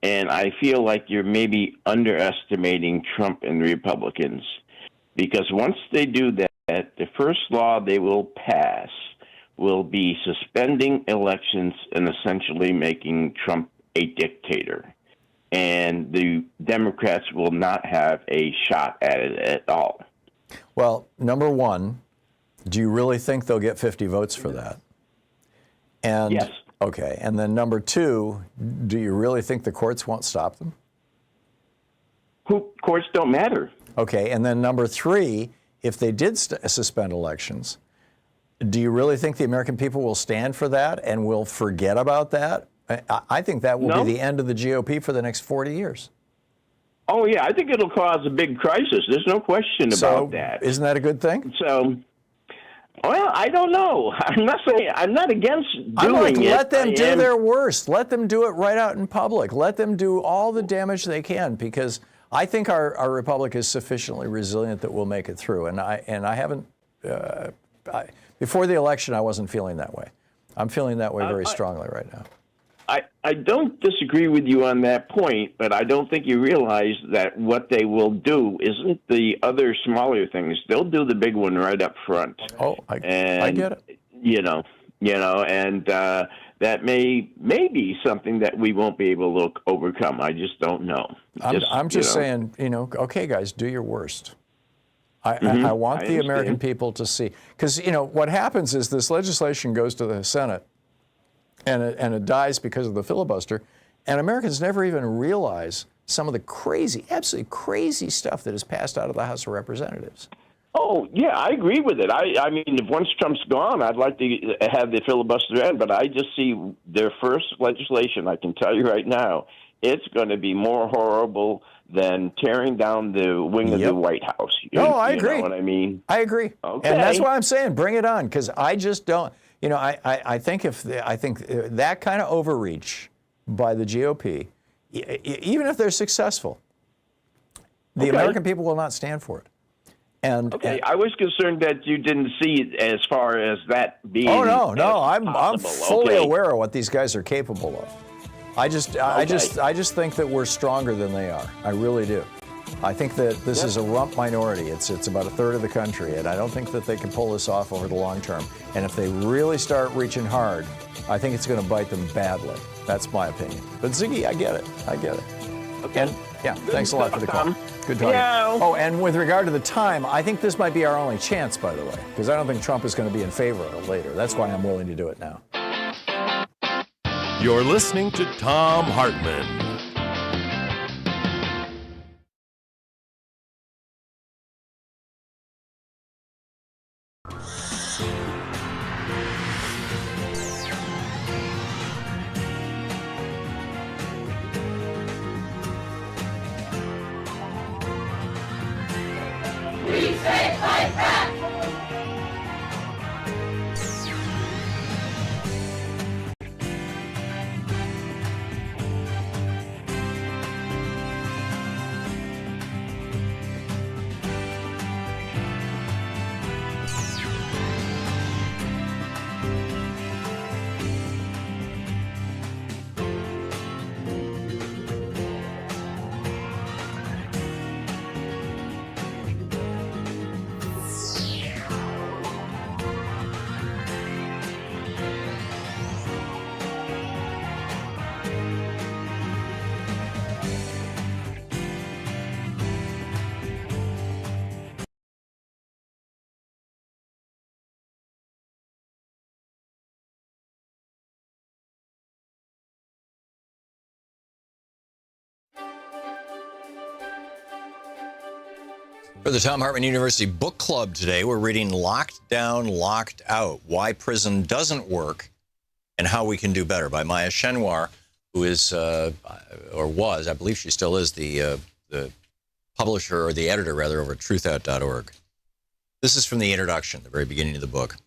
And I feel like you're maybe underestimating Trump and the Republicans, because once they do that, the first law they will pass will be suspending elections and essentially making Trump a dictator. And the Democrats will not have a shot at it at all. Well, number one, do you really think they'll get 50 votes for that? And, yes. Okay. And then number two, do you really think the courts won't stop them? Courts don't matter. Okay. And then number three, if they did suspend elections, do you really think the American people will stand for that and will forget about that? I think that will be the end of the GOP for the next 40 years. Oh, yeah. I think it'll cause a big crisis. There's no question about that. Isn't that a good thing? So, Well, I don't know. I'm not saying I'm not against doing I'm like, it. let them do their worst. Let them do it right out in public. Let them do all the damage they can, because I think our republic is sufficiently resilient that we'll make it through. And I haven't before the election, I wasn't feeling that way. I'm feeling that way very strongly right now. I don't disagree with you on that point, but I don't think you realize that what they will do isn't the other smaller things. They'll do the big one right up front. Oh, I get it. And that may be something that we won't be able to overcome. I just don't know. I'm just saying, okay, guys, do your worst. I want the American people to see, because what happens is this legislation goes to the Senate, and it dies because of the filibuster, and Americans never even realize some of the crazy, absolutely crazy stuff that is passed out of the House of Representatives. Oh, yeah, I agree with it. I mean, if once Trump's gone, I'd like to have the filibuster end, but I just see their first legislation, I can tell you right now, it's going to be more horrible than tearing down the wing of the White House. I agree. You know what I mean? I agree. Okay. And that's why I'm saying bring it on, because I just don't, I think that kind of overreach by the GOP, even if they're successful, the American people will not stand for it. And I was concerned that you didn't see it as far as that being. Oh no, I'm possible. fully aware of what these guys are capable of. I just think that we're stronger than they are. I really do. I think that this is a rump minority. It's about a third of the country, and I don't think that they can pull this off over the long term. And if they really start reaching hard, I think it's going to bite them badly. That's my opinion. But Ziggy, I get it. Okay. And thanks a lot for the call. Good talking. Yeah. Oh, and with regard to the time, I think this might be our only chance, by the way, because I don't think Trump is going to be in favor of it later. That's why I'm willing to do it now. You're listening to Thom Hartmann. We say fight back! For the Thom Hartmann University Book Club today, we're reading Locked Down, Locked Out, Why Prison Doesn't Work and How We Can Do Better by Maya Chenwar, who is, or was, I believe she still is, the publisher, or the editor, rather, over at truthout.org. This is from the introduction, the very beginning of the book.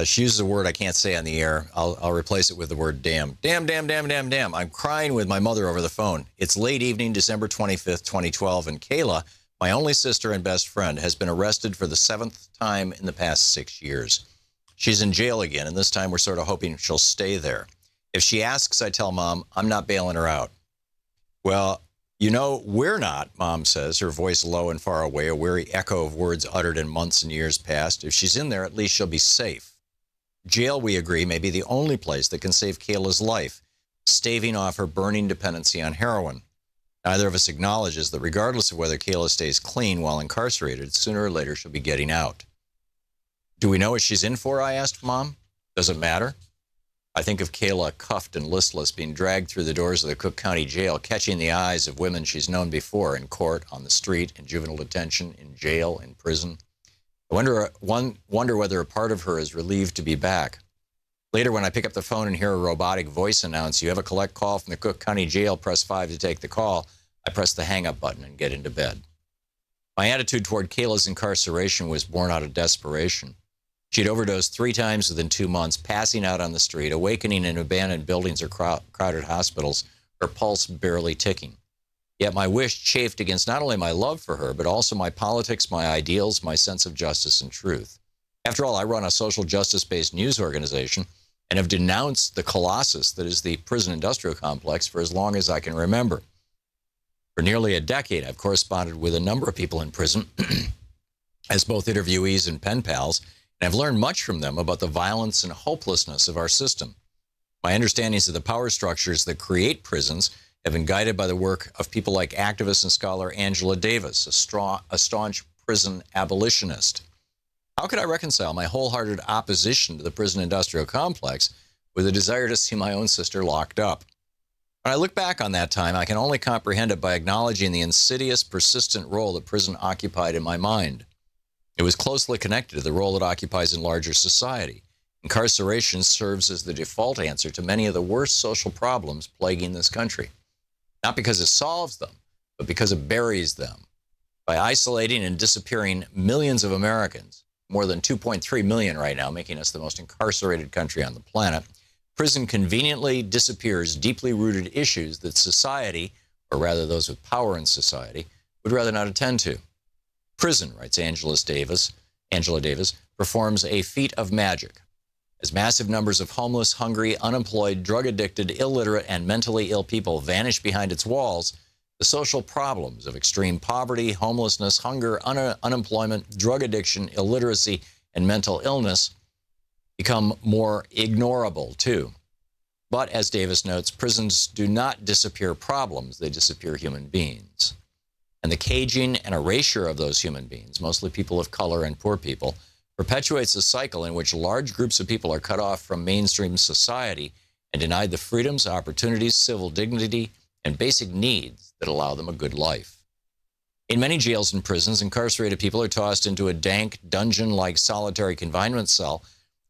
She uses a word I can't say on the air. I'll replace it with the word damn. Damn, damn, damn, damn, damn. I'm crying with my mother over the phone. It's late evening, December 25th, 2012, and Kayla, my only sister and best friend, has been arrested for the 7th time in the past 6 years. She's in jail again, and this time we're sort of hoping she'll stay there. If she asks, I tell Mom, I'm not bailing her out. Well, we're not, Mom says, her voice low and far away, a weary echo of words uttered in months and years past. If she's in there, at least she'll be safe. Jail, we agree, may be the only place that can save Kayla's life, staving off her burning dependency on heroin. Neither of us acknowledges that regardless of whether Kayla stays clean while incarcerated, sooner or later she'll be getting out. Do we know what she's in for, I asked Mom. Does it matter? I think of Kayla cuffed and listless, being dragged through the doors of the Cook County Jail, catching the eyes of women she's known before in court, on the street, in juvenile detention, in jail, in prison. I wonder whether a part of her is relieved to be back. Later, when I pick up the phone and hear a robotic voice announce, you have a collect call from the Cook County Jail, press 5 to take the call, I press the hang-up button and get into bed. My attitude toward Kayla's incarceration was born out of desperation. She'd overdosed 3 times within 2 months, passing out on the street, awakening in abandoned buildings or crowded hospitals, her pulse barely ticking. Yet my wish chafed against not only my love for her, but also my politics, my ideals, my sense of justice and truth. After all, I run a social justice-based news organization and have denounced the colossus that is the prison industrial complex for as long as I can remember. For nearly a decade, I've corresponded with a number of people in prison as both interviewees and pen pals, and I've learned much from them about the violence and hopelessness of our system. My understandings of the power structures that create prisons have been guided by the work of people like activist and scholar Angela Davis, a staunch prison abolitionist. How could I reconcile my wholehearted opposition to the prison industrial complex with a desire to see my own sister locked up? When I look back on that time, I can only comprehend it by acknowledging the insidious, persistent role that prison occupied in my mind. It was closely connected to the role it occupies in larger society. Incarceration serves as the default answer to many of the worst social problems plaguing this country. Not because it solves them, but because it buries them. By isolating and disappearing millions of Americans, more than 2.3 million right now, making us the most incarcerated country on the planet, prison conveniently disappears deeply rooted issues that society, or rather those with power in society, would rather not attend to. Prison, writes Angela Davis, performs a feat of magic. As massive numbers of homeless, hungry, unemployed, drug-addicted, illiterate, and mentally ill people vanish behind its walls, the social problems of extreme poverty, homelessness, hunger, unemployment, drug addiction, illiteracy, and mental illness become more ignorable, too. But, as Davis notes, prisons do not disappear problems, they disappear human beings. And the caging and erasure of those human beings, mostly people of color and poor people, perpetuates a cycle in which large groups of people are cut off from mainstream society and denied the freedoms, opportunities, civil dignity, and basic needs that allow them a good life. In many jails and prisons, incarcerated people are tossed into a dank, dungeon-like solitary confinement cell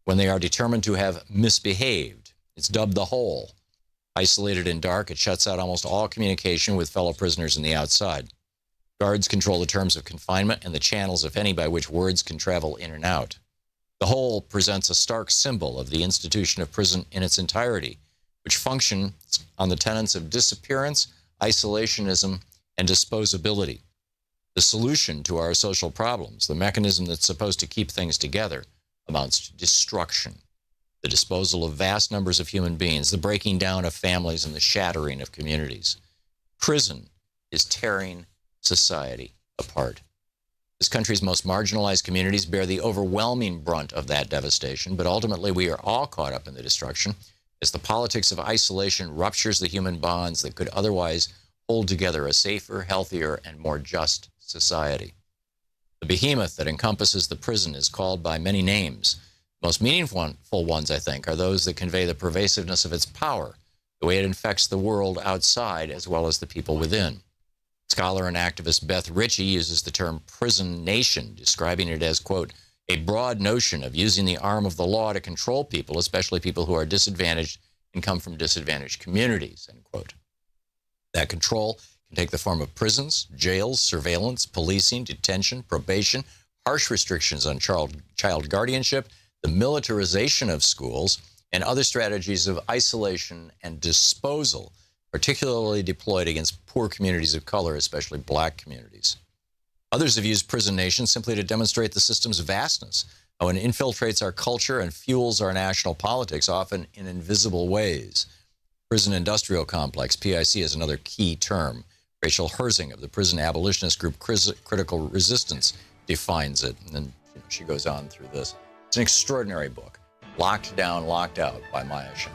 when they are determined to have misbehaved. It's dubbed the hole. Isolated and dark, it shuts out almost all communication with fellow prisoners in the outside. Guards control the terms of confinement and the channels, if any, by which words can travel in and out. The whole presents a stark symbol of the institution of prison in its entirety, which functions on the tenets of disappearance, isolationism, and disposability. The solution to our social problems, the mechanism that's supposed to keep things together, amounts to destruction, the disposal of vast numbers of human beings, the breaking down of families, and the shattering of communities. Prison is tearing society apart. This country's most marginalized communities bear the overwhelming brunt of that devastation, but ultimately we are all caught up in the destruction as the politics of isolation ruptures the human bonds that could otherwise hold together a safer, healthier, and more just society. The behemoth that encompasses the prison is called by many names. The most meaningful ones, I think, are those that convey the pervasiveness of its power, the way it infects the world outside as well as the people within. Scholar and activist Beth Ritchie uses the term prison nation, describing it as, quote, a broad notion of using the arm of the law to control people, especially people who are disadvantaged and come from disadvantaged communities, end quote. That control can take the form of prisons, jails, surveillance, policing, detention, probation, harsh restrictions on child guardianship, the militarization of schools, and other strategies of isolation and disposal, particularly deployed against poor communities of color, especially black communities. Others have used prison nation simply to demonstrate the system's vastness, how it infiltrates our culture and fuels our national politics, often in invisible ways. Prison industrial complex, PIC, is another key term. Rachel Herzing of the prison abolitionist group Critical Resistance defines it. And then she goes on through this. It's an extraordinary book, Locked Down, Locked Out by Maya Shen.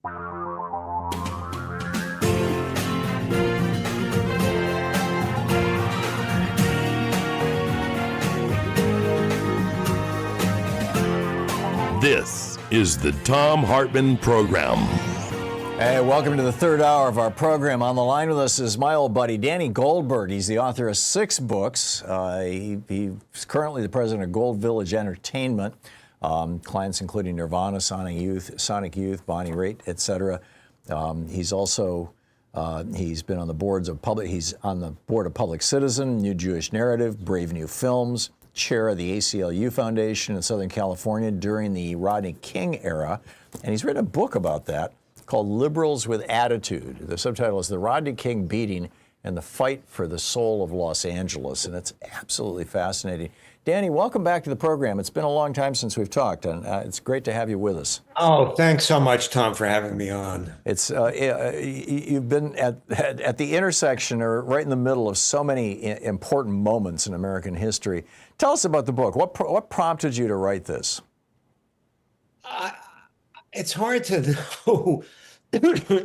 This is the Thom Hartmann Program. Hey, welcome to the third hour of our program. On the line with us is my old buddy, Danny Goldberg. He's the author of 6 books. He's currently the president of Gold Village Entertainment. Clients including Nirvana, Sonic Youth, Bonnie Raitt, etc. He's also he's been on the boards of public. He's on the board of Public Citizen, New Jewish Narrative, Brave New Films, chair of the ACLU Foundation in Southern California during the Rodney King era, and he's written a book about that called Liberals with Attitude. The subtitle is The Rodney King Beating and the Fight for the Soul of Los Angeles, and it's absolutely fascinating. Danny, welcome back to the program. It's been a long time since we've talked, and it's great to have you with us. Oh, thanks so much, Tom, for having me on. It's you've been at the intersection or right in the middle of so many important moments in American history. Tell us about the book. What prompted you to write this? It's hard to know,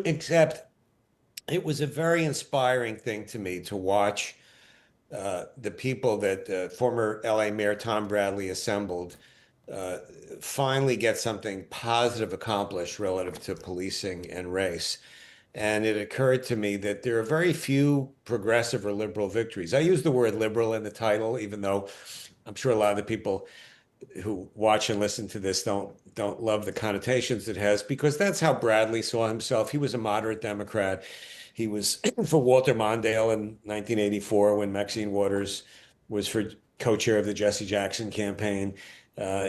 except it was a very inspiring thing to me to watch the people that former LA Mayor Tom Bradley assembled finally get something positive accomplished relative to policing and race. And it occurred to me that there are very few progressive or liberal victories. I use the word liberal in the title, even though I'm sure a lot of the people who watch and listen to this don't love the connotations it has, because that's how Bradley saw himself. He was a moderate Democrat. He was for Walter Mondale in 1984 when Maxine Waters was for co-chair of the Jesse Jackson campaign.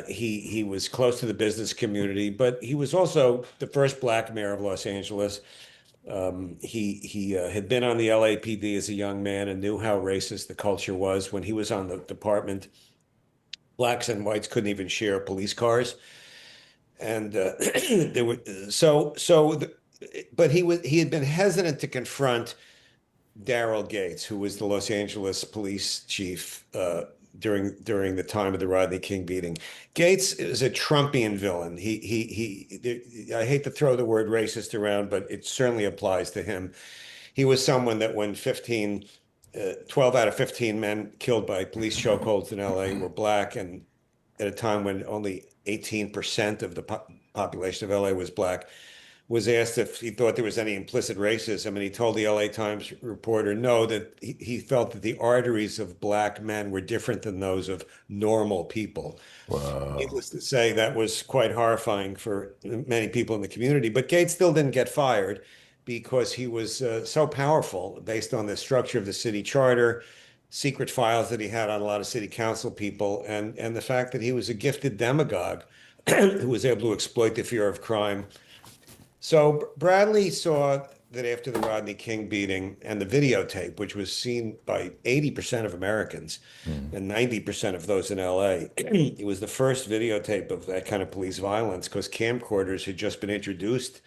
He was close to the business community, but he was also the first black mayor of Los Angeles. He had been on the LAPD as a young man and knew how racist the culture was. When he was on the department, blacks and whites couldn't even share police cars, and there were but he had been hesitant to confront Daryl Gates, who was the Los Angeles police chief during the time of the Rodney King beating. Gates is a Trumpian villain. I hate to throw the word racist around, but it certainly applies to him. He was someone that when 12 out of 15 men killed by police chokeholds in LA were black, and at a time when only 18% of the population of LA was black, was asked if he thought there was any implicit racism, and he told the LA Times reporter no, that he felt that the arteries of black men were different than those of normal people. Wow. Needless to say, that was quite horrifying for many people in the community. But Gates still didn't get fired because he was so powerful based on the structure of the city charter, secret files that he had on a lot of city council people, and the fact that he was a gifted demagogue who was able to exploit the fear of crime. So Bradley saw that after the Rodney King beating and the videotape, which was seen by 80% of Americans and 90% of those in LA, it was the first videotape of that kind of police violence because camcorders had just been introduced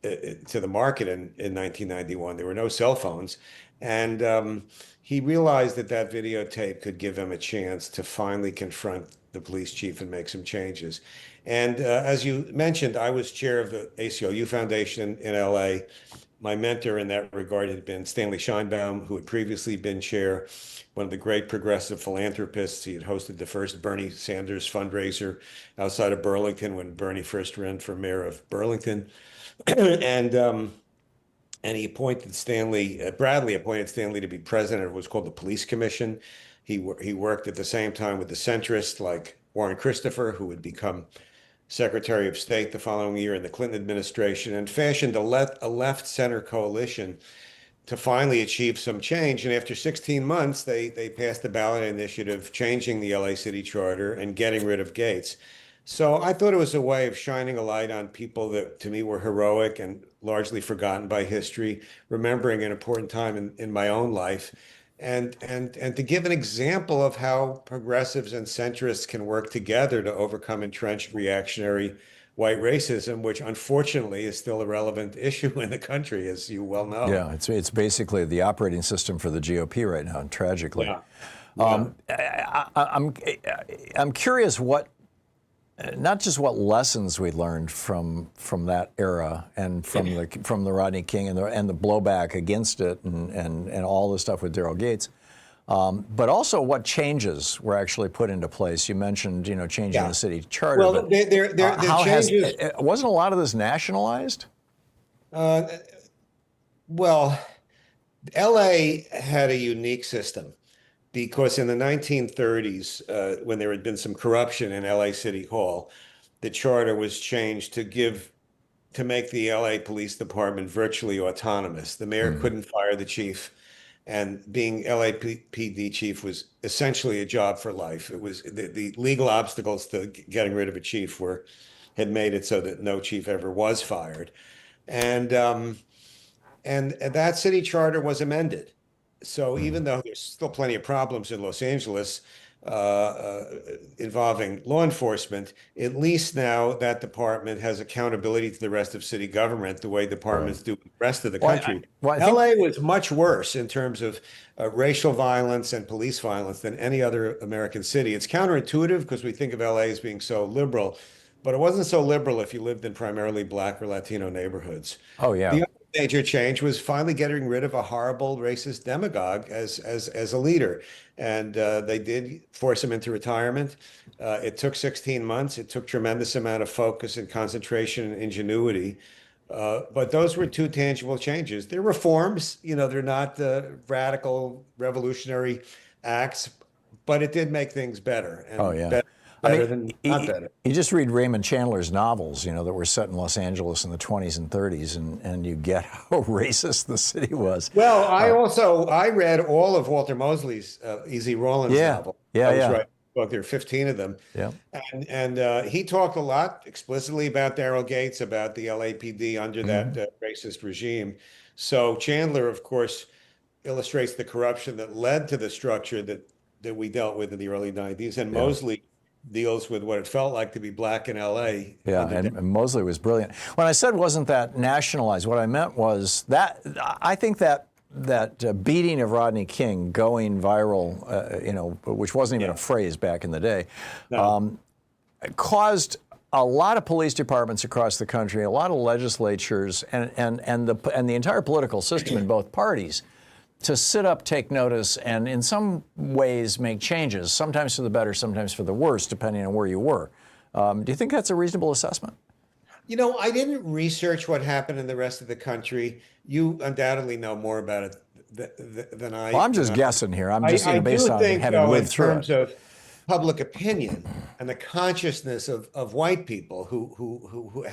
to the market in 1991. There were no cell phones. And he realized that videotape could give him a chance to finally confront the police chief and make some changes. And as you mentioned, I was chair of the ACLU Foundation in LA. My mentor in that regard had been Stanley Scheinbaum, who had previously been chair, one of the great progressive philanthropists. He had hosted the first Bernie Sanders fundraiser outside of Burlington when Bernie first ran for mayor of Burlington. And he appointed Bradley appointed Stanley to be president of what's called the Police Commission. He worked at the same time with the centrists like Warren Christopher, who would become Secretary of State the following year in the Clinton administration, and fashioned a left-center coalition to finally achieve some change. And after 16 months, they passed the ballot initiative changing the LA City Charter and getting rid of Gates. So I thought it was a way of shining a light on people that to me were heroic and largely forgotten by history, remembering an important time in my own life, and to give an example of how progressives and centrists can work together to overcome entrenched reactionary white racism, which unfortunately is still a relevant issue in the country, as you well know. Yeah, it's basically the operating system for the GOP right now, tragically. Yeah. I'm curious what not just what lessons we learned from that era and from the Rodney King and the blowback against it and all the stuff with Daryl Gates, but also what changes were actually put into place. You mentioned, changing the city charter. Well, but the changes. Wasn't a lot of this nationalized? Well, L.A. had a unique system because in the 1930s, when there had been some corruption in L.A. City Hall, the charter was changed to make the L.A. Police Department virtually autonomous. The mayor couldn't fire the chief, and being LAPD chief was essentially a job for life. It was the legal obstacles to getting rid of a chief had made it so that no chief ever was fired, and that city charter was amended. So even though there's still plenty of problems in Los Angeles involving law enforcement, at least now that department has accountability to the rest of city government the way departments do the rest of the country. LA was much worse in terms of racial violence and police violence than any other American city. It's counterintuitive because we think of LA as being so liberal, but it wasn't so liberal if you lived in primarily Black or Latino neighborhoods. Oh, yeah. The other major change was finally getting rid of a horrible racist demagogue as a leader. And they did force him into retirement. It took 16 months. It took tremendous amount of focus and concentration and ingenuity. But those were two tangible changes. They're reforms, they're not radical revolutionary acts, but it did make things better. And better than not better. You just read Raymond Chandler's novels, that were set in Los Angeles in the 20s and 30s, and you get how racist the city was. Well, I read all of Walter Mosley's E.Z. Rawlins novel. Right. Well, there are 15 of them. Yeah. And he talked a lot explicitly about Daryl Gates, about the LAPD under that racist regime. So Chandler, of course, illustrates the corruption that led to the structure that we dealt with in the early 90s. And Mosley deals with what it felt like to be Black in L.A. Yeah, and Mosley was brilliant. When I said wasn't that nationalized, what I meant was that I think that beating of Rodney King going viral, which wasn't even a phrase back in the day, caused a lot of police departments across the country, a lot of legislatures, and the entire political system in both parties to sit up, take notice, and in some ways make changes, sometimes for the better, sometimes for the worse, depending on where you were. Do you think that's a reasonable assessment? I didn't research what happened in the rest of the country. You undoubtedly know more about it than I. Well, I'm just guessing here. I'm just based on having lived through it. In terms of public opinion and the consciousness of white people who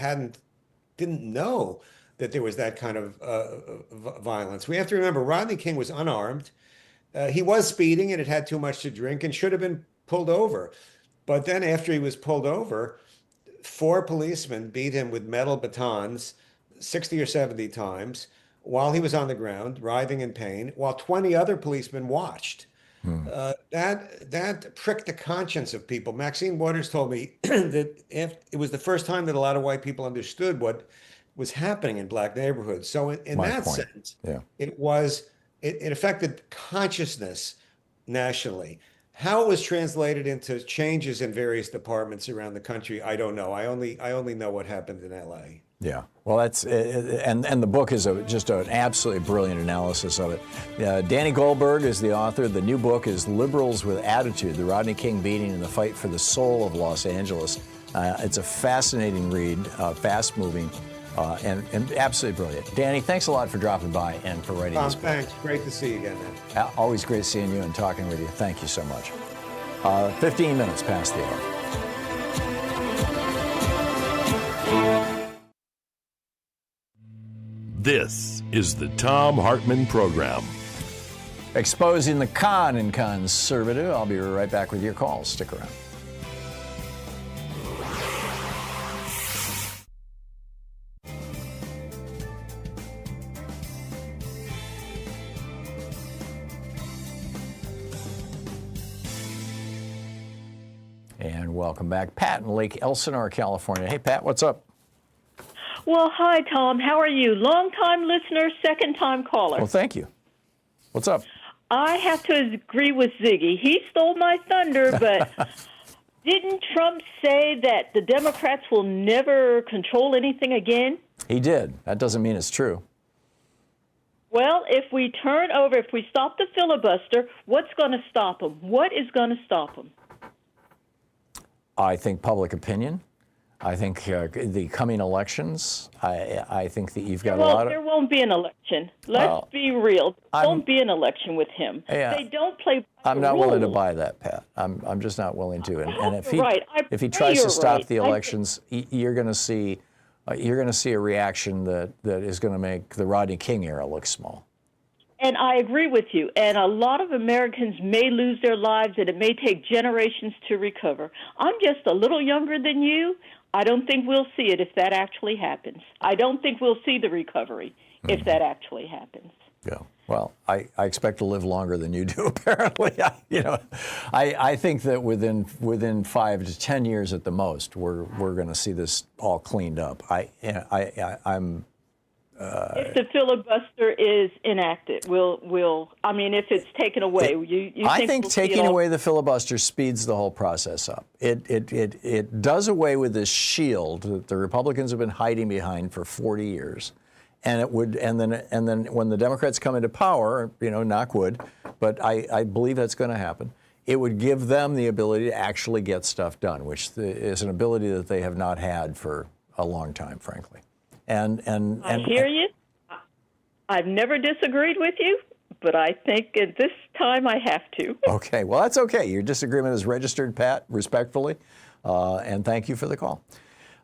didn't know that there was that kind of violence. We have to remember Rodney King was unarmed. He was speeding and had had too much to drink and should have been pulled over. But then after he was pulled over, 4 policemen beat him with metal batons 60 or 70 times while he was on the ground, writhing in pain, while 20 other policemen watched. That pricked the conscience of people. Maxine Waters told me that it was the first time that a lot of white people understood what was happening in Black neighborhoods. So in that sense, it affected consciousness nationally. How it was translated into changes in various departments around the country, I don't know. I only know what happened in L.A. Yeah, well, that's and the book is just an absolutely brilliant analysis of it. Danny Goldberg is the author. The new book is Liberals with Attitude: The Rodney King Beating and the Fight for the Soul of Los Angeles. It's a fascinating read, fast-moving. And absolutely brilliant. Danny, thanks a lot for dropping by and for writing this book. Thanks. Great to see you again, man. Always great seeing you and talking with you. Thank you so much. 15 minutes past the hour. This is the Thom Hartmann Program. Exposing the con in conservative. I'll be right back with your calls. Stick around. And welcome back. Pat in Lake Elsinore, California. Hey, Pat, what's up? Well, hi, Tom. How are you? Long-time listener, second-time caller. Well, thank you. What's up? I have to agree with Ziggy. He stole my thunder, but Didn't Trump say that the Democrats will never control anything again? He did. That doesn't mean it's true. Well, if we stop the filibuster, what's going to stop them? What is going to stop them? I think public opinion. I think the coming elections. I think that you've got a lot of. There won't be an election. Let's be real. There won't be an election with him. Yeah. They don't play. I'm not willing to buy that, Pat. I'm just not willing to. And if he if he pray tries you're to stop right. the elections, you're going to see a reaction that is going to make the Rodney King era look small. And I agree with you. And a lot of Americans may lose their lives, and it may take generations to recover. I'm just a little younger than you. I don't think we'll see it if that actually happens. I don't think we'll see the recovery if that actually happens. Yeah. Well, I expect to live longer than you do, apparently. I think that within 5 to 10 years at the most, we're going to see this all cleaned up. I'm. If the filibuster is enacted, if it's taken away, I think taking away the filibuster speeds the whole process up. It does away with this shield that the Republicans have been hiding behind for 40 years. And then when the Democrats come into power, knock wood, but I believe that's going to happen. It would give them the ability to actually get stuff done, which is an ability that they have not had for a long time, frankly. And I hear you. I've never disagreed with you, but I think at this time I have to. Okay, well, that's okay. Your disagreement is registered, Pat, respectfully, and thank you for the call.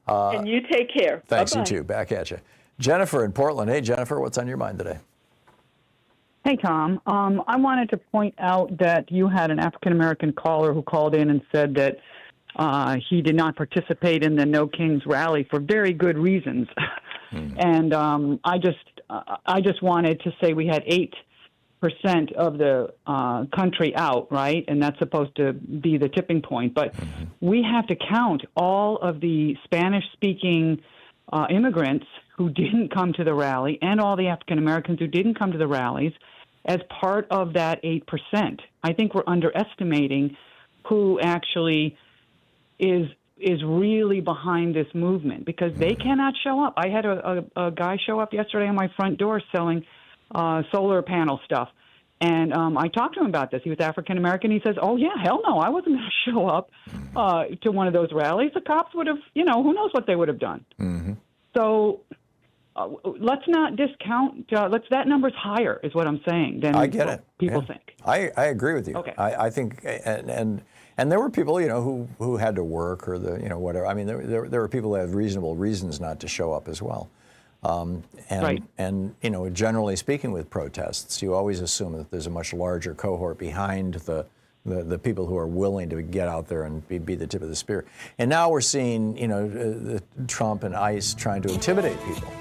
And you take care. Thanks, Bye-bye. you too. Back at you. Jennifer in Portland. Hey, Jennifer, what's on your mind today? Hey, Tom. I wanted to point out that you had an African-American caller who called in and said that he did not participate in the No Kings rally for very good reasons. And I just wanted to say we had 8% of the country out, right? And that's supposed to be the tipping point. But we have to count all of the Spanish-speaking immigrants who didn't come to the rally and all the African Americans who didn't come to the rallies as part of that 8%. I think we're underestimating who actually is really behind this movement because they cannot show up. I had a guy show up yesterday on my front door selling solar panel stuff. And I talked to him about this. He was African American. He says, oh, yeah, hell no, I wasn't going to show up to one of those rallies. The cops would have, who knows what they would have done. Mm-hmm. So let's not discount. That number's higher, is what I'm saying, than I get it. People Yeah. think. I agree with you. Okay. I think, and there were people, who had to work or whatever. I mean, there were people that had reasonable reasons not to show up as well. Right. And generally speaking, with protests, you always assume that there's a much larger cohort behind the people who are willing to get out there and be the tip of the spear. And now we're seeing, Trump and ICE trying to intimidate people,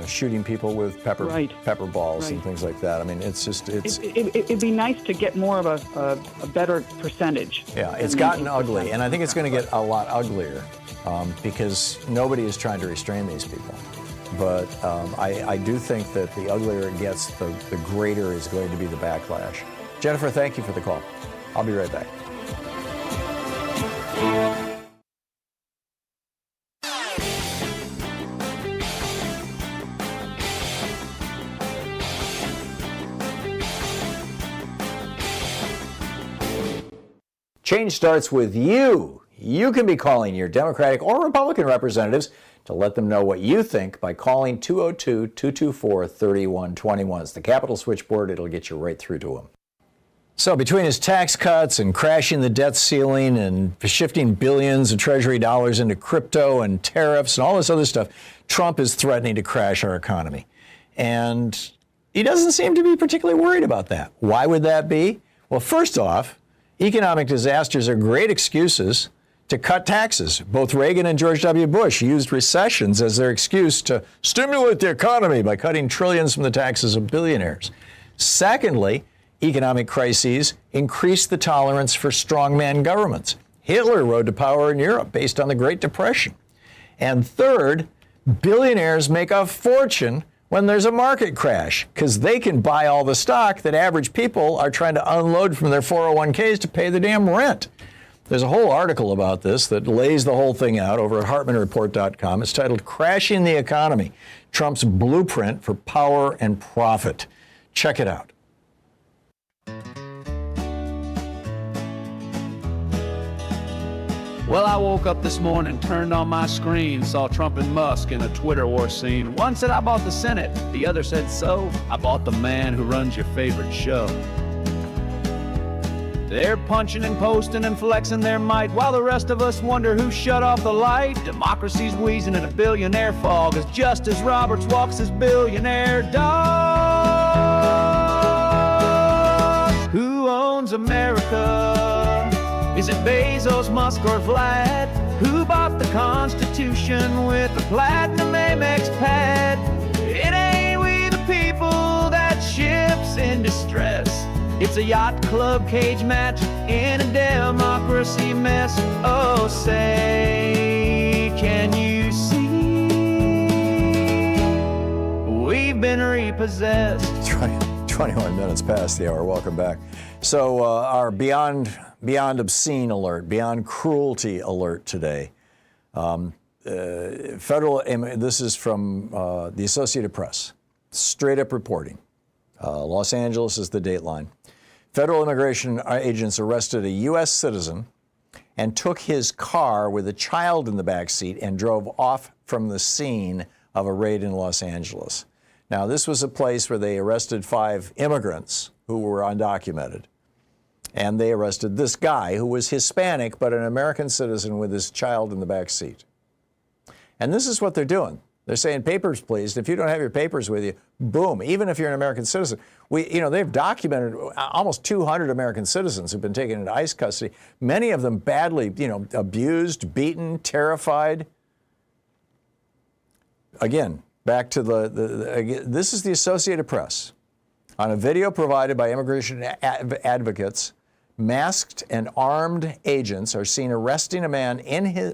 shooting people with pepper balls and things like that. I mean, it's just, It'd be nice to get more of a better percentage. Yeah, it's gotten ugly, and I think it's going to get a lot uglier because nobody is trying to restrain these people. But I do think that the uglier it gets, the greater is going to be the backlash. Jennifer, thank you for the call. I'll be right back. Change starts with you. You can be calling your Democratic or Republican representatives to let them know what you think by calling 202-224-3121. It's the Capitol switchboard. It'll get you right through to them. So between his tax cuts and crashing the debt ceiling and shifting billions of Treasury dollars into crypto and tariffs and all this other stuff, Trump is threatening to crash our economy. And he doesn't seem to be particularly worried about that. Why would that be? Well, first off, economic disasters are great excuses to cut taxes. Both Reagan and George W. Bush used recessions as their excuse to stimulate the economy by cutting trillions from the taxes of billionaires. Secondly, economic crises increase the tolerance for strongman governments. Hitler rode to power in Europe based on the Great Depression. And third, billionaires make a fortune when there's a market crash because they can buy all the stock that average people are trying to unload from their 401ks to pay the damn rent. There's a whole article about this that lays the whole thing out over at HartmannReport.com. It's titled Crashing the Economy, Trump's Blueprint for Power and Profit. Check it out. Well, I woke up this morning, turned on my screen, saw Trump and Musk in a Twitter war scene. One said I bought the Senate, the other said so. I bought the man who runs your favorite show. They're punching and posting and flexing their might while the rest of us wonder who shut off the light. Democracy's wheezing in a billionaire fog as Justice Roberts walks his billionaire dog. Who owns America? Is it Bezos, Musk, or Vlad? Who bought the Constitution with a platinum Amex pad? It ain't we the people that ships in distress. It's a yacht club cage match in a democracy mess. Oh, say, can you see? We've been repossessed. 21 minutes past the hour. Welcome back. So our beyond obscene alert, beyond cruelty alert today. This is from the Associated Press. Straight up reporting. Los Angeles is the dateline. Federal immigration agents arrested a U.S. citizen and took his car with a child in the back seat and drove off from the scene of a raid in Los Angeles. Now, this was a place where they arrested 5 immigrants who were undocumented. And they arrested this guy who was Hispanic, but an American citizen with his child in the back seat. And this is what they're doing. They're saying, papers, please. If you don't have your papers with you, boom, even if you're an American citizen. They've documented almost 200 American citizens who've been taken into ICE custody, many of them badly, abused, beaten, terrified. Again, back to this is the Associated Press. On a video provided by immigration advocates, masked and armed agents are seen arresting a man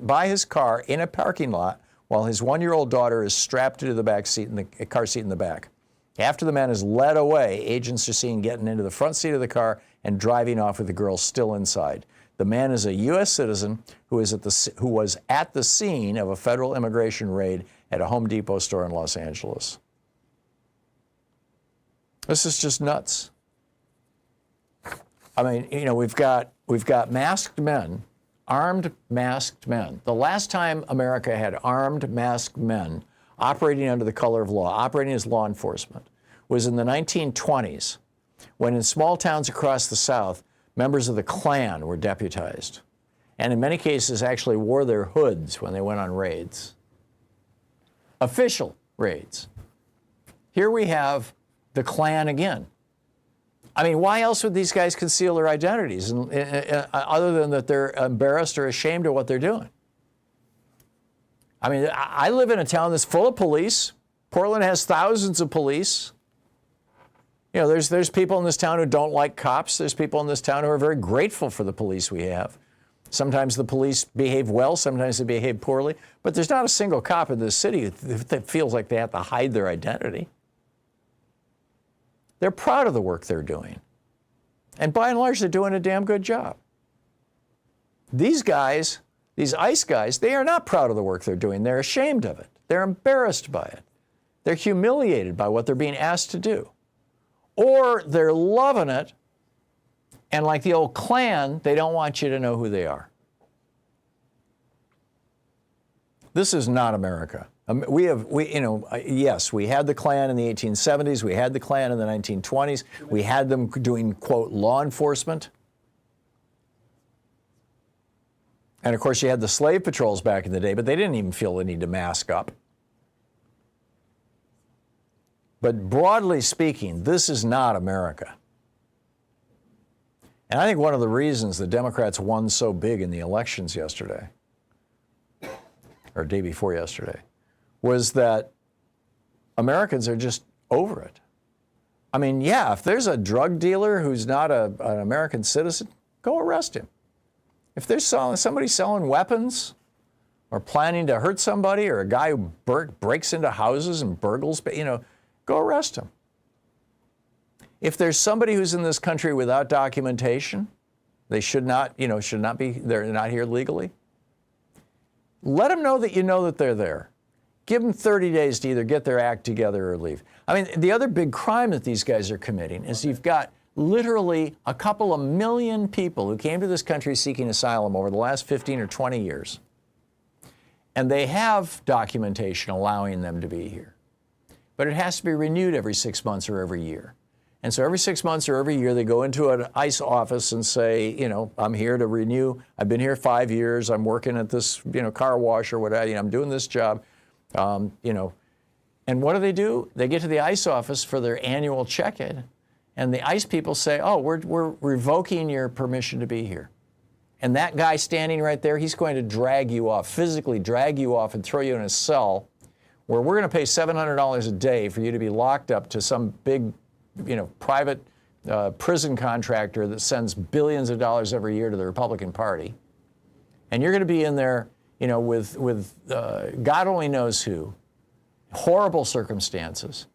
by his car in a parking lot while his 1-year-old daughter is strapped into the back seat in the car seat in the back. After the man is led away, agents are seen getting into the front seat of the car and driving off with the girl still inside. The man is a U.S. citizen who was at the scene of a federal immigration raid at a Home Depot store in Los Angeles. This is just nuts. I mean, we've got masked men, armed masked men. The last time America had armed masked men operating under the color of law, operating as law enforcement, was in the 1920s, when in small towns across the South, members of the Klan were deputized, and in many cases actually wore their hoods when they went on raids. Official raids. Here we have the Klan again. I mean, why else would these guys conceal their identities, other than that they're embarrassed or ashamed of what they're doing? I mean, I live in a town that's full of police. Portland has thousands of police. There's people in this town who don't like cops. There's people in this town who are very grateful for the police we have. Sometimes the police behave well, sometimes they behave poorly. But there's not a single cop in this city that feels like they have to hide their identity. They're proud of the work they're doing. And by and large, they're doing a damn good job. These guys, these ICE guys, they are not proud of the work they're doing. They're ashamed of it. They're embarrassed by it. They're humiliated by what they're being asked to do. Or they're loving it, and like the old Klan, they don't want you to know who they are. This is not America. Yes, we had the Klan in the 1870s. We had the Klan in the 1920s. We had them doing, quote, law enforcement. And of course, you had the slave patrols back in the day, but they didn't even feel the need to mask up. But broadly speaking, this is not America. And I think one of the reasons the Democrats won so big in the elections yesterday, or day before yesterday, was that Americans are just over it. I mean, yeah, if there's a drug dealer who's not an American citizen, go arrest him. If there's somebody selling weapons or planning to hurt somebody, or a guy who breaks into houses and burgles, go arrest him. If there's somebody who's in this country without documentation, They should not be, they're not here legally. Let them know that they're there. Give them 30 days to either get their act together or leave. I mean, the other big crime that these guys are committing is you've got literally a couple of million people who came to this country seeking asylum over the last 15 or 20 years. And they have documentation allowing them to be here. But it has to be renewed every 6 months or every year. And so every 6 months or every year, they go into an ICE office and say, I'm here to renew. I've been here 5 years. I'm working at this, car wash or whatever. I'm doing this job, And what do? They get to the ICE office for their annual check-in. And the ICE people say, we're revoking your permission to be here. And that guy standing right there, he's going to drag you off, physically drag you off and throw you in a cell where we're going to pay $700 a day for you to be locked up to some big, private prison contractor that sends billions of dollars every year to the Republican Party. And you're going to be in there, with God only knows who, horrible circumstances,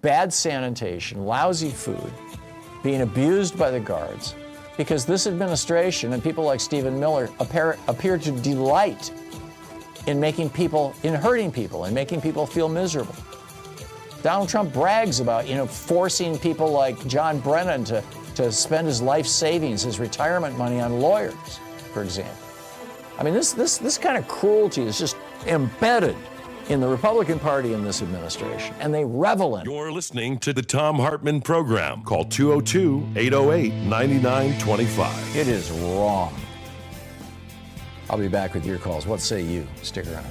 bad sanitation, lousy food, being abused by the guards, because this administration and people like Stephen Miller appear to delight in hurting people and making people feel miserable. Donald Trump brags about, forcing people like John Brennan to spend his life savings, his retirement money on lawyers, for example. I mean, this kind of cruelty is just embedded in the Republican Party in this administration, and they revel in it. You're listening to the Thom Hartmann Program. Call 202-808-9925. It is wrong. I'll be back with your calls. What say you? Stick around.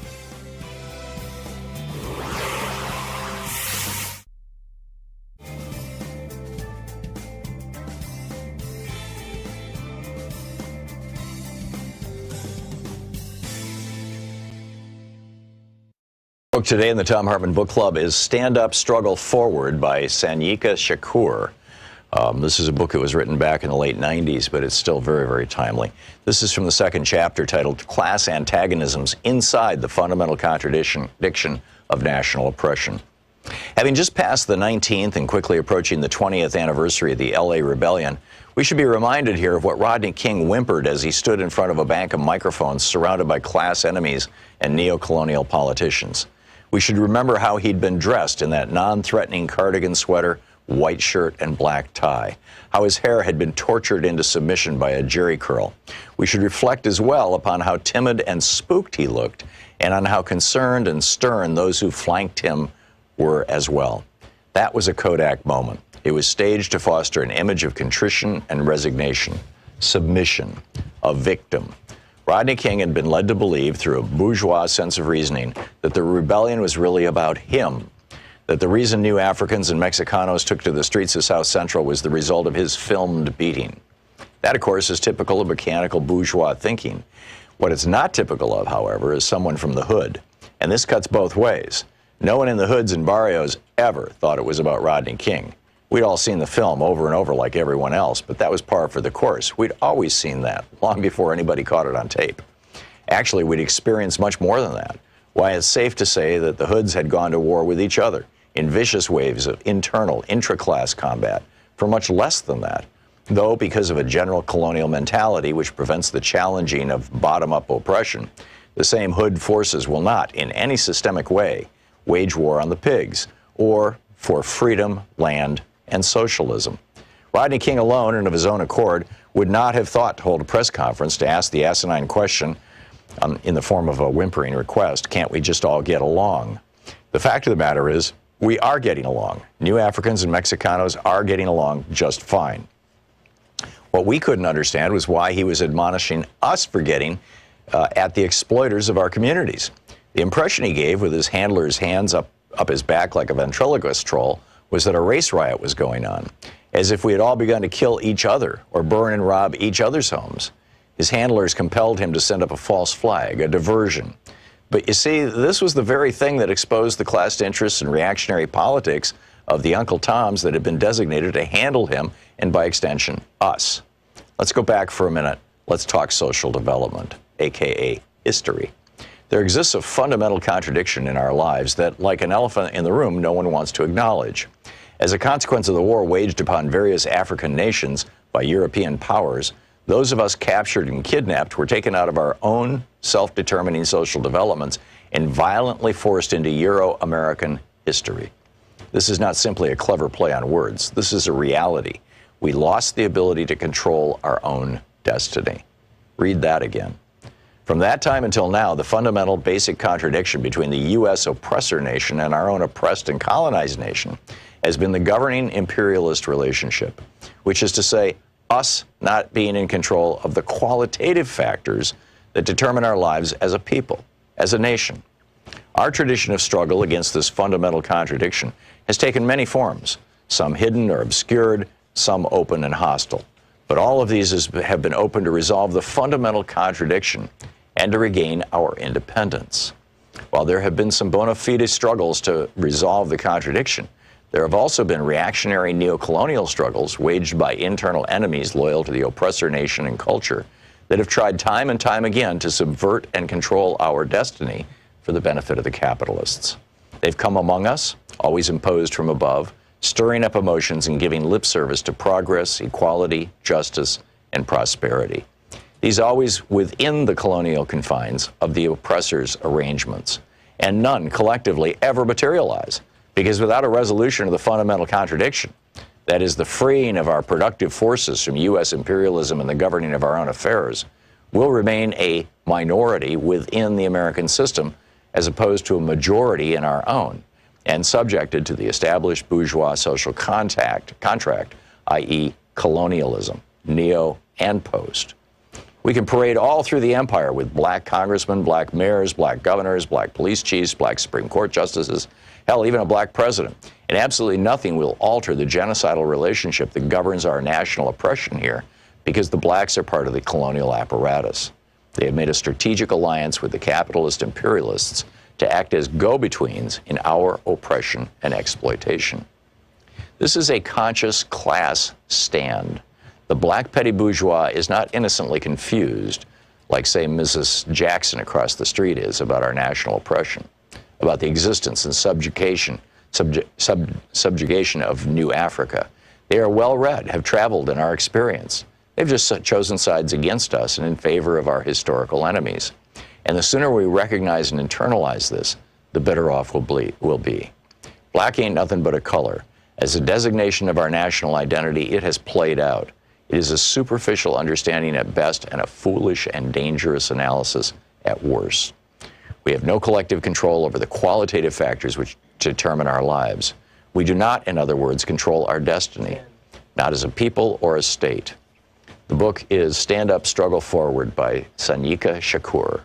Today in the Thom Hartmann Book Club is Stand Up, Struggle Forward by Sanyika Shakur. This is a book that was written back in the late 90s, but it's still very, very timely. This is from the second chapter titled Class Antagonisms Inside the Fundamental Contradiction of National Oppression. Having just passed the 19th and quickly approaching the 20th anniversary of the L.A. Rebellion, we should be reminded here of what Rodney King whimpered as he stood in front of a bank of microphones surrounded by class enemies and neo-colonial politicians. We should remember how he'd been dressed in that non-threatening cardigan sweater, white shirt, and black tie, how his hair had been tortured into submission by a jerry curl. We should reflect as well upon how timid and spooked he looked, and on how concerned and stern those who flanked him were as well. That was a Kodak moment. It was staged to foster an image of contrition and resignation, submission, a victim. Rodney King had been led to believe, through a bourgeois sense of reasoning, that the rebellion was really about him, that the reason new Africans and Mexicanos took to the streets of South Central was the result of his filmed beating. That, of course, is typical of mechanical bourgeois thinking. What it's not typical of, however, is someone from the hood. And this cuts both ways. No one in the hoods and barrios ever thought it was about Rodney King. We'd all seen the film over and over like everyone else, but that was par for the course. We'd always seen that, long before anybody caught it on tape. Actually, we'd experienced much more than that. Why, it's safe to say that the hoods had gone to war with each other in vicious waves of internal, intra-class combat for much less than that, though because of a general colonial mentality which prevents the challenging of bottom-up oppression, the same hood forces will not, in any systemic way, wage war on the pigs, or for freedom, land, and socialism. Rodney King alone, and of his own accord, would not have thought to hold a press conference to ask the asinine question in the form of a whimpering request, can't we just all get along? The fact of the matter is, we are getting along. New Africans and Mexicanos are getting along just fine. What we couldn't understand was why he was admonishing us for getting at the exploiters of our communities. The impression he gave, with his handler's hands up his back like a ventriloquist troll, was that a race riot was going on, as if we had all begun to kill each other or burn and rob each other's homes. His handlers compelled him to send up a false flag, a diversion. But you see, this was the very thing that exposed the class interests and reactionary politics of the Uncle Toms that had been designated to handle him, and by extension, us. Let's go back for a minute. Let's talk social development, aka history. There exists a fundamental contradiction in our lives that, like an elephant in the room, no one wants to acknowledge. As a consequence of the war waged upon various African nations by European powers, Those of us captured and kidnapped were taken out of our own self-determining social developments and violently forced into Euro-American history. This is not simply a clever play on words. This is a reality. We lost the ability to control our own destiny. Read that again. From that time until now, the fundamental basic contradiction between the U.S. oppressor nation and our own oppressed and colonized nation has been the governing imperialist relationship, which is to say, us not being in control of the qualitative factors that determine our lives as a people, as a nation. Our tradition of struggle against this fundamental contradiction has taken many forms, some hidden or obscured, some open and hostile. But all of these have been open to resolve the fundamental contradiction and to regain our independence. While there have been some bona fide struggles to resolve the contradiction, there have also been reactionary neocolonial struggles waged by internal enemies loyal to the oppressor nation and culture that have tried time and time again to subvert and control our destiny for the benefit of the capitalists. They've come among us, always imposed from above, stirring up emotions and giving lip service to progress, equality, justice, and prosperity. These always within the colonial confines of the oppressor's arrangements, and none collectively ever materialize. Because without a resolution of the fundamental contradiction, that is the freeing of our productive forces from U.S. imperialism and the governing of our own affairs, we'll remain a minority within the American system as opposed to a majority in our own, and subjected to the established bourgeois social contract, i.e. colonialism, neo and post. We can parade all through the empire with black congressmen, black mayors, black governors, black police chiefs, black Supreme Court justices, hell, even a black president. And absolutely nothing will alter the genocidal relationship that governs our national oppression here, because the blacks are part of the colonial apparatus. They have made a strategic alliance with the capitalist imperialists to act as go-betweens in our oppression and exploitation. This is a conscious class stand. The black petty bourgeois is not innocently confused, like, say, Mrs. Jackson across the street is, about our national oppression, about the existence and subjugation of New Africa. They are well-read, have traveled in our experience. They've just chosen sides against us and in favor of our historical enemies. And the sooner we recognize and internalize this, the better off we'll be. Black ain't nothing but a color. As a designation of our national identity, it has played out. It is a superficial understanding at best and a foolish and dangerous analysis at worst. We have no collective control over the qualitative factors which determine our lives. We do not, in other words, control our destiny, not as a people or a state. The book is Stand Up, Struggle Forward by Sanyika Shakur.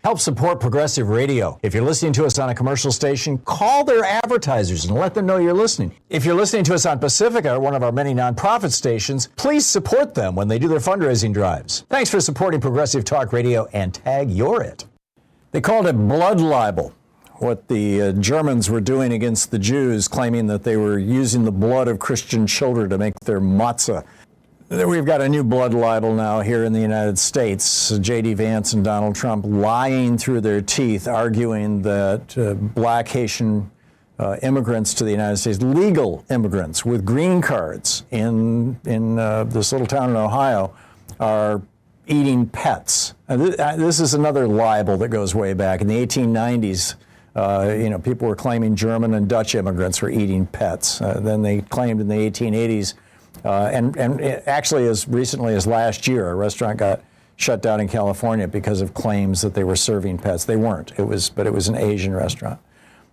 Help support progressive radio. If you're listening to us on a commercial station, call their advertisers and let them know you're listening. If you're listening to us on Pacifica, one of our many nonprofit stations, please support them when they do their fundraising drives. Thanks for supporting progressive talk radio, and tag you're it. They called it blood libel, what the Germans were doing against the Jews, claiming that they were using the blood of Christian children to make their matzah. We've got a new blood libel now here in the United States. J.D. Vance and Donald Trump lying through their teeth, arguing that black Haitian immigrants to the United States, legal immigrants with green cards in this little town in Ohio, are eating pets. This is another libel that goes way back. In the 1890s, people were claiming German and Dutch immigrants were eating pets. Then they claimed in the 1880s, and actually as recently as last year, a restaurant got shut down in California because of claims that they were serving pets. They weren't. But it was an Asian restaurant.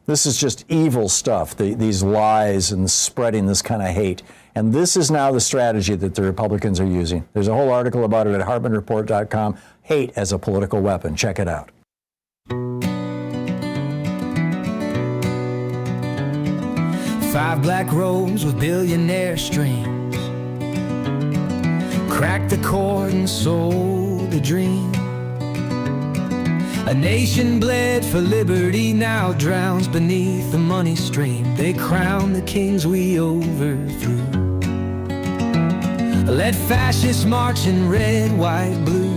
This is just evil stuff, these lies and spreading this kind of hate. And this is now the strategy that the Republicans are using. There's a whole article about it at HartmannReport.com, Hate as a Political Weapon. Check it out. Five black robes with billionaire strings, cracked the cord and sold a dream. A nation bled for liberty now drowns beneath the money stream. They crown the kings we overthrew. Let fascists march in red, white, blue.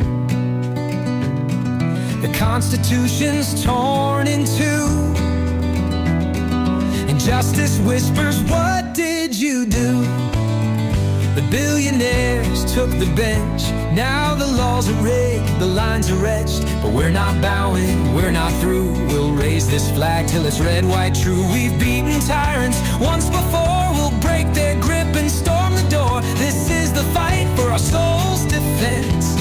The Constitution's torn in two. And justice whispers, what did you do? The billionaires took the bench. Now the laws are rigged, the lines are etched. But we're not bowing, we're not through. We'll raise this flag till it's red, white, true. We've beaten tyrants once before. We'll break their grip and storm the door. This is the fight for our soul's defense.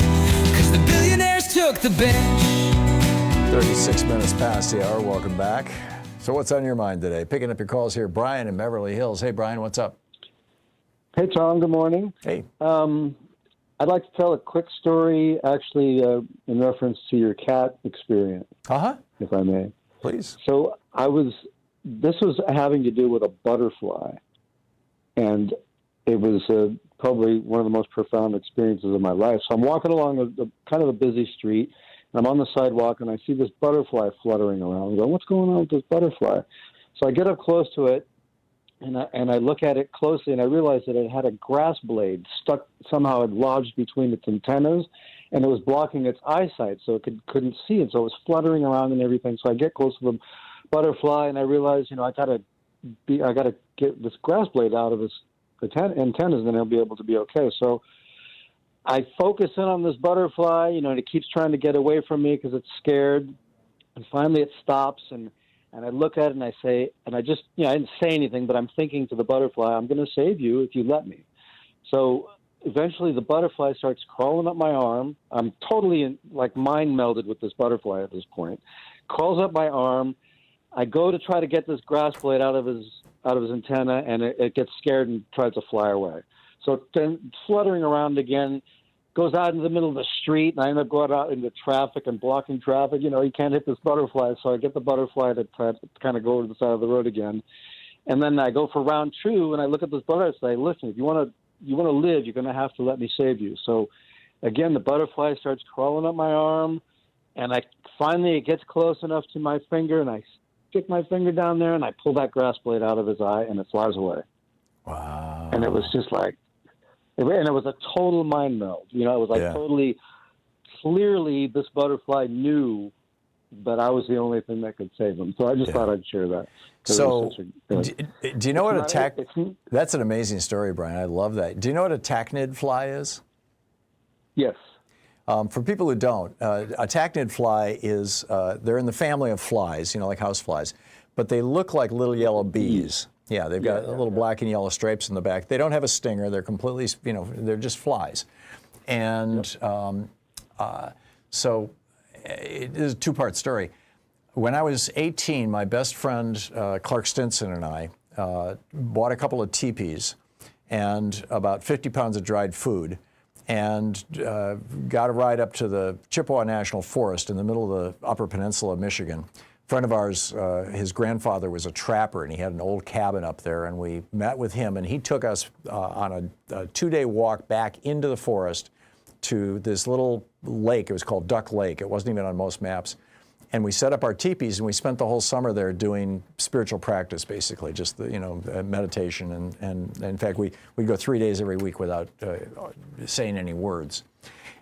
'Cause the billionaires took the bench. 36 minutes past the hour. Welcome back. So what's on your mind today? Picking up your calls here. Brian in Beverly Hills. Hey, Brian, what's up? Hey, Tom. Good morning. Hey. I'd like to tell a quick story, actually, in reference to your cat experience, if I may. Please. So this was having to do with a butterfly, and it was probably one of the most profound experiences of my life. So I'm walking along a kind of a busy street, and I'm on the sidewalk, and I see this butterfly fluttering around. I'm going, what's going on with this butterfly? So I get up close to it, and I look at it closely, and I realize that it had a grass blade stuck, somehow it lodged between its antennas, and it was blocking its eyesight, so it couldn't see it. So it was fluttering around and everything. So I get close to the butterfly, and I realize, I gotta get this grass blade out of its antennas, and then it'll be able to be okay. So I focus in on this butterfly, and it keeps trying to get away from me because it's scared. And finally it stops, and I look at it and I say, and I just, I didn't say anything, but I'm thinking to the butterfly, I'm going to save you if you let me. So eventually the butterfly starts crawling up my arm. I'm totally mind melded with this butterfly at this point. Crawls up my arm. I go to try to get this grass blade out of his antenna, and it gets scared and tries to fly away. So then fluttering around again, goes out into the middle of the street, and I end up going out into traffic and blocking traffic. You can't hit this butterfly, so I get the butterfly to kind of go over to the side of the road again. And then I go for round two, and I look at this butterfly and say, listen, if you want to live, you're going to have to let me save you. So again, the butterfly starts crawling up my arm, and finally it gets close enough to my finger, and I stick my finger down there, and I pull that grass blade out of his eye, and it flies away. Wow. And it was just and it was a total mind meld. It was totally, clearly this butterfly knew that I was the only thing that could save him. So I just thought I'd share that. So do you know what that's an amazing story, Brian. I love that. Do you know what a tachnid fly is? Yes. For people who don't, a tachnid fly is, they're in the family of flies, like house flies, but they look like little yellow bees. Yeah, they've got little black and yellow stripes in the back. They don't have a stinger. They're completely, they're just flies. And so it is a two-part story. When I was 18, my best friend, Clark Stinson, and I bought a couple of teepees and about 50 pounds of dried food and got a ride up to the Chippewa National Forest in the middle of the Upper Peninsula of Michigan. A friend of ours, his grandfather was a trapper, and he had an old cabin up there, and we met with him, and he took us on a 2-day walk back into the forest to this little lake. It was called Duck Lake. It wasn't even on most maps. And we set up our teepees, and we spent the whole summer there doing spiritual practice, basically, just meditation. And in fact, we'd go 3 days every week without saying any words.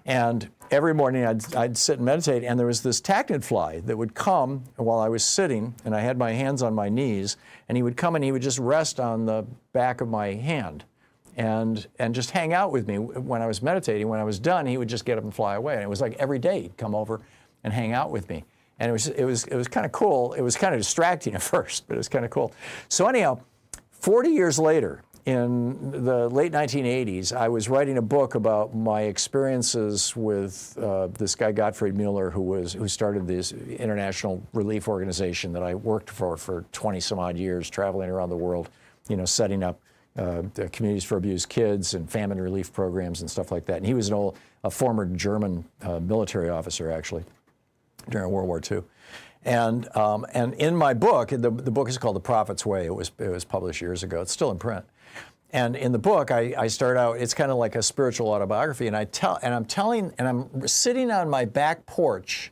And every morning I'd sit and meditate, and there was this tachnid fly that would come while I was sitting, and I had my hands on my knees, and he would come and he would just rest on the back of my hand and just hang out with me when I was meditating. When I was done, he would just get up and fly away. And it was like every day he'd come over and hang out with me. And it was kind of cool. It was kind of distracting at first, but it was kind of cool. So anyhow, 40 years later, in the late 1980s, I was writing a book about my experiences with this guy Gottfried Mueller, who started this international relief organization that I worked for 20 some odd years, traveling around the world, setting up the communities for abused kids and famine relief programs and stuff like that. And he was a former German military officer, actually, during World War II. And in my book, the book is called The Prophet's Way. It was published years ago. It's still in print. And in the book, I start out, it's kind of like a spiritual autobiography, and I'm sitting on my back porch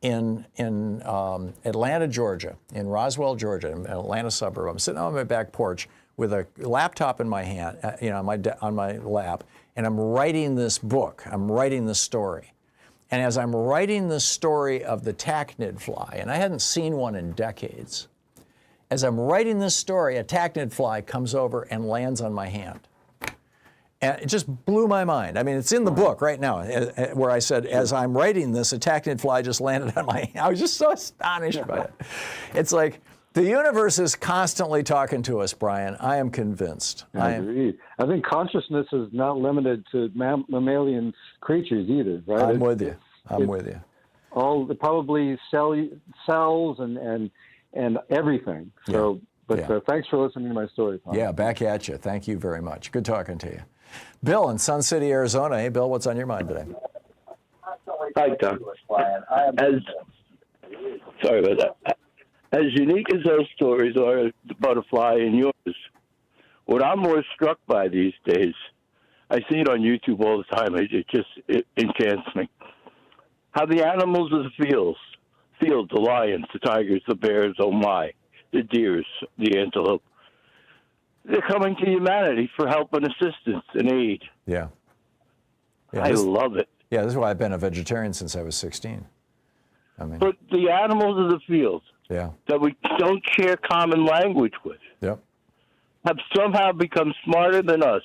in Atlanta, Georgia, in Roswell, Georgia, an Atlanta suburb. I'm sitting on my back porch with a laptop in my hand, on my lap, and I'm writing this book. I'm writing this story. And as I'm writing the story of the tachnid fly, and I hadn't seen one in decades, as I'm writing this story, a tachnid fly comes over and lands on my hand. And it just blew my mind. I mean, it's in the book right now, where I said, as I'm writing this, a tachnid fly just landed on my hand. I was just so astonished by it. It's like the universe is constantly talking to us, Brian. I am convinced. I agree. I think consciousness is not limited to mammalian creatures either, right? I'm with you. I'm with you. All probably cells and everything. So, thanks for listening to my story, Tom. Yeah, back at you. Thank you very much. Good talking to you. Bill in Sun City, Arizona. Hey, Bill, what's on your mind today? Hi, Tom. Sorry about that. As unique as those stories are, the butterfly and yours, what I'm more struck by these days, I see it on YouTube all the time. It enchants me. How the animals of the field, the lions, the tigers, the bears, oh my, the deers, the antelope, they're coming to humanity for help and assistance and aid. Yeah. I love it. Yeah, this is why I've been a vegetarian since I was 16. But the animals of the field that we don't share common language with have somehow become smarter than us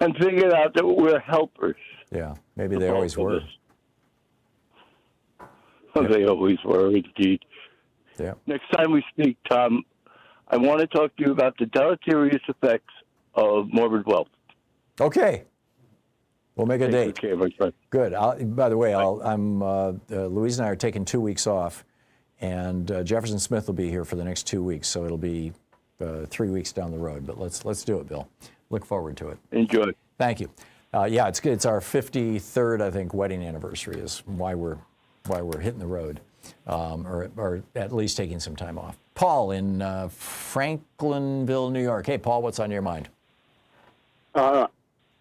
and figured out that we're helpers. Yeah, maybe they always were. They always were, indeed. Yeah. Next time we speak, Tom, I want to talk to you about the deleterious effects of morbid wealth. Okay. We'll make a date. Okay, my friend. Good. By the way, Louise and I are taking 2 weeks off, and Jefferson Smith will be here for the next 2 weeks, so it'll be 3 weeks down the road. But let's do it, Bill. Look forward to it. Enjoy. Thank you. Yeah, it's good. It's our 53rd, I think, wedding anniversary is why we're hitting the road, or at least taking some time off. Paul in Franklinville, New York. Hey, Paul, what's on your mind?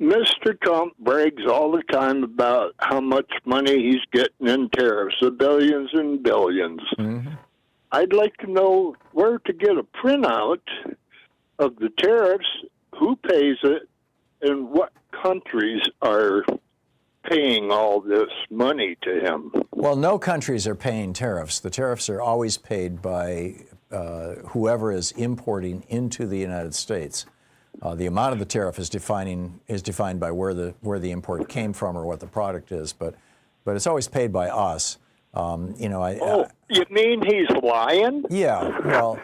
Mr. Trump brags all the time about how much money he's getting in tariffs, the billions and billions. Mm-hmm. I'd like to know where to get a printout of the tariffs, who pays it, and what countries are paying all this money to him. Well, no countries are paying tariffs. The tariffs are always paid by whoever is importing into the United States. The amount of the tariff is defined by where the import came from or what the product is, but it's always paid by us. You mean he's lying? Yeah. Well,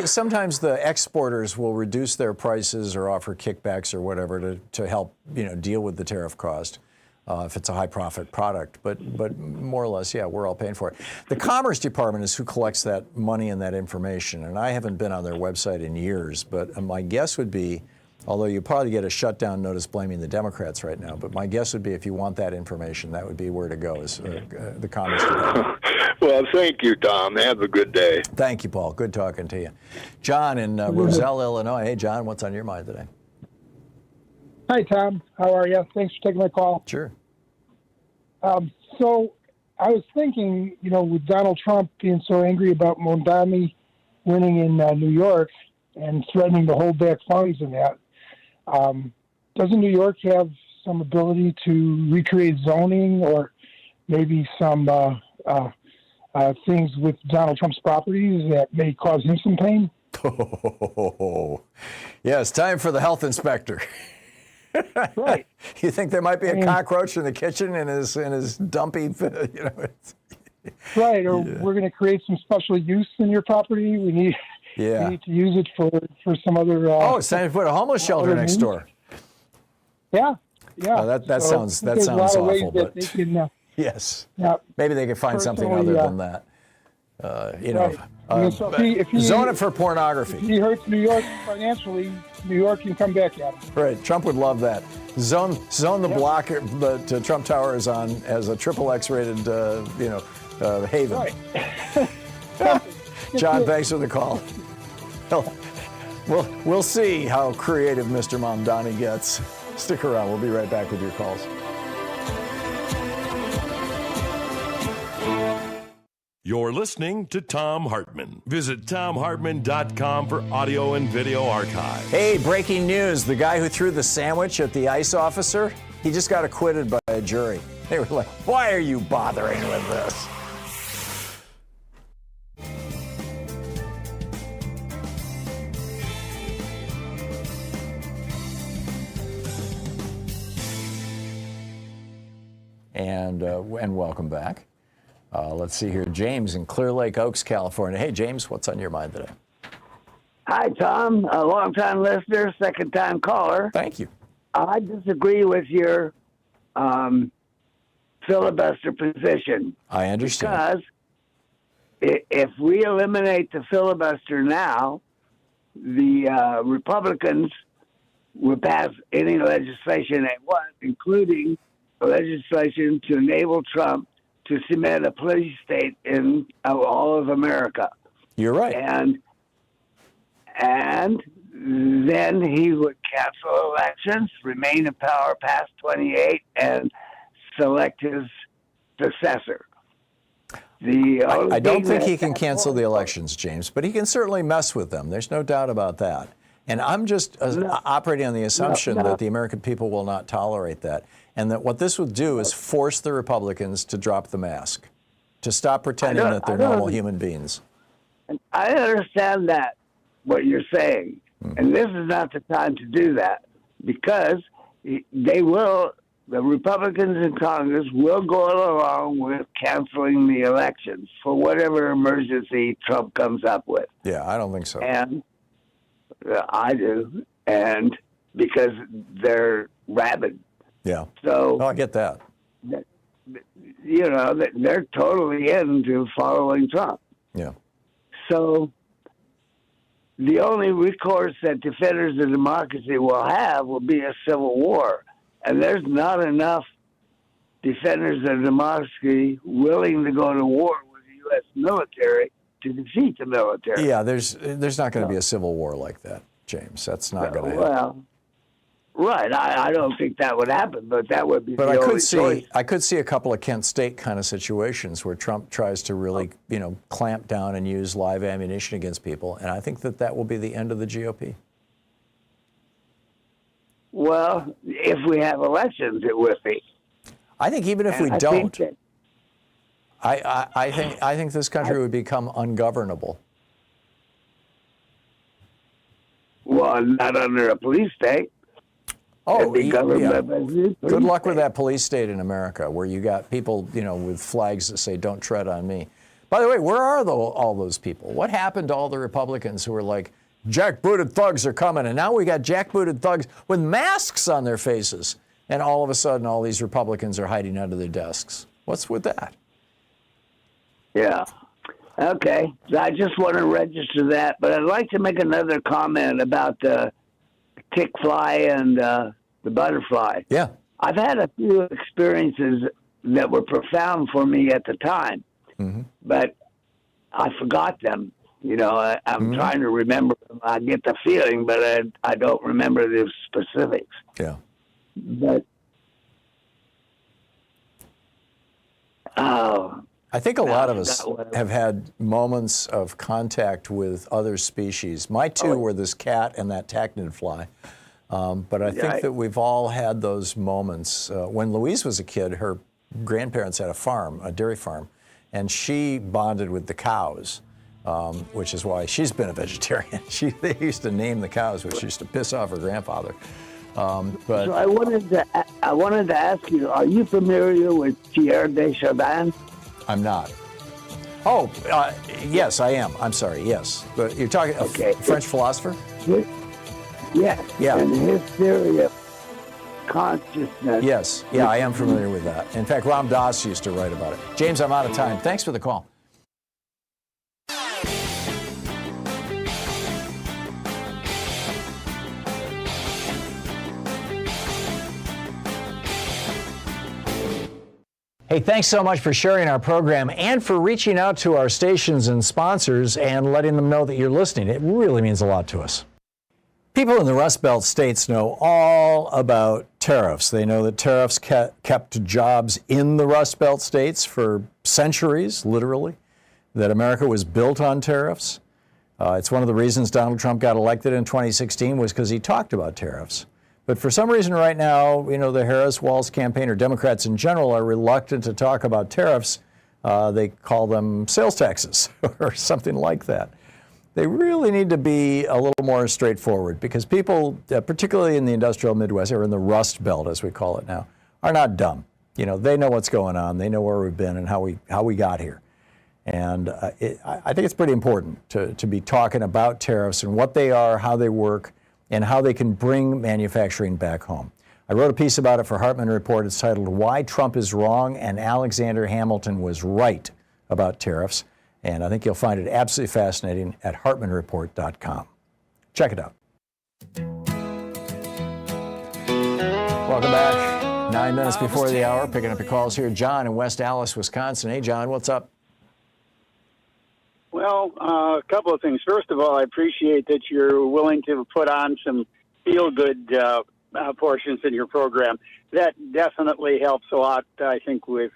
sometimes the exporters will reduce their prices or offer kickbacks or whatever to help deal with the tariff cost. If it's a high profit product, but more or less, yeah, we're all paying for it. The Commerce Department is who collects that money and that information, and I haven't been on their website in years, but my guess would be, although you probably get a shutdown notice blaming the Democrats right now, but my guess would be if you want that information, that would be where to go, is the Commerce Department. Well, thank you, Tom. Have a good day. Thank you, Paul. Good talking to you. John in Roselle, Illinois. Hey, John, what's on your mind today? Hi, Tom. How are you? Thanks for taking my call. Sure. So I was thinking, with Donald Trump being so angry about Mondani winning in New York and threatening to hold back funds in that, doesn't New York have some ability to recreate zoning or maybe some things with Donald Trump's properties that may cause him some pain? Oh, yeah, it's time for the health inspector. Right. You think there might be a cockroach in the kitchen in his dumpy, Right, or we're going to create some special use in your property. We need to use it for some other. It's time to put a homeless shelter next door. Yeah. That sounds awful, but they can, yes. Yeah. Maybe they could find something other than that. So if he zone it for pornography. If he hurts New York financially, New York can come back at him. Right. Trump would love that. Zone the block to Trump Tower as a XXX rated haven. Right. John, thanks for the call. We'll see how creative Mr. Mamdani gets. Stick around. We'll be right back with your calls. You're listening to Thom Hartmann. Visit thomhartmann.com for audio and video archive. Hey, breaking news. The guy who threw the sandwich at the ICE officer, he just got acquitted by a jury. They were like, why are you bothering with this? And welcome back. Let's see here. James in Clear Lake Oaks, California. Hey, James, what's on your mind today? Hi, Tom. A long-time listener, second-time caller. Thank you. I disagree with your filibuster position. I understand. Because if we eliminate the filibuster now, the Republicans would pass any legislation they want, including legislation to enable Trump to cement a police state in all of America. You're right. And then he would cancel elections, remain in power past 28, and select his successor. I don't think he can cancel the elections, James, but he can certainly mess with them. There's no doubt about that. And I'm just operating on the assumption that the American people will not tolerate that. And that what this would do is force the Republicans to drop the mask, to stop pretending that they're normal human beings. I understand that, what you're saying. And this is not the time to do that, because the Republicans in Congress will go along with canceling the elections for whatever emergency Trump comes up with. Yeah, I don't think so. And I do. And because they're rabid. Yeah. So I get that. You know, they're totally into following Trump. Yeah. So the only recourse that defenders of democracy will have will be a civil war. And there's not enough defenders of democracy willing to go to war with the U.S. military to defeat the military. Yeah, there's not going to be a civil war like that, James. That's not going to happen. Well, right. I don't think that would happen, but that would be the only choice. I could see a couple of Kent State kind of situations where Trump tries to really, clamp down and use live ammunition against people, and I think that will be the end of the GOP. Well, if we have elections, it will be. I think even if we don't, I think this country would become ungovernable. Well, not under a police state. Oh, yeah. Good luck with that police state in America, where you got people, with flags that say "Don't tread on me." By the way, where are all those people? What happened to all the Republicans who were like, jackbooted thugs are coming, and now we got jackbooted thugs with masks on their faces, and all of a sudden all these Republicans are hiding under their desks. What's with that? Yeah. Okay. I just want to register that, but I'd like to make another comment about the tick fly and the butterfly. Yeah. I've had a few experiences that were profound for me at the time, but I forgot them. I'm trying to remember them. I get the feeling, but I don't remember the specifics. Yeah. But I think a lot of us have had moments of contact with other species. My two were this cat and that tachinid fly. But I think that we've all had those moments. When Louise was a kid, her grandparents had a dairy farm, and she bonded with the cows. Which is why she's been a vegetarian. They used to name the cows, which used to piss off her grandfather. But so I wanted to ask you: are you familiar with Pierre de Chardin? I'm not. Oh, yes, I am. I'm sorry. Yes, but you're talking a French philosopher. Yes. Yeah. And his theory of consciousness. Yes. Yeah, I am familiar with that. In fact, Ram Dass used to write about it. James, I'm out of time. Thanks for the call. Hey, thanks so much for sharing our program and for reaching out to our stations and sponsors and letting them know that you're listening. It really means a lot to us. People in the Rust Belt states know all about tariffs. They know that tariffs kept jobs in the Rust Belt states for centuries, literally. that America was built on tariffs. It's one of the reasons Donald Trump got elected in 2016 was because he talked about tariffs. But for some reason right now, the Harris-Walz campaign, or Democrats in general, are reluctant to talk about tariffs. They call them sales taxes or something like that. They really need to be a little more straightforward because people, particularly in the industrial Midwest, or in the Rust Belt, as we call it now, are not dumb. They know what's going on. They know where we've been and how we got here. And I think it's pretty important to be talking about tariffs and what they are, how they work, and how they can bring manufacturing back home. I wrote a piece about it for Hartmann Report. It's titled, Why Trump is Wrong and Alexander Hamilton Was Right About Tariffs. And I think you'll find it absolutely fascinating at hartmannreport.com. Check it out. Welcome back. 9 minutes before the hour, picking up your calls here. John in West Allis, Wisconsin. Hey, John, what's up? Well, a couple of things. First of all, I appreciate that you're willing to put on some feel-good portions in your program. That definitely helps a lot, I think, with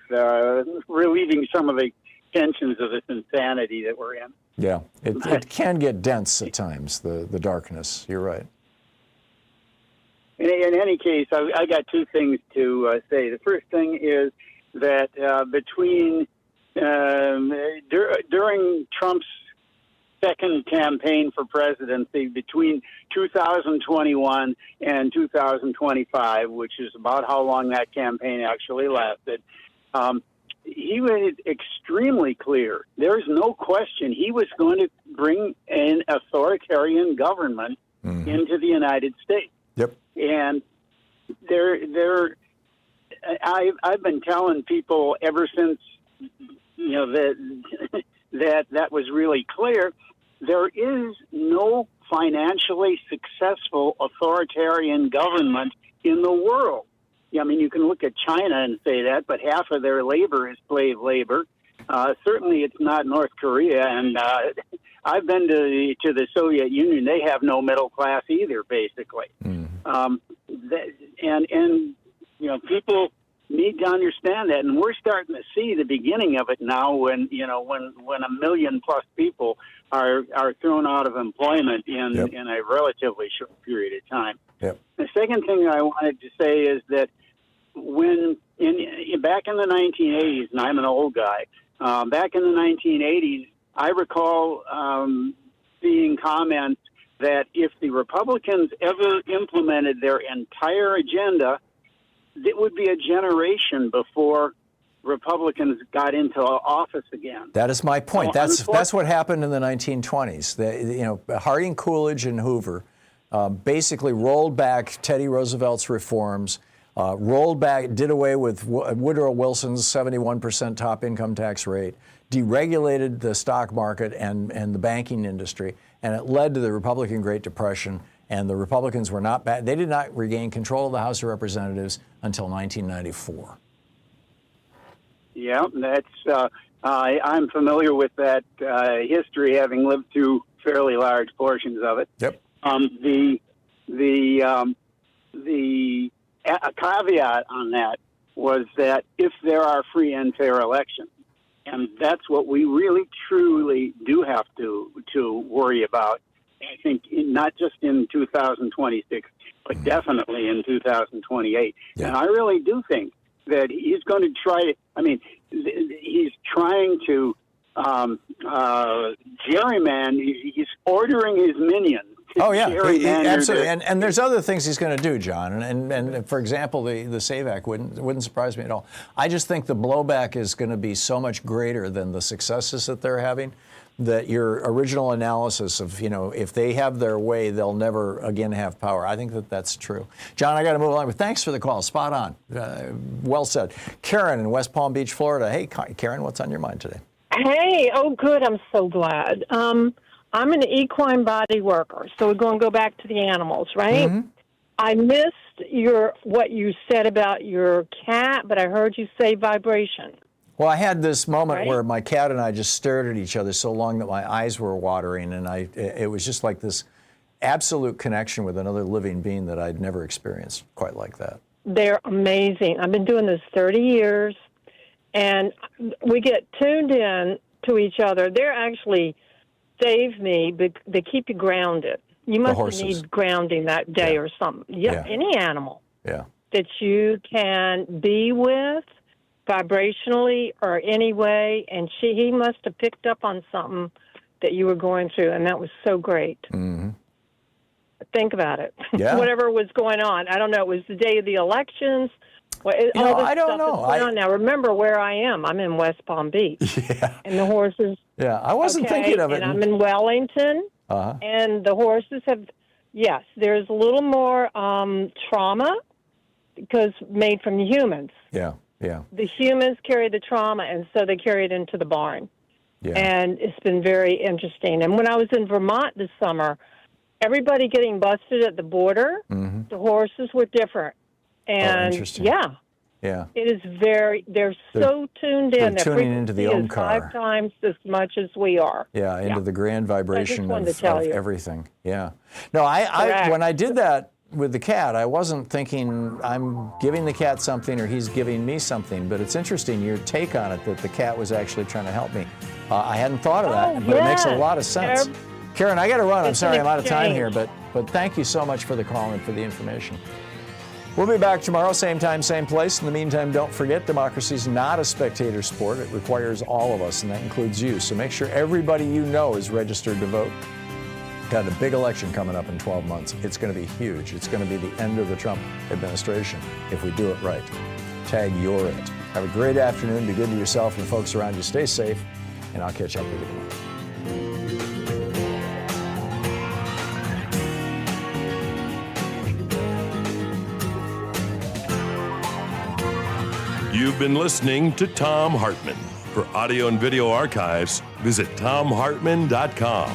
relieving some of the tensions of this insanity that we're in. Yeah, it can get dense at times, the darkness. You're right. In any case, I got two things to say. The first thing is that during Trump's second campaign for presidency, between 2021 and 2025, which is about how long that campaign actually lasted, he made it extremely clear. There's no question he was going to bring an authoritarian government into the United States. Yep. And I've been telling people ever since that was really clear. There is no financially successful authoritarian government in the world. I mean, you can look at China and say that, but half of their labor is slave labor. Certainly, it's not North Korea, and I've been to the Soviet Union. They have no middle class either, basically. People need to understand that, and we're starting to see the beginning of it now. When a million plus people are thrown out of employment in a relatively short period of time. Yep. The second thing I wanted to say is that back in the 1980s, and I'm an old guy, back in the 1980s, I recall seeing comments that if the Republicans ever implemented their entire agenda, it would be a generation before Republicans got into office again. That is my point. That's what happened in the 1920s. Harding, Coolidge, and Hoover basically rolled back Teddy Roosevelt's reforms, did away with Woodrow Wilson's 71% top income tax rate, deregulated the stock market and the banking industry, and it led to the Republican Great Depression. And the Republicans were not bad. They did not regain control of the House of Representatives until 1994. Yeah, that's. I'm familiar with that history, having lived through fairly large portions of it. Yep. A caveat on that was that if there are free and fair elections, and that's what we really truly do have to worry about. I think not just in 2026, but definitely in 2028. Yeah. And I really do think that he's going to try. He's trying to gerrymander. He's ordering his minions. Oh, yeah, absolutely. And there's other things he's going to do, John. And for example, the SAVE Act wouldn't surprise me at all. I just think the blowback is going to be so much greater than the successes that they're having, that your original analysis of, if they have their way, they'll never again have power. I think that's true. John, I got to move on, but thanks for the call. Spot on. Well said. Karen in West Palm Beach, Florida. Hey, Karen, what's on your mind today? Hey, oh, good. I'm so glad. I'm an equine body worker, so we're going to go back to the animals, right? Mm-hmm. I missed what you said about your cat, but I heard you say vibration. Well, I had this moment where my cat and I just stared at each other so long that my eyes were watering, and it was just like this absolute connection with another living being that I'd never experienced quite like that. They're amazing. I've been doing this 30 years, and we get tuned in to each other. They're actually save me, but they keep you grounded. You must need grounding that day or something. Yeah, any animal that you can be with vibrationally or any way, and he must have picked up on something that you were going through, and that was so great. Mm-hmm. Think about it. Yeah. Whatever was going on. I don't know. It was the day of the elections. I don't know. Now, remember where I am. I'm in West Palm Beach. Yeah. And the horses. Yeah, I wasn't thinking of it. And I'm in Wellington. And the horses have, yes, there's a little more trauma because made from humans. Yeah, yeah. The humans carry the trauma, and so they carry it into the barn. Yeah. And it's been very interesting. And when I was in Vermont this summer, everybody getting busted at the border, the horses were different. And yeah, it is they're so tuned in. They're tuning into the Omkar 5 times as much as we are. Yeah, into the grand vibration of everything. Yeah. No, Correct. When I did that with the cat, I wasn't thinking I'm giving the cat something or he's giving me something, but it's interesting your take on it that the cat was actually trying to help me. I hadn't thought of that, but it makes a lot of sense. Karen, I got to run. I'm sorry I'm out of time here, but thank you so much for the call and for the information. We'll be back tomorrow, same time, same place. In the meantime, don't forget, democracy's not a spectator sport. It requires all of us, and that includes you. So make sure everybody you know is registered to vote. Got a big election coming up in 12 months. It's going to be huge. It's going to be the end of the Trump administration if we do it right. Tag you're it. Have a great afternoon. Be good to yourself and the folks around you. Stay safe, and I'll catch up with you tomorrow. You've been listening to Thom Hartmann. For audio and video archives, visit thomhartmann.com.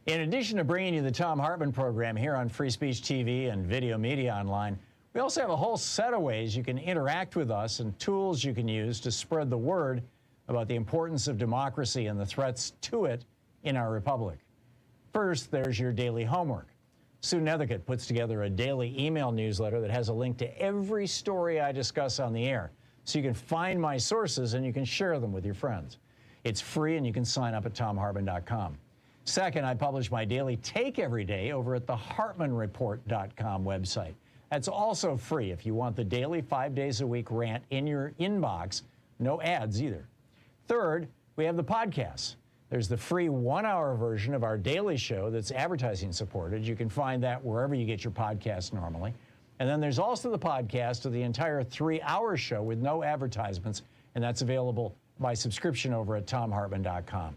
In addition to bringing you the Thom Hartmann program here on Free Speech TV and Video Media Online, we also have a whole set of ways you can interact with us and tools you can use to spread the word about the importance of democracy and the threats to it in our republic. First, there's your daily homework. Sue Nethercutt puts together a daily email newsletter that has a link to every story I discuss on the air, so you can find my sources and you can share them with your friends. It's free and you can sign up at thomhartmann.com. Second, I publish my daily take every day over at the hartmannreport.com website. That's also free if you want the daily 5 days a week rant in your inbox. No ads either. Third, we have the podcasts. There's the free 1-hour version of our daily show that's advertising supported. You can find that wherever you get your podcasts normally. And then there's also the podcast of the entire 3-hour show with no advertisements, and that's available by subscription over at thomhartmann.com.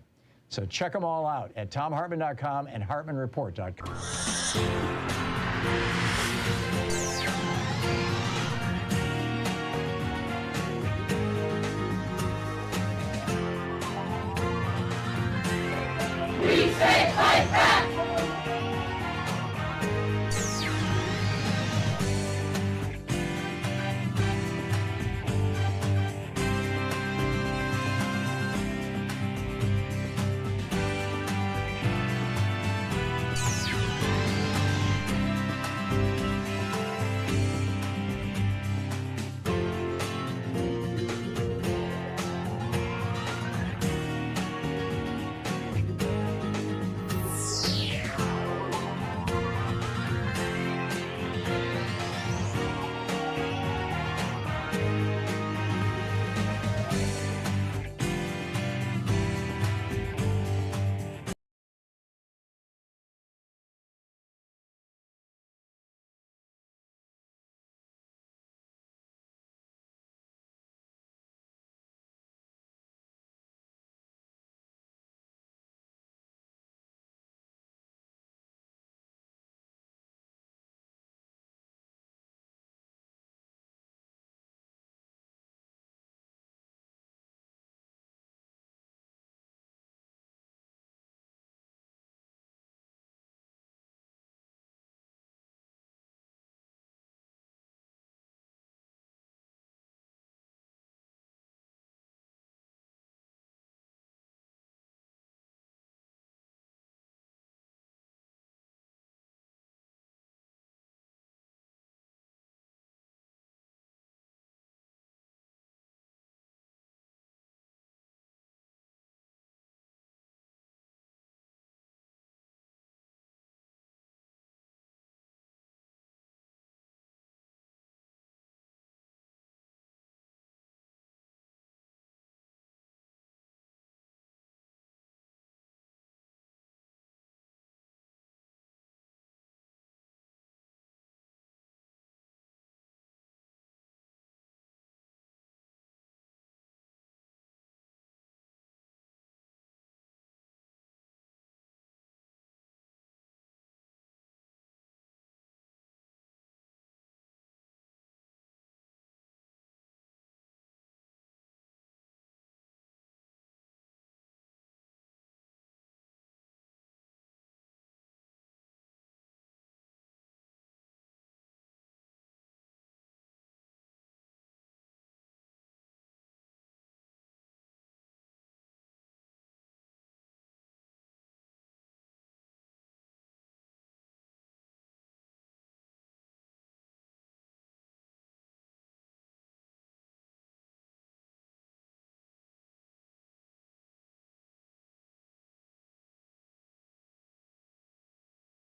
So check them all out at thomhartmann.com and hartmannreport.com. We say